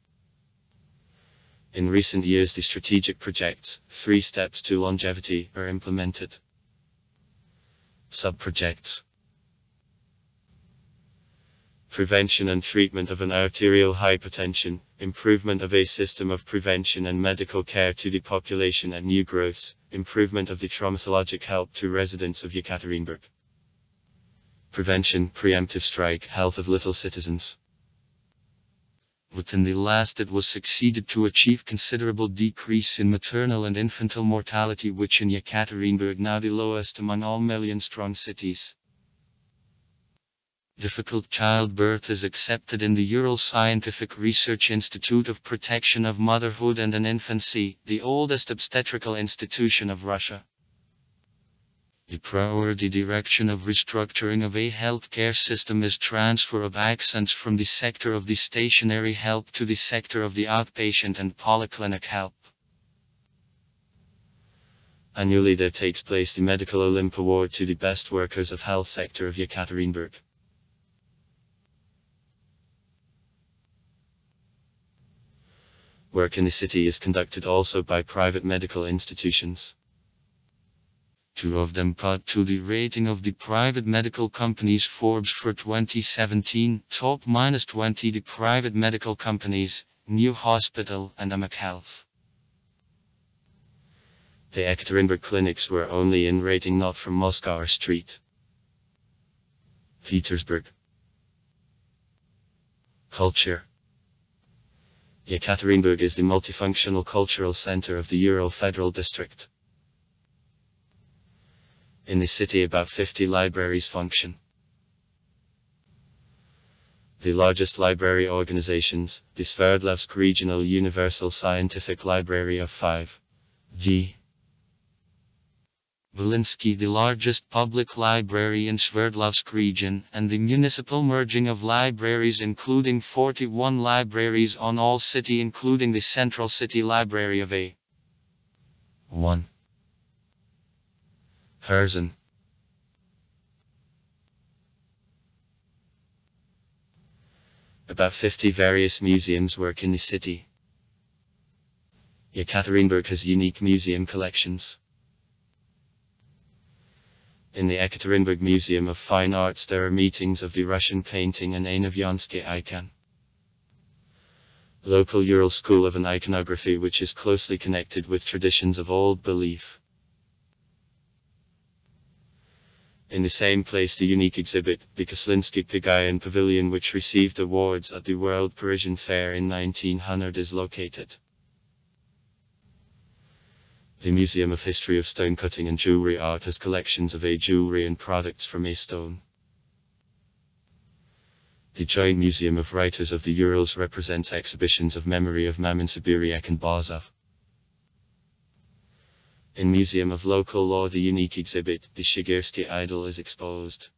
In recent years the strategic projects, 3 steps to longevity, are implemented. Sub-projects. Prevention and treatment of an arterial hypertension, improvement of a system of prevention and medical care to the population at new growths, improvement of the traumatologic help to residents of Ekaterinburg. Prevention, preemptive strike, health of little citizens. Within the last it was succeeded to achieve considerable decrease in maternal and infantile mortality which in Ekaterinburg now the lowest among all million-strong cities. Difficult childbirth is accepted in the Ural Scientific Research Institute of Protection of Motherhood and an Infancy, the oldest obstetrical institution of Russia. The priority direction of restructuring of a healthcare system is transfer of accents from the sector of the stationary help to the sector of the outpatient and polyclinic help. Annually there takes place the Medical Olymp Award to the best workers of health sector of Ekaterinburg. Work in the city is conducted also by private medical institutions. 2 of them put to the rating of the private medical companies Forbes for 2017, top -20 the private medical companies, New Hospital and Amak Health. The Ekaterinburg clinics were only in rating not from Moscow or Street. Petersburg. Culture. Ekaterinburg is the multifunctional cultural center of the Ural Federal District. In the city, about 50 libraries function. The largest library organizations, the Sverdlovsk Regional Universal Scientific Library of 5G. Volinsky, the largest public library in Sverdlovsk region, and the municipal merging of libraries including 41 libraries on all city including the Central City Library of A1. Herzen. About 50 various museums work in the city. Ekaterinburg has unique museum collections. In the Ekaterinburg Museum of Fine Arts there are meetings of the Russian painting and Ainavyansky icon. Local Ural school of an iconography which is closely connected with traditions of old belief. In the same place the unique exhibit, the Koslinsky Pigayan Pavilion, which received awards at the World Parisian Fair in 1900, is located. The Museum of History of Stone Cutting and Jewelry Art has collections of jewelry and products from stone. The Joint Museum of Writers of the Urals represents exhibitions of memory of Mamin Sibiriak and Bazov. In Museum of Local Law the unique exhibit, the Shigersky Idol, is exposed.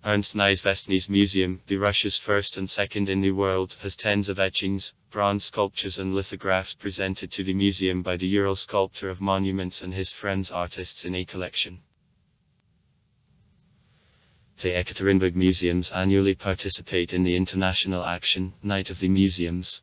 Ernst Neizvestny's museum, the Russia's first and second in the world, has tens of etchings, bronze sculptures and lithographs presented to the museum by the Ural sculptor of monuments and his friends artists in a collection. The Ekaterinburg Museums annually participate in the International Action Night of the Museums.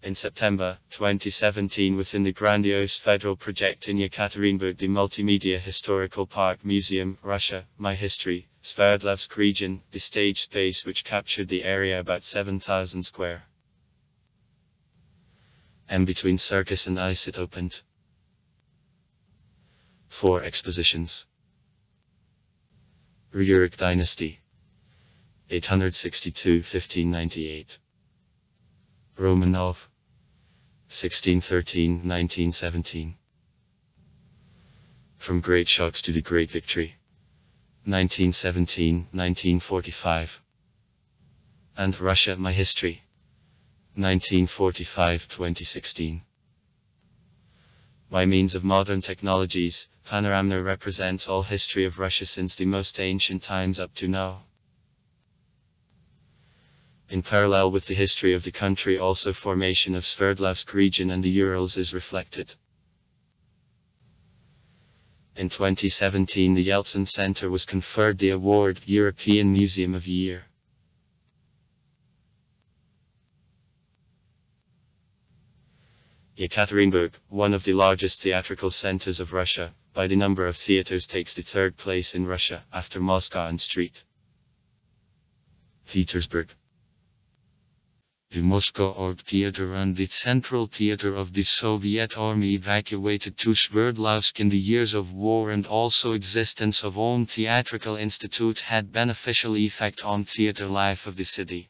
In September 2017, within the grandiose federal project in Ekaterinburg, the Multimedia Historical Park Museum, Russia, My History, Sverdlovsk region, the stage space which captured the area about 7,000 square m between circus and ice, it opened 4 expositions. Rurik Dynasty 862–1598. Romanov 1613–1917. From Great Shocks to the Great Victory 1917–1945. And Russia, My History 1945–2016. By means of modern technologies, Panoramna represents all history of Russia since the most ancient times up to now. In parallel with the history of the country, also formation of Sverdlovsk region and the Urals is reflected. In 2017 the Yeltsin Center was conferred the award European Museum of the Year. Ekaterinburg, one of the largest theatrical centers of Russia, by the number of theaters takes the 3rd place in Russia, after Moscow and St. Petersburg. The Moscow Art Theater and the Central Theater of the Soviet Army evacuated to Sverdlovsk in the years of war, and also existence of own theatrical institute had beneficial effect on theater life of the city.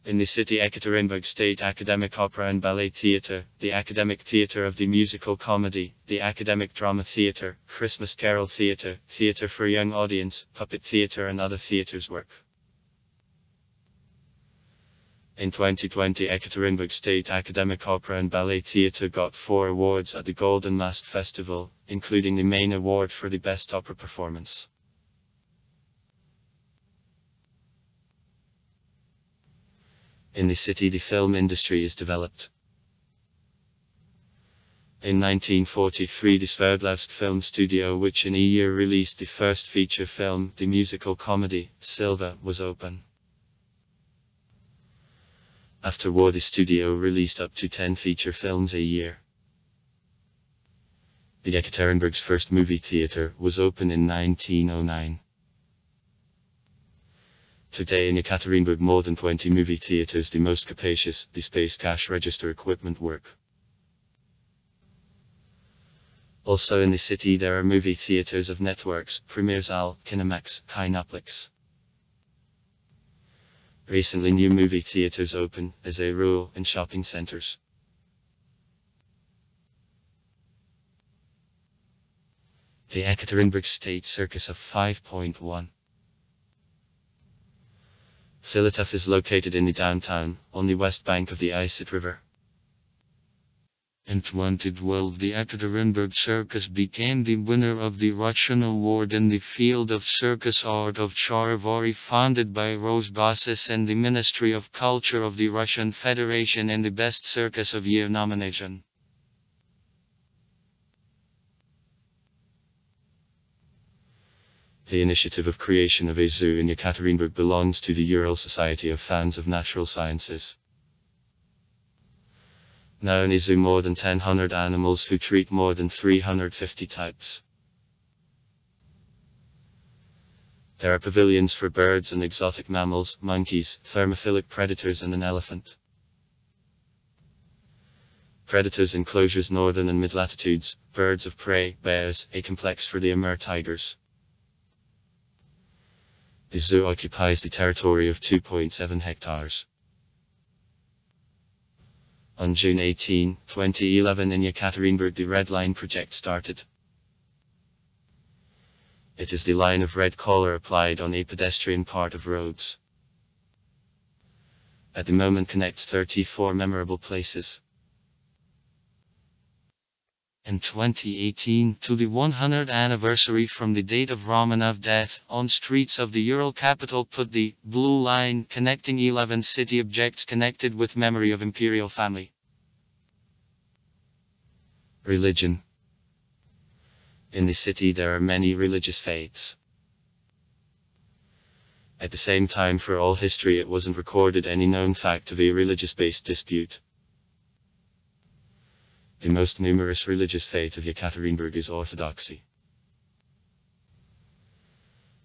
In the city, Ekaterinburg State Academic Opera and Ballet Theater, the Academic Theater of the Musical Comedy, the Academic Drama Theater, Christmas Carol Theater, Theater for Young Audience, Puppet Theater and other theaters work. In 2020, Ekaterinburg State Academic Opera and Ballet Theater got 4 awards at the Golden Mask Festival, including the main award for the Best Opera Performance. In the city, the film industry is developed. In 1943, the Sverdlovsk Film Studio, which in a year released the first feature film, the musical comedy, Silva, was open. After war, the studio released up to 10 feature films a year. The Ekaterinburg's first movie theater was opened in 1909. Today in Ekaterinburg more than 20 movie theaters, the most capacious, the space cash register equipment work. Also in the city there are movie theaters of networks, Premiersal, Kinemax, Kinoplex. Recently new movie theaters open, as a rule, in shopping centers. The Ekaterinburg State Circus of 5.1. Filatov is located in the downtown, on the west bank of the Isit River. In 2012 the Ekaterinburg Circus became the winner of the Russian award in the field of circus art of Charivari funded by Rosgosses and the Ministry of Culture of the Russian Federation in the Best Circus of Year nomination. The initiative of creation of a zoo in Ekaterinburg belongs to the Ural Society of Fans of Natural Sciences. Now in a zoo more than 1,000 animals who treat more than 350 types. There are pavilions for birds and exotic mammals, monkeys, thermophilic predators and an elephant. Predators enclosures northern and mid-latitudes, birds of prey, bears, a complex for the Amur tigers. The zoo occupies the territory of 2.7 hectares. On June 18, 2011 in Ekaterinburg the Red Line project started. It is the line of red color applied on a pedestrian part of roads. At the moment connects 34 memorable places. In 2018, to the 100th anniversary from the date of Romanov's death, on streets of the Ural capital put the Blue Line connecting 11 city objects connected with memory of imperial family. Religion. In the city there are many religious faiths. At the same time for all history it wasn't recorded any known fact of a religious-based dispute. The most numerous religious faith of Ekaterinburg is Orthodoxy.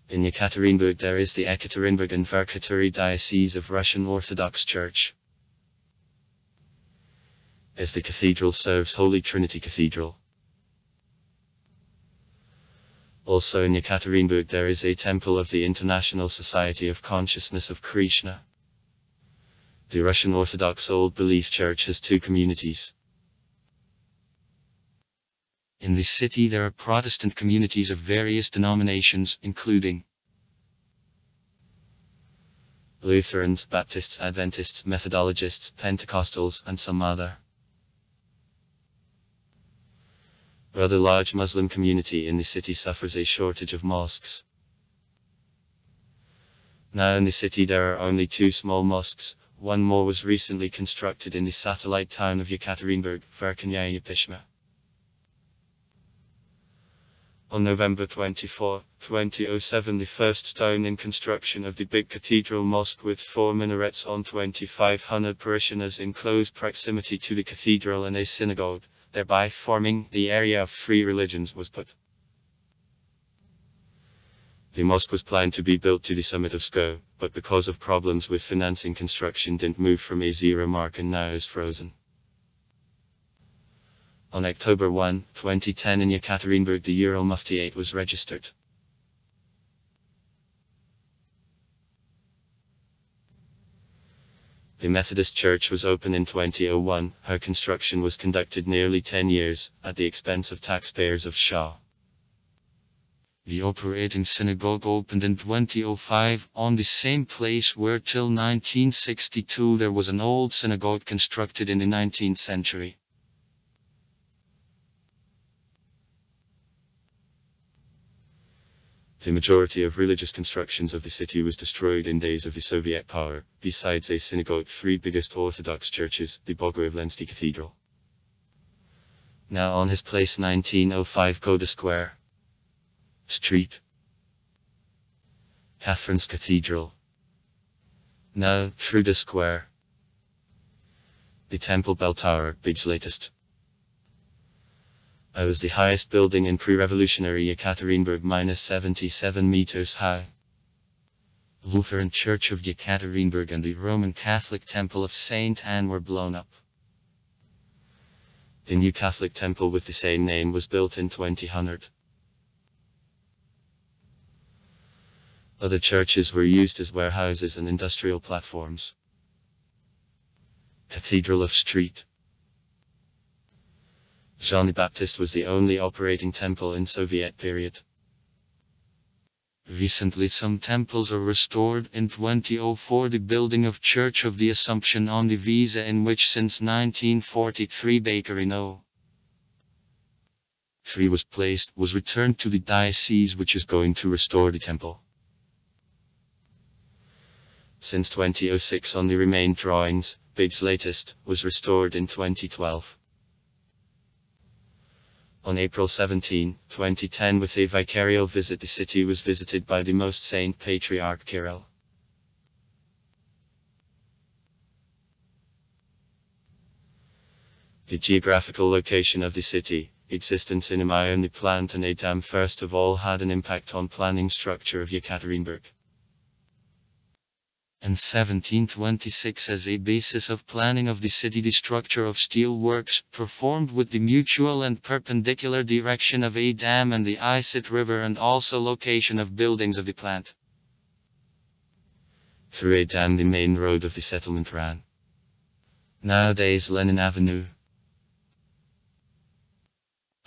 In Ekaterinburg there is the Ekaterinburg and Verkhovny Diocese of Russian Orthodox Church. As the cathedral serves Holy Trinity Cathedral. Also in Ekaterinburg there is a temple of the International Society of Consciousness of Krishna. The Russian Orthodox Old Belief Church has two communities. In the city there are Protestant communities of various denominations, including Lutherans, Baptists, Adventists, Methodologists, Pentecostals, and some other. Rather large Muslim community in the city suffers a shortage of mosques. Now in the city there are only two small mosques, one more was recently constructed in the satellite town of Ekaterinburg, Verkhovny Pishma. On November 24, 2007 the first stone in construction of the big cathedral mosque with 4 minarets on 2,500 parishioners in close proximity to the cathedral and a synagogue, thereby forming the area of 3 religions was put. The mosque was planned to be built to the summit of Sko, but because of problems with financing construction didn't move from a zero mark and now is frozen. On October 1, 2010 in Ekaterinburg the Ural Muftiate was registered. The Methodist Church was opened in 2001, her construction was conducted nearly 10 years, at the expense of taxpayers of Shah. The operating synagogue opened in 2005, on the same place where till 1962 there was an old synagogue constructed in the 19th century. The majority of religious constructions of the city was destroyed in days of the Soviet power, besides a synagogue 3 biggest Orthodox churches, the Bogorevlensky Cathedral. Now on his place 1905 Goda Square. Street. Catherine's Cathedral. Now Truda Square. The Temple Bell Tower, Big's latest. It was the highest building in pre-revolutionary Ekaterinburg, -77 meters high. Lutheran Church of Ekaterinburg and the Roman Catholic Temple of Saint Anne were blown up. The new Catholic temple with the same name was built in 2000. Other churches were used as warehouses and industrial platforms. Cathedral of St. Jean the Baptist was the only operating temple in Soviet period. Recently some temples are restored. In 2004 the building of Church of the Assumption on the Visa, in which since 1943 Bakery No. 3 was placed, was returned to the diocese, which is going to restore the temple. Since 2006 only remained drawings. Big's latest was restored in 2012. On April 17, 2010, with a vicarial visit, the city was visited by the Most Saint Patriarch Kirill. The geographical location of the city, existence in a Ionic plant and a dam first of all had an impact on planning structure of Ekaterinburg. In 1726, as a basis of planning of the city, the structure of steel works, performed with the mutual and perpendicular direction of a dam and the Isit River, and also location of buildings of the plant. Through a dam the main road of the settlement ran. Nowadays Lenin Avenue.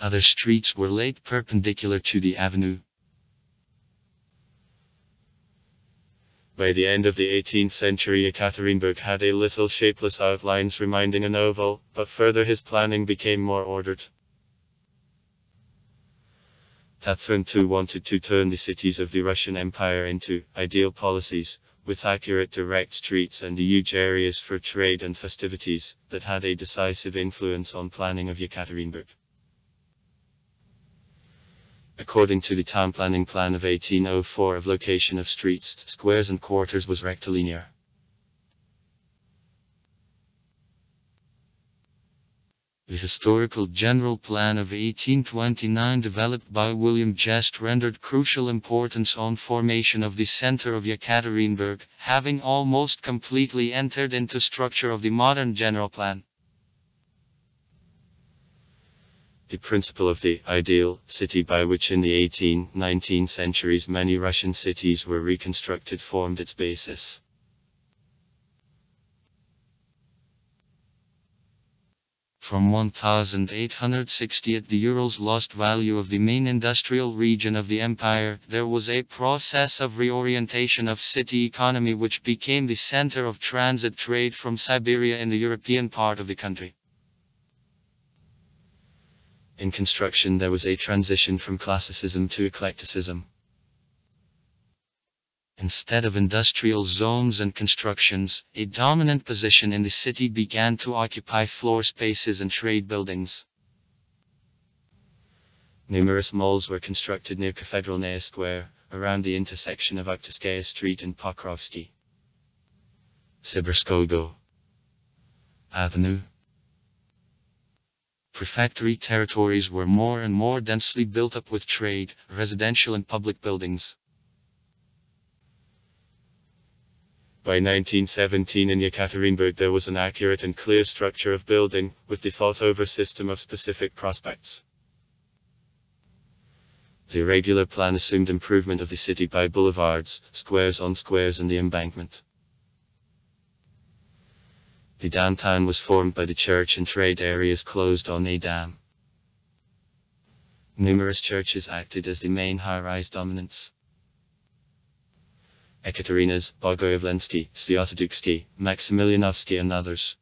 Other streets were laid perpendicular to the avenue. By the end of the 18th century, Ekaterinburg had a little shapeless outlines reminding an oval, but further his planning became more ordered. Catherine II wanted to turn the cities of the Russian Empire into ideal policies, with accurate direct streets and huge areas for trade and festivities, that had a decisive influence on planning of Ekaterinburg. According to the town planning plan of 1804, of location of streets, squares and quarters was rectilinear. The historical general plan of 1829, developed by William Jest, rendered crucial importance on formation of the center of Ekaterinburg, having almost completely entered into structure of the modern general plan. The principle of the ideal city, by which in the 18th-19th centuries many Russian cities were reconstructed, formed its basis. From 1860, at the Urals lost value of the main industrial region of the empire, there was a process of reorientation of city economy, which became the center of transit trade from Siberia in the European part of the country. In construction there was a transition from classicism to eclecticism. Instead of industrial zones and constructions, a dominant position in the city began to occupy floor spaces and trade buildings. Numerous malls were constructed near Kathedralnaya Square, around the intersection of Ukhtyrskaya Street and Pokrovsky. Siberskogo Avenue. Prefectory territories were more and more densely built up with trade, residential and public buildings. By 1917 in Ekaterinburg there was an accurate and clear structure of building, with the thought-over system of specific prospects. The irregular plan assumed improvement of the city by boulevards, squares on squares and the embankment. The downtown was formed by the church and trade areas closed on a dam. Numerous churches acted as the main high-rise dominants. Ekaterina's, Bogoyevlensky, Sviatoduksky, Maximilianovsky and others.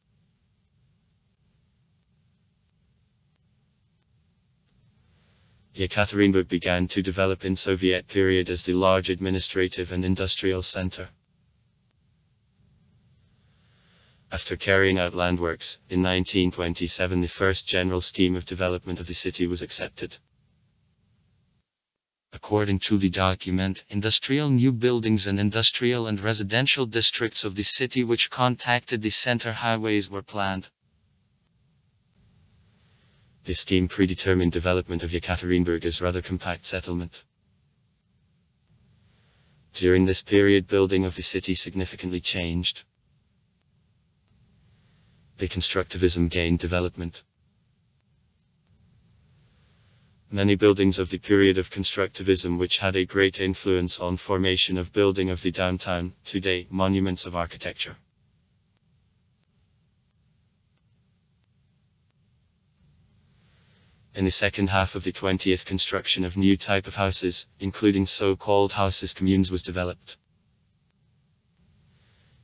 Ekaterinburg began to develop in Soviet period as the large administrative and industrial center. After carrying out land works, in 1927 the first general scheme of development of the city was accepted. According to the document, industrial new buildings and industrial and residential districts of the city which contacted the center highways were planned. This scheme predetermined development of Ekaterinburg as rather compact settlement. During this period building of the city significantly changed. The constructivism gained development. Many buildings of the period of constructivism which had a great influence on formation of building of the downtown, today monuments of architecture. In the second half of the 20th, construction of new type of houses, including so-called houses communes, was developed.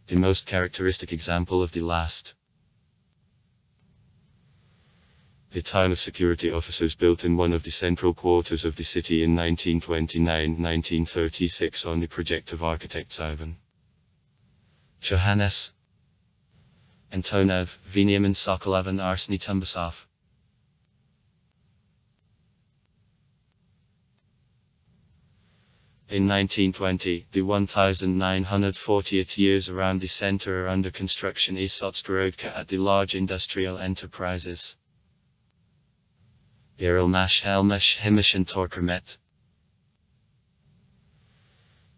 The most characteristic example of the last, the town of security officers built in one of the central quarters of the city in 1929-1936 on the project of architects Ivan Johannes Antonov, Veniamin Sokolov and Arseny Tumbasov. In 1920, the 1940th years around the center are under construction Isotskorodka at the large industrial enterprises Yerelmash, Helmash, Himish and Torkermet.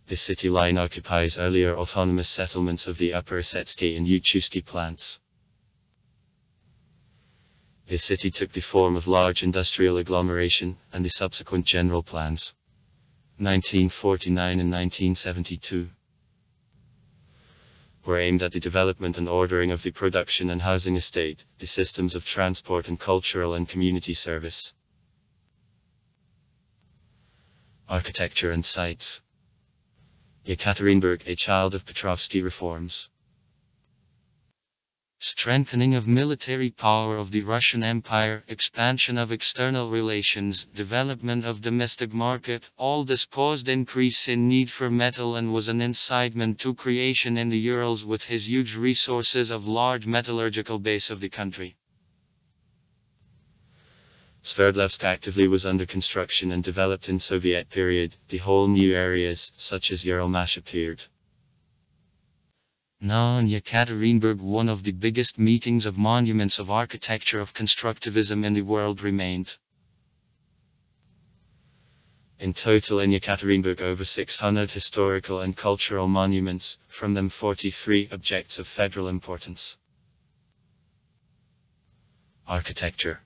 The city line occupies earlier autonomous settlements of the Upper Osetsky and Yuchusky plants. The city took the form of large industrial agglomeration, and the subsequent general plans 1949 and 1972 were aimed at the development and ordering of the production and housing estate, the systems of transport and cultural and community service. Architecture and sites. Ekaterinburg, a child of Petrovsky reforms. Strengthening of military power of the Russian Empire, expansion of external relations, development of domestic market, all this caused increase in need for metal and was an incitement to creation in the Urals with his huge resources of large metallurgical base of the country. Sverdlovsk actively was under construction and developed in Soviet period. The whole new areas, such as Yerelmash, appeared. Now in Ekaterinburg, one of the biggest meetings of monuments of architecture of constructivism in the world remained. In total in Ekaterinburg over 600 historical and cultural monuments, from them 43 objects of federal importance. Architecture.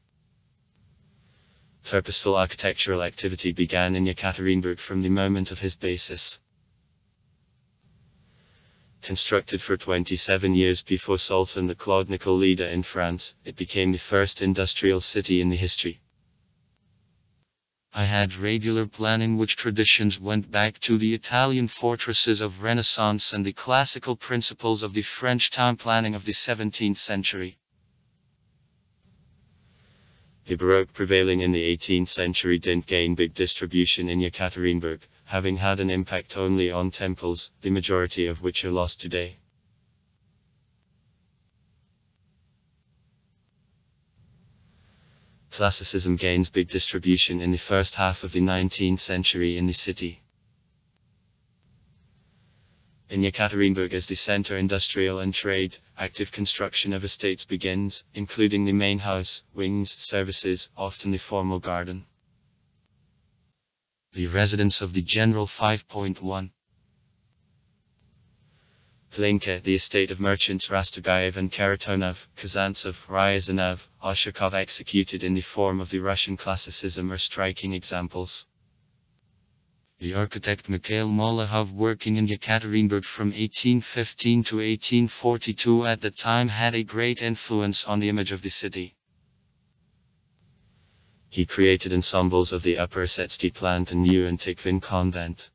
Purposeful architectural activity began in Ekaterinburg from the moment of his basis. Constructed for 27 years before Sultan the Clodnickel leader in France, it became the first industrial city in the history. I had regular planning which traditions went back to the Italian fortresses of Renaissance and the classical principles of the French town planning of the 17th century. The Baroque prevailing in the 18th century didn't gain big distribution in Ekaterinburg, having had an impact only on temples, the majority of which are lost today. Classicism gains big distribution in the first half of the 19th century in the city. In Ekaterinburg as the center industrial and trade, active construction of estates begins, including the main house, wings, services, often the formal garden. The residence of the General 5.1. Plinka, the estate of merchants Rastagayev and Karatonov, Kazantsev, Ryazanov, Oshakov executed in the form of the Russian classicism are striking examples. The architect Mikhail Molotov, working in Ekaterinburg from 1815 to 1842 at the time, had a great influence on the image of the city. He created ensembles of the Upper Osetsky plant and New and Tikvin convent.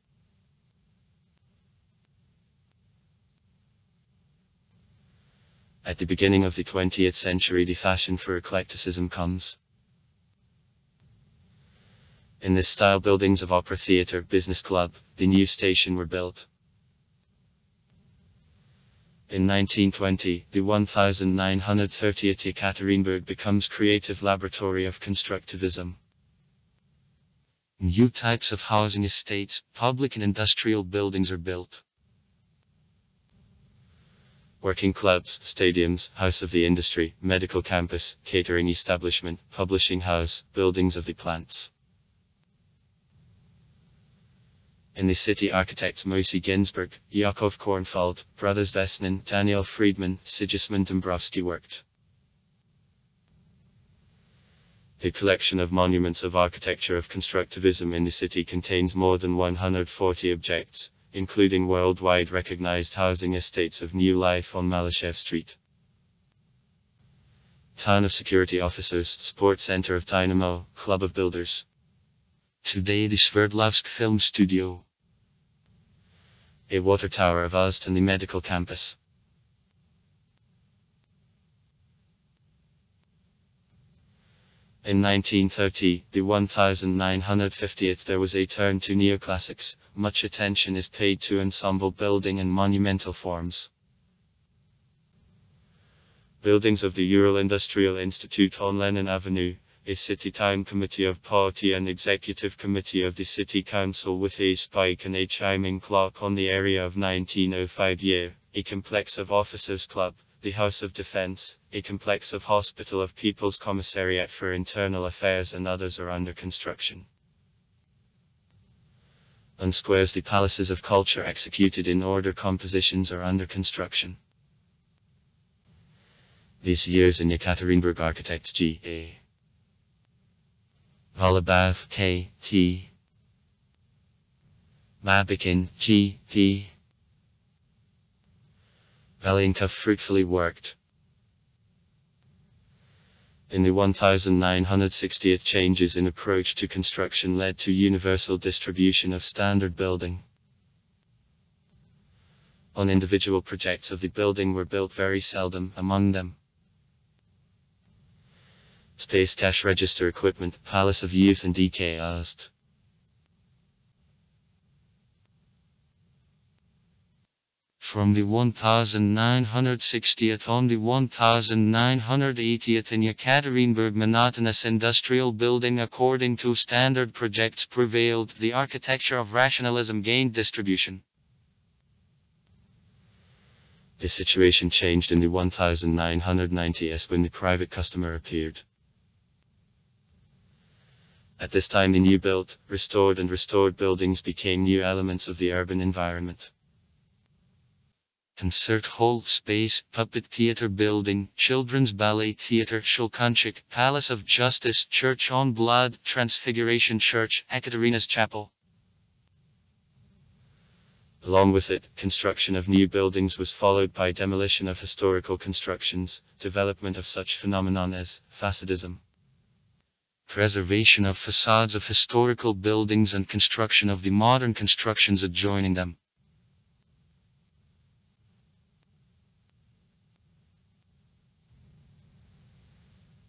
At the beginning of the 20th century, the fashion for eclecticism comes. In this style, buildings of opera theatre, business club, the new station were built. In 1920, the 1930th Ekaterinburg becomes creative laboratory of constructivism. New types of housing estates, public and industrial buildings are built. Working clubs, stadiums, house of the industry, medical campus, catering establishment, publishing house, buildings of the plants. In the city, architects Moisey Ginsberg, Yakov Kornfeld, brothers Vesnin, Daniel Friedman, Sigismund Dombrovsky worked. The collection of monuments of architecture of constructivism in the city contains more than 140 objects, including worldwide recognized housing estates of New Life on Malyshev Street. Town of Security Officers, Sports Center of Dynamo, Club of Builders. Today the Sverdlovsk Film Studio. A water tower of Ust and the medical campus. In 1930, the 1950th, there was a turn to neoclassics. Much attention is paid to ensemble building and monumental forms. Buildings of the Ural Industrial Institute on Lenin Avenue, a city town committee of party and executive committee of the city council with a spike and a chiming clock on the area of 1905 year, a complex of officers' club, the House of Defense, a complex of Hospital of People's Commissariat for Internal Affairs, and others are under construction. On squares, the palaces of culture executed in order compositions are under construction. These years in Ekaterinburg, architects G.A. Volobav, K.T. Babikin, G.P. Valenkov fruitfully worked. In the 1960th, changes in approach to construction led to universal distribution of standard building. On individual projects of the building were built very seldom, among them Space Cash Register Equipment, Palace of Youth and DK Ust. From the 1960th on the 1980th in Ekaterinburg, monotonous industrial building according to standard projects prevailed. The architecture of rationalism gained distribution. The situation changed in the 1990s when the private customer appeared. At this time, the new built, restored and restored buildings became new elements of the urban environment. Concert hall, space, puppet theater building, children's ballet theater, Shulkanchik, Palace of Justice, Church on Blood, Transfiguration Church, Ekaterina's Chapel. Along with it, construction of new buildings was followed by demolition of historical constructions, development of such phenomenon as facadism, preservation of facades of historical buildings and construction of the modern constructions adjoining them.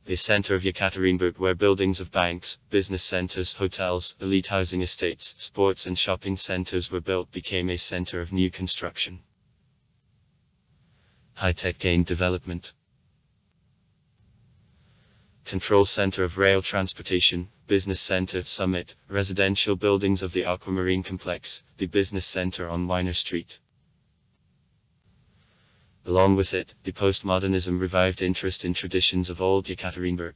The center of Ekaterinburg, where buildings of banks, business centers, hotels, elite housing estates, sports and shopping centers were built, became a center of new construction. High-tech gained development. Control center of rail transportation, business center, summit, residential buildings of the Aquamarine complex, the business center on Weiner Street. Along with it, the postmodernism revived interest in traditions of old Ekaterinburg.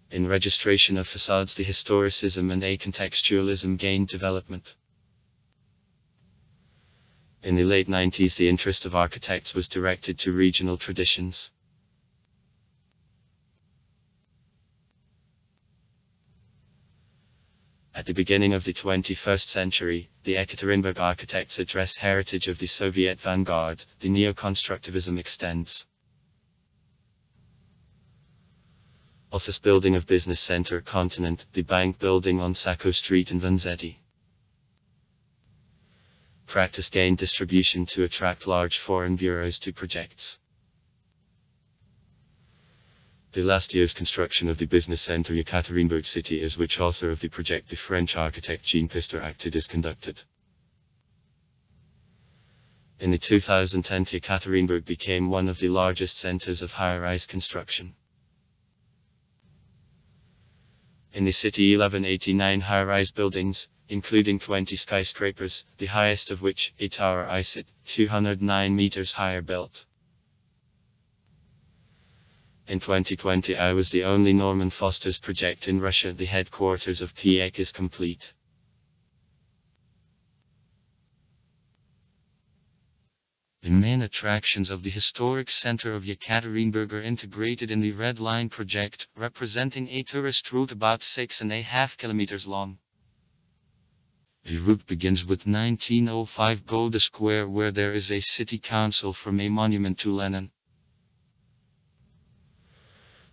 In registration of facades, the historicism and acontextualism gained development. In the late 90s, the interest of architects was directed to regional traditions. At the beginning of the 21st century, the Ekaterinburg architects address heritage of the Soviet vanguard. The neo-constructivism extends. Office building of business center, Continent, the bank building on Sacco Street in Vanzetti. Practice gained distribution to attract large foreign bureaus to projects. The last year's construction of the business center Ekaterinburg city, as which author of the project the French architect Jean Pister acted, is conducted. In the 2010, Ekaterinburg became one of the largest centers of high-rise construction. In the city, 1189 high-rise buildings, including 20 skyscrapers, the highest of which, a tower ISIT, 209 meters higher, built. In 2020, I was the only Norman Foster's project in Russia. The headquarters of PEC is complete. The main attractions of the historic center of Ekaterinburg are integrated in the Red Line project, representing a tourist route about 6.5 kilometers long. The route begins with 1905 Golda Square, where there is a city council from a monument to Lenin.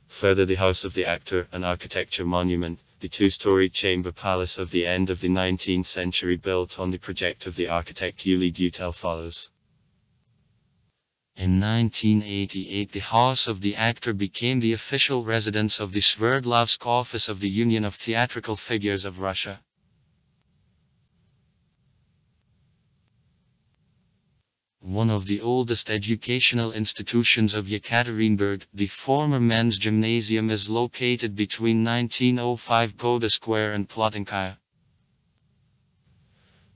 Further, the House of the Actor, an architecture monument, the two-storied chamber palace of the end of the 19th century built on the project of the architect Yuli Dutel follows. In 1988, the House of the Actor became the official residence of the Sverdlovsk office of the Union of Theatrical Figures of Russia. One of the oldest educational institutions of Ekaterinburg, the former men's gymnasium, is located between 1905 Golda Square and Plotinkaya.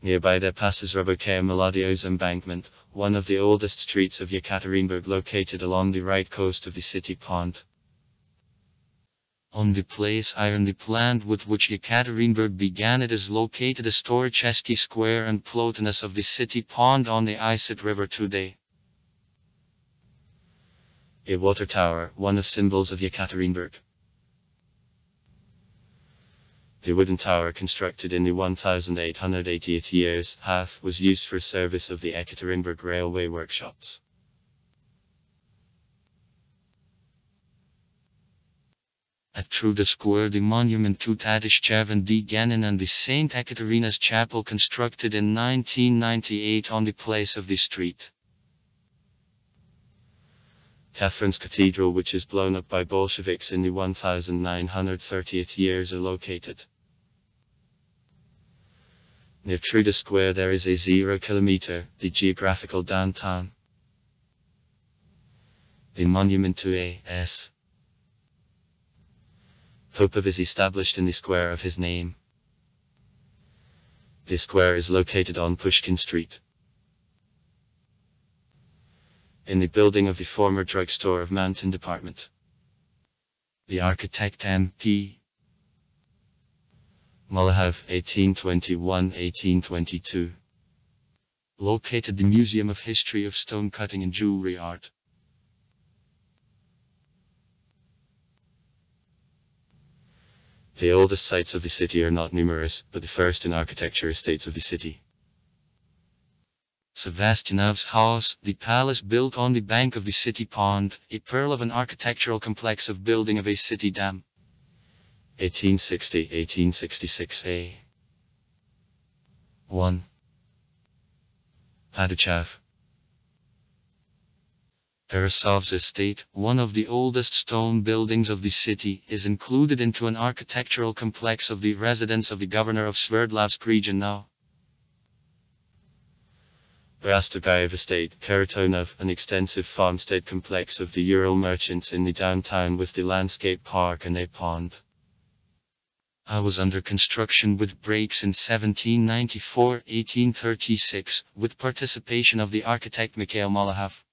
Nearby there passes Robokaya Melodio's embankment, one of the oldest streets of Ekaterinburg, located along the right coast of the city pond. On the place iron, the plant with which Ekaterinburg began, it is located a Storicheski Square and Plotinus of the city pond on the Isit River today. A water tower, one of symbols of Ekaterinburg. The wooden tower, constructed in the 1880th years, was used for service of the Ekaterinburg railway workshops. At Truda Square, the monument to Tadishchev and D. Genin and the St. Ekaterina's Chapel, constructed in 1998 on the place of the street. Catherine's Cathedral, which is blown up by Bolsheviks in the 1930th years, are located. Near Truda Square there is a 0 kilometer, the geographical downtown. The monument to A.S. Popov is established in the square of his name. The square is located on Pushkin Street, in the building of the former drugstore of Mountain Department. The architect M.P. Malahav, 1821-1822. Located the Museum of History of Stone Cutting and Jewelry Art. The oldest sites of the city are not numerous, but the first in architecture estates of the city. Sevastianov's house, the palace built on the bank of the city pond, a pearl of an architectural complex of building of a city dam. 1860-1866 A. 1. Paduchev. Tarasov's estate, one of the oldest stone buildings of the city, is included into an architectural complex of the residence of the governor of Sverdlovsk region now. Rastogayev estate, Karatonov, an extensive farmstead complex of the Ural merchants in the downtown with the landscape park and a pond. I was under construction with breaks in 1794-1836, with participation of the architect Mikhail Malahav.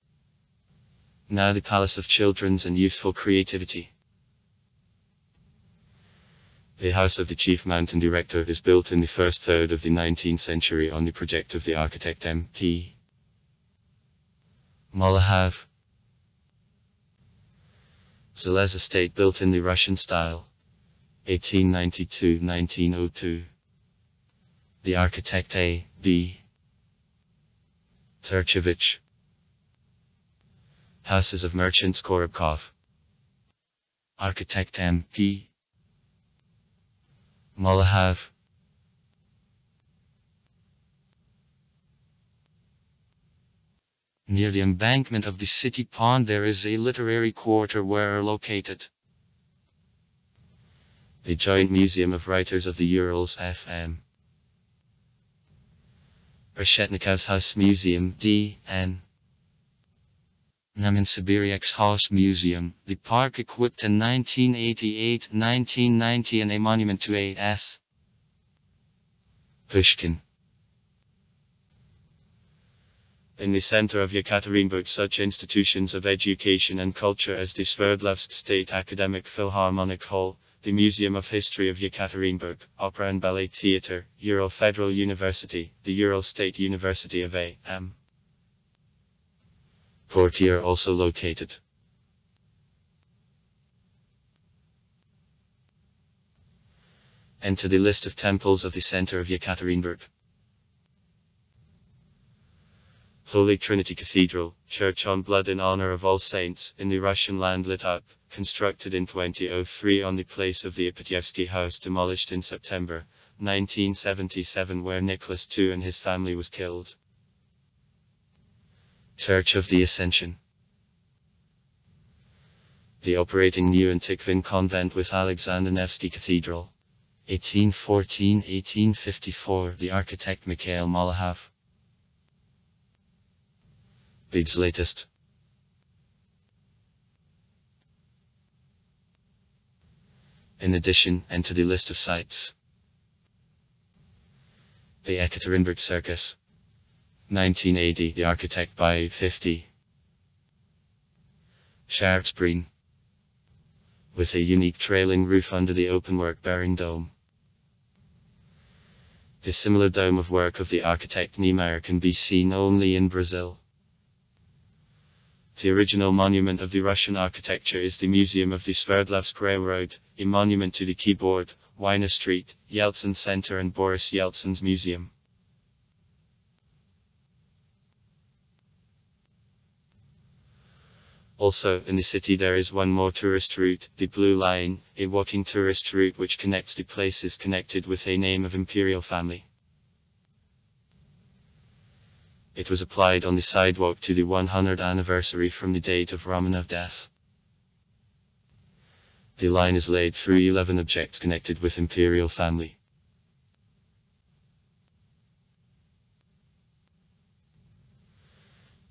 Now the Palace of Children's and Youthful Creativity. The house of the chief mountain director is built in the first third of the 19th century on the project of the architect M.P. Malahav. Zelez estate, built in the Russian style, 1892-1902. The architect A.B. Turchevich. Houses of Merchants Korobkov. Architect M.P. Malahav. Near the embankment of the city pond there is a literary quarter where are located the Joint Museum of Writers of the Urals FM. Reshetnikov's House Museum D.N. Namin Sibiriak's House Museum, the park equipped in 1988-1990 and a monument to A.S. Pushkin. In the center of Ekaterinburg, such institutions of education and culture as the Sverdlovsk State Academic Philharmonic Hall, the Museum of History of Ekaterinburg, Opera and Ballet Theatre, Ural Federal University, the Ural State University of A.M. Forti are also located. Enter the list of temples of the center of Ekaterinburg. Holy Trinity Cathedral, church on blood in honor of all saints, in the Russian land lit up, constructed in 2003 on the place of the Ipatevsky house demolished in September 1977 where Nicholas II and his family was killed. Church of the Ascension. The operating New Antiquin convent with Alexander Nevsky Cathedral. 1814-1854, the architect Mikhail Molohav. Big's latest. In addition, enter the list of sites. The Ekaterinburg Circus. 1980, the architect by 50. Scharzbreen. With a unique trailing roof under the openwork bearing dome. The similar dome of work of the architect Niemeyer can be seen only in Brazil. The original monument of the Russian architecture is the Museum of the Sverdlovsk Railroad, a monument to the Keyboard, Weiner Street, Yeltsin Center and Boris Yeltsin's museum. Also, in the city there is one more tourist route, the Blue Line, a walking tourist route which connects the places connected with a name of imperial family. It was applied on the sidewalk to the 100th anniversary from the date of Romanov death. The line is laid through 11 objects connected with imperial family.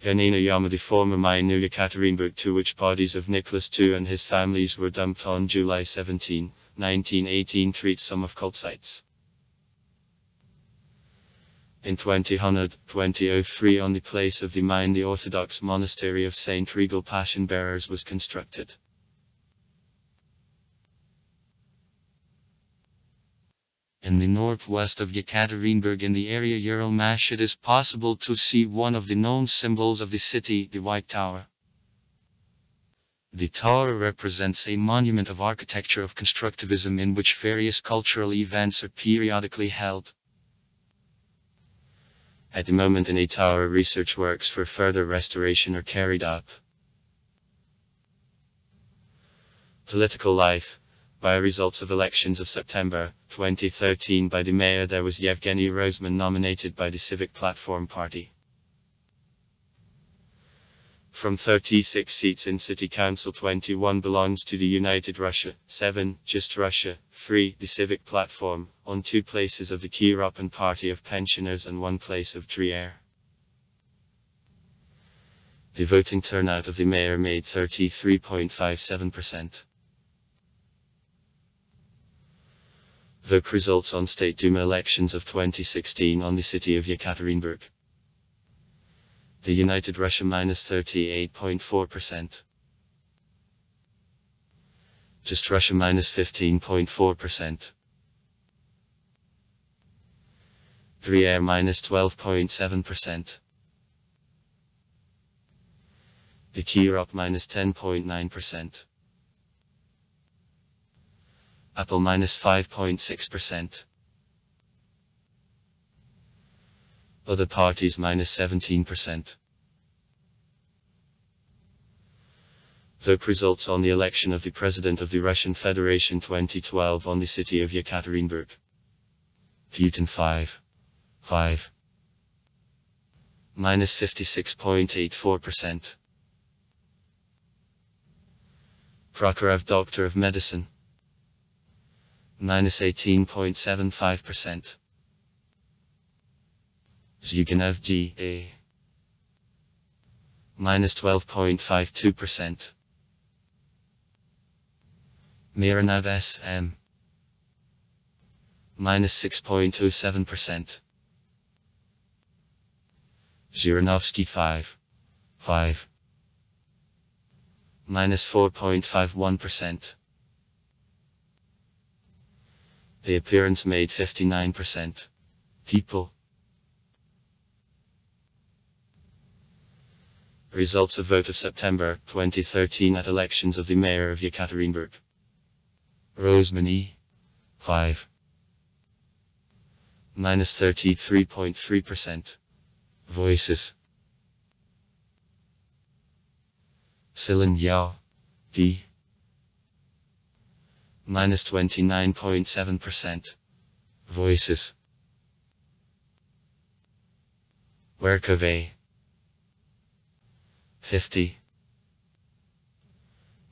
Yanina Yama, the former mine near Ekaterinburg to which bodies of Nicholas II and his families were dumped on July 17, 1918 treats some of cult sites. In 2003 on the place of the mine the Orthodox monastery of St. Regal Passion Bearers was constructed. In the northwest of Ekaterinburg in the area Uralmash it is possible to see one of the known symbols of the city, the White Tower. The tower represents a monument of architecture of constructivism in which various cultural events are periodically held. At the moment in a tower research works for further restoration are carried out. Political life. By results of elections of September 2013 by the mayor there was Yevgeny Rozman nominated by the Civic Platform Party. From 36 seats in City Council 21 belongs to the United Russia, 7, Just Russia, 3, the Civic Platform, on 2 places of the Kiropin Party of Pensioners and 1 place of Trier. The voting turnout of the mayor made 33.57%. Vote results on State Duma elections of 2016 on the city of Ekaterinburg. The United Russia -38.4%. Just Russia -15.4%. Trier -12.7%. The Kirop -10.9%. Apple -5.6%. Other parties -17%. Vote results on the election of the President of the Russian Federation 2012 on the city of Ekaterinburg. Putin 5. -56.84%. Prokhorov Doctor of Medicine. -18.75%. Zyuganov G.A. -12.52%. Mironov S.M. -6.07%. Zhiranovsky 5. -4.51%. The appearance made 59%. People. Results of vote of September 2013 at elections of the mayor of Ekaterinburg. Rosemany 5 -33.3% voices. Silan Yao B -29.7% voices. Werkove 50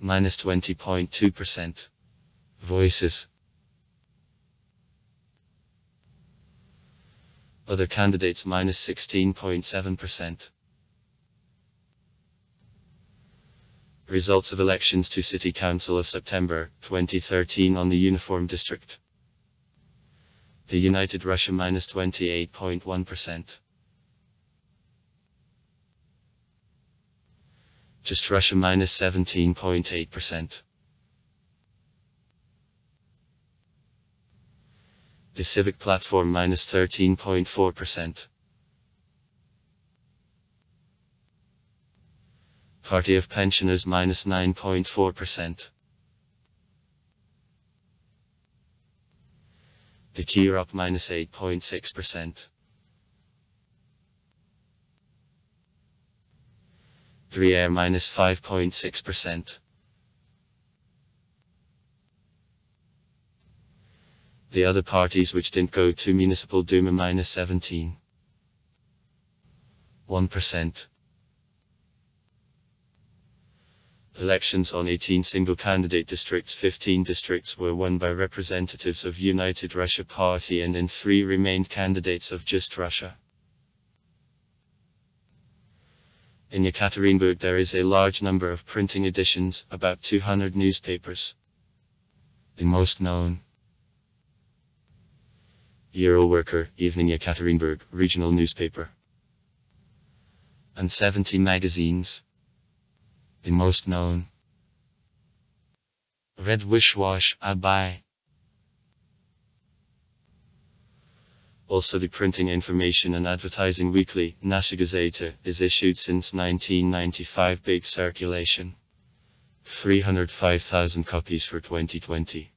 -20.2% voices. Other candidates -16.7%. Results of elections to City Council of September 2013 on the Uniform District. The United Russia -28.1%. Just Russia -17.8%. The Civic Platform -13.4%. Party of Pensioners -9.4%. The Kirop -8.6%. 3R -5.6%. The other parties which didn't go to Municipal Duma -17.1%. Elections on 18 single-candidate districts. 15 districts were won by representatives of United Russia Party and in 3 remained candidates of Just Russia. In Ekaterinburg there is a large number of printing editions, about 200 newspapers. The most known: Ural Worker, Evening Ekaterinburg, regional newspaper, and 70 magazines. The most known: Red Wishwash, Abai. Also the printing information and advertising weekly, Nasha Gazeta, is issued since 1995. Big circulation. 305,000 copies for 2020.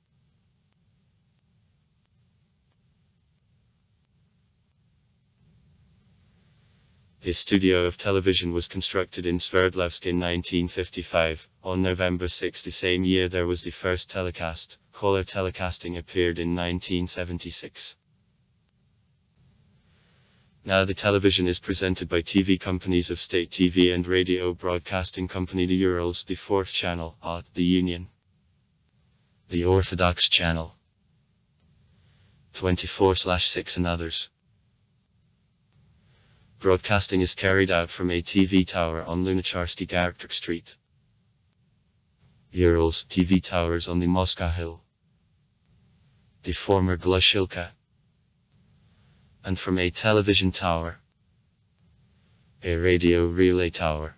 His studio of television was constructed in Sverdlovsk in 1955. On November 6 the same year there was the first telecast. Color telecasting appeared in 1976. Now the television is presented by TV companies of State TV and Radio Broadcasting Company. The Urals, the 4th channel, the Union, the Orthodox channel, 24/6 and others. Broadcasting is carried out from a TV tower on Lunacharsky Gartrik Street. Urals, TV towers on the Moscow Hill, the former Glushilka, and from a television tower, a radio relay tower,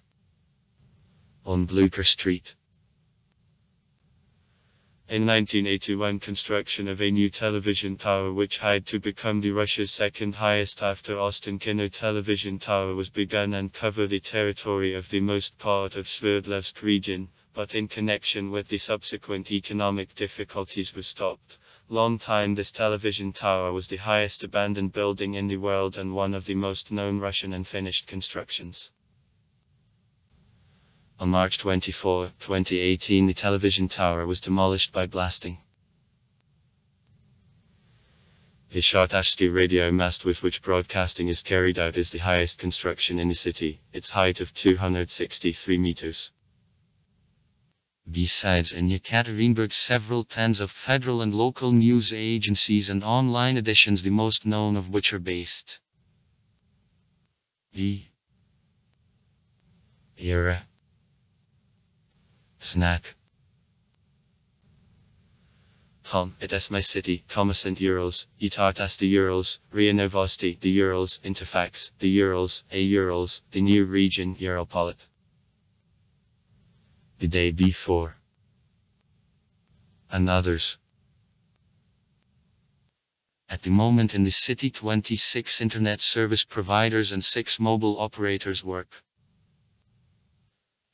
on Blucher Street. In 1981 construction of a new television tower which had to become the Russia's second highest after Ostankino television tower was begun and cover the territory of the most part of Sverdlovsk region, but in connection with the subsequent economic difficulties was stopped. Long time this television tower was the highest abandoned building in the world and one of the most known Russian unfinished constructions. On March 24, 2018 the television tower was demolished by blasting. The Shartashsky radio mast with which broadcasting is carried out is the highest construction in the city, its height of 263 meters. Besides, in Ekaterinburg several tens of federal and local news agencies and online editions, the most known of which are based. The Era, Snack, Tom, It's My City, Kommersant Urals, Itartas the Urals, Ria Novosti the Urals, Interfax, the Urals, A Urals, the New Region, Uralpolit. The Day Before, and others. At the moment in the city 26 internet service providers and 6 mobile operators work.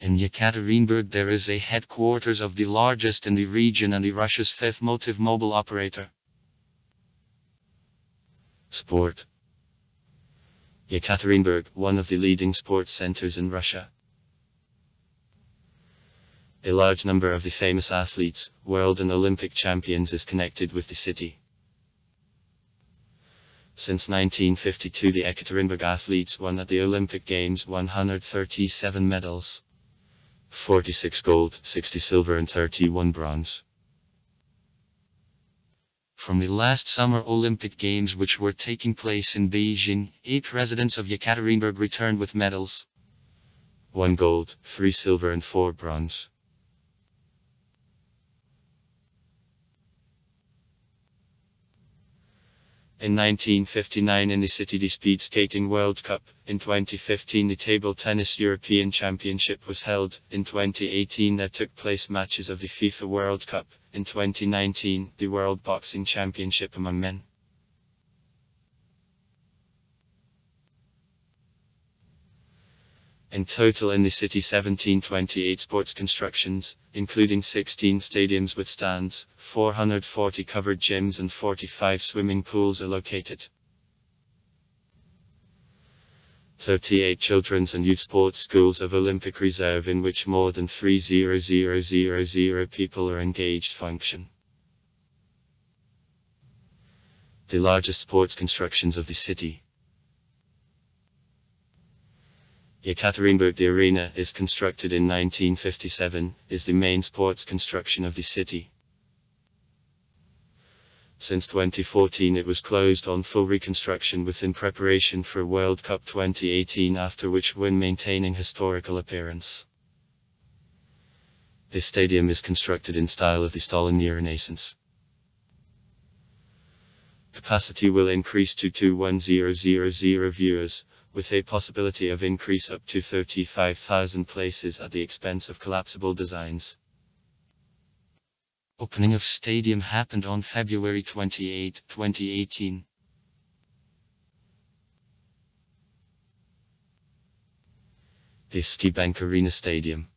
In Ekaterinburg there is a headquarters of the largest in the region and the Russia's fifth motive mobile operator. Sport. Ekaterinburg, one of the leading sports centers in Russia. A large number of the famous athletes, world and Olympic champions is connected with the city. Since 1952 the Ekaterinburg athletes won at the Olympic Games 137 medals. 46 gold, 60 silver and 31 bronze. From the last Summer Olympic Games which were taking place in Beijing, 8 residents of Ekaterinburg returned with medals. 1 gold, 3 silver and 4 bronze. In 1959 in the city the Speed Skating World Cup, in 2015 the Table Tennis European Championship was held, in 2018 there took place matches of the FIFA World Cup, in 2019 the World Boxing Championship among men. In total in the city 1728 sports constructions, including 16 stadiums with stands, 440 covered gyms and 45 swimming pools are located. 38 children's and youth sports schools of Olympic reserve in which more than 3,000 people are engaged function. The largest sports constructions of the city. Ekaterinburg the arena is constructed in 1957, is the main sports construction of the city. Since 2014 it was closed on full reconstruction within preparation for World Cup 2018 after which when maintaining historical appearance. This stadium is constructed in style of the Stalin Renaissance. Capacity will increase to 21,000 viewers, with a possibility of increase up to 35,000 places at the expense of collapsible designs. Opening of stadium happened on February 28, 2018. The Ski Bank Arena Stadium.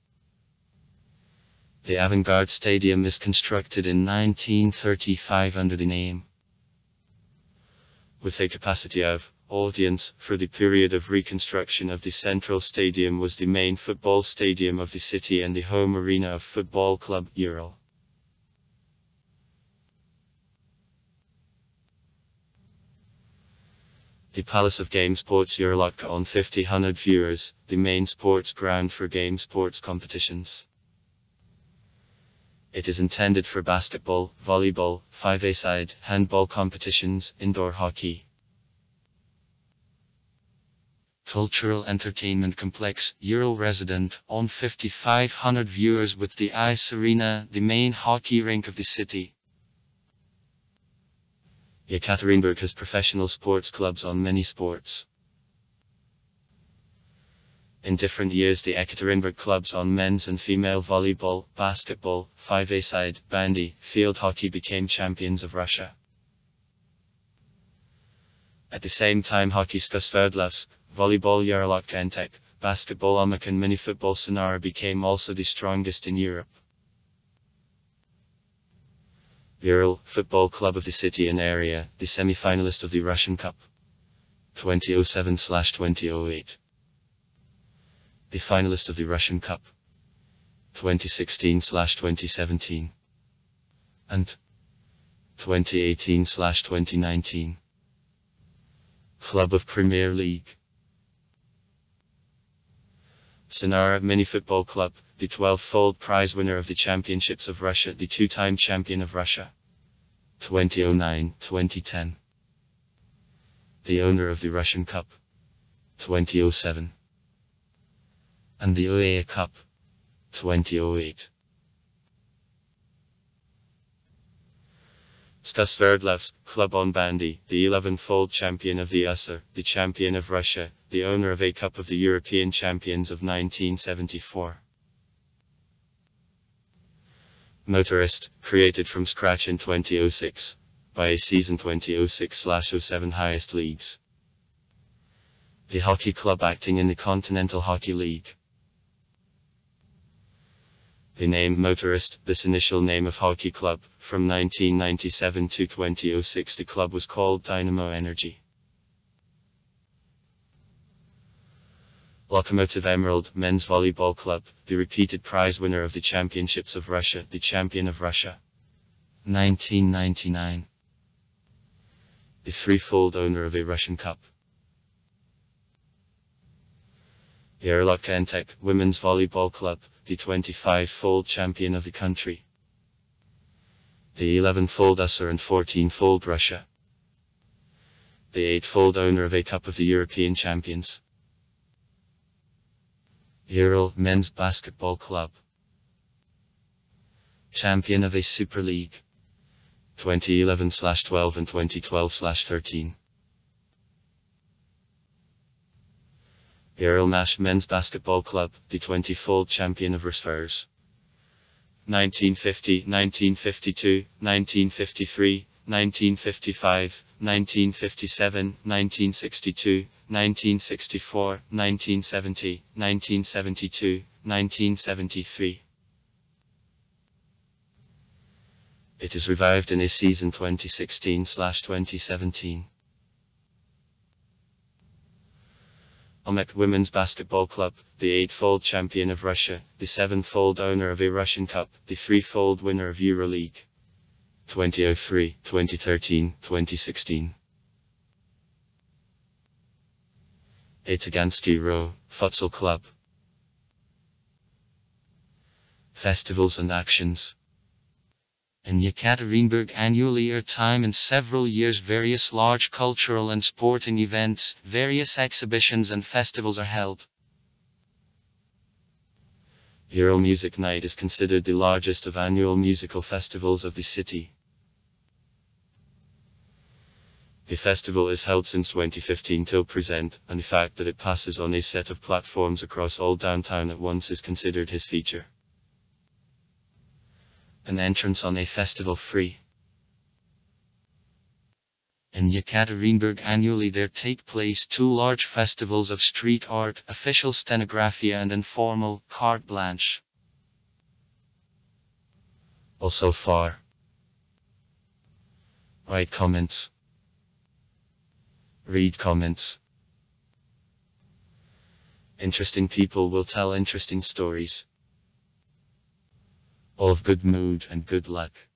The Avant-Garde Stadium is constructed in 1935 under the name, with a capacity of audience for the period of reconstruction of the central stadium was the main football stadium of the city and the home arena of football club Ural. The Palace of Game Sports Uralok on 50,000 viewers, the main sports ground for game sports competitions. It is intended for basketball, volleyball, 5-a-side, handball competitions, indoor hockey. Cultural Entertainment Complex, Ural resident, on 5,500 viewers with the Ice Arena, the main hockey rink of the city. Ekaterinburg has professional sports clubs on many sports. In different years the Ekaterinburg clubs on men's and female volleyball, basketball, 5-a-side, bandy, field hockey became champions of Russia. At the same time hockey Skosverdlovsk, volleyball Yarlok Entek, basketball Omok and mini-football Sonara became also the strongest in Europe. Ural, football club of the city and area, the semi-finalist of the Russian Cup 2007/2008. The finalist of the Russian Cup 2016/2017 and 2018/2019. Club of Premier League. Sonara Mini Football Club, the 12-fold prize winner of the Championships of Russia, the 2-time champion of Russia 2009-2010. The owner of the Russian Cup 2007 and the OEA Cup 2008. Skosverdlovsk, club on bandy, the 11-fold champion of the USSR, the champion of Russia, the owner of a Cup of the European Champions of 1974. Motorist, created from scratch in 2006, by a season 2006/07 highest leagues. The hockey club acting in the Continental Hockey League. The name Motorist, this initial name of hockey club, from 1997 to 2006 the club was called Dynamo Energy. Lokomotiv Emerald, men's volleyball club, the repeated prize winner of the championships of Russia, the champion of Russia. 1999. The threefold owner of a Russian cup. Ekaterinburg, women's volleyball club, the 25-fold champion of the country. The 11-fold USSR and 14-fold Russia. The 8-fold owner of a Cup of the European Champions. Ural, men's basketball club. Champion of a Super League. 2011/12 and 2012/13. Ural men's basketball club, the 20-fold champion of Rusfers. 1950, 1952, 1953, 1955, 1957, 1962, 1964, 1970, 1972, 1973. It is revived in a season 2016/2017. Omek women's basketball club, the 8-fold champion of Russia, the 7-fold owner of a Russian cup, the 3-fold winner of EuroLeague. 2003, 2013, 2016. Ekaterinburg Row, futsal club. Festivals and actions. In Ekaterinburg annually are time in several years various large cultural and sporting events, various exhibitions and festivals are held. Ural Music Night is considered the largest of annual musical festivals of the city. The festival is held since 2015 till present, and the fact that it passes on a set of platforms across all downtown at once is considered his feature. An entrance on a festival free. In Ekaterinburg annually there take place 2 large festivals of street art, official stenografia and informal, carte blanche. Also far. Write comments. Read comments. Interesting people will tell interesting stories. All of good mood and good luck.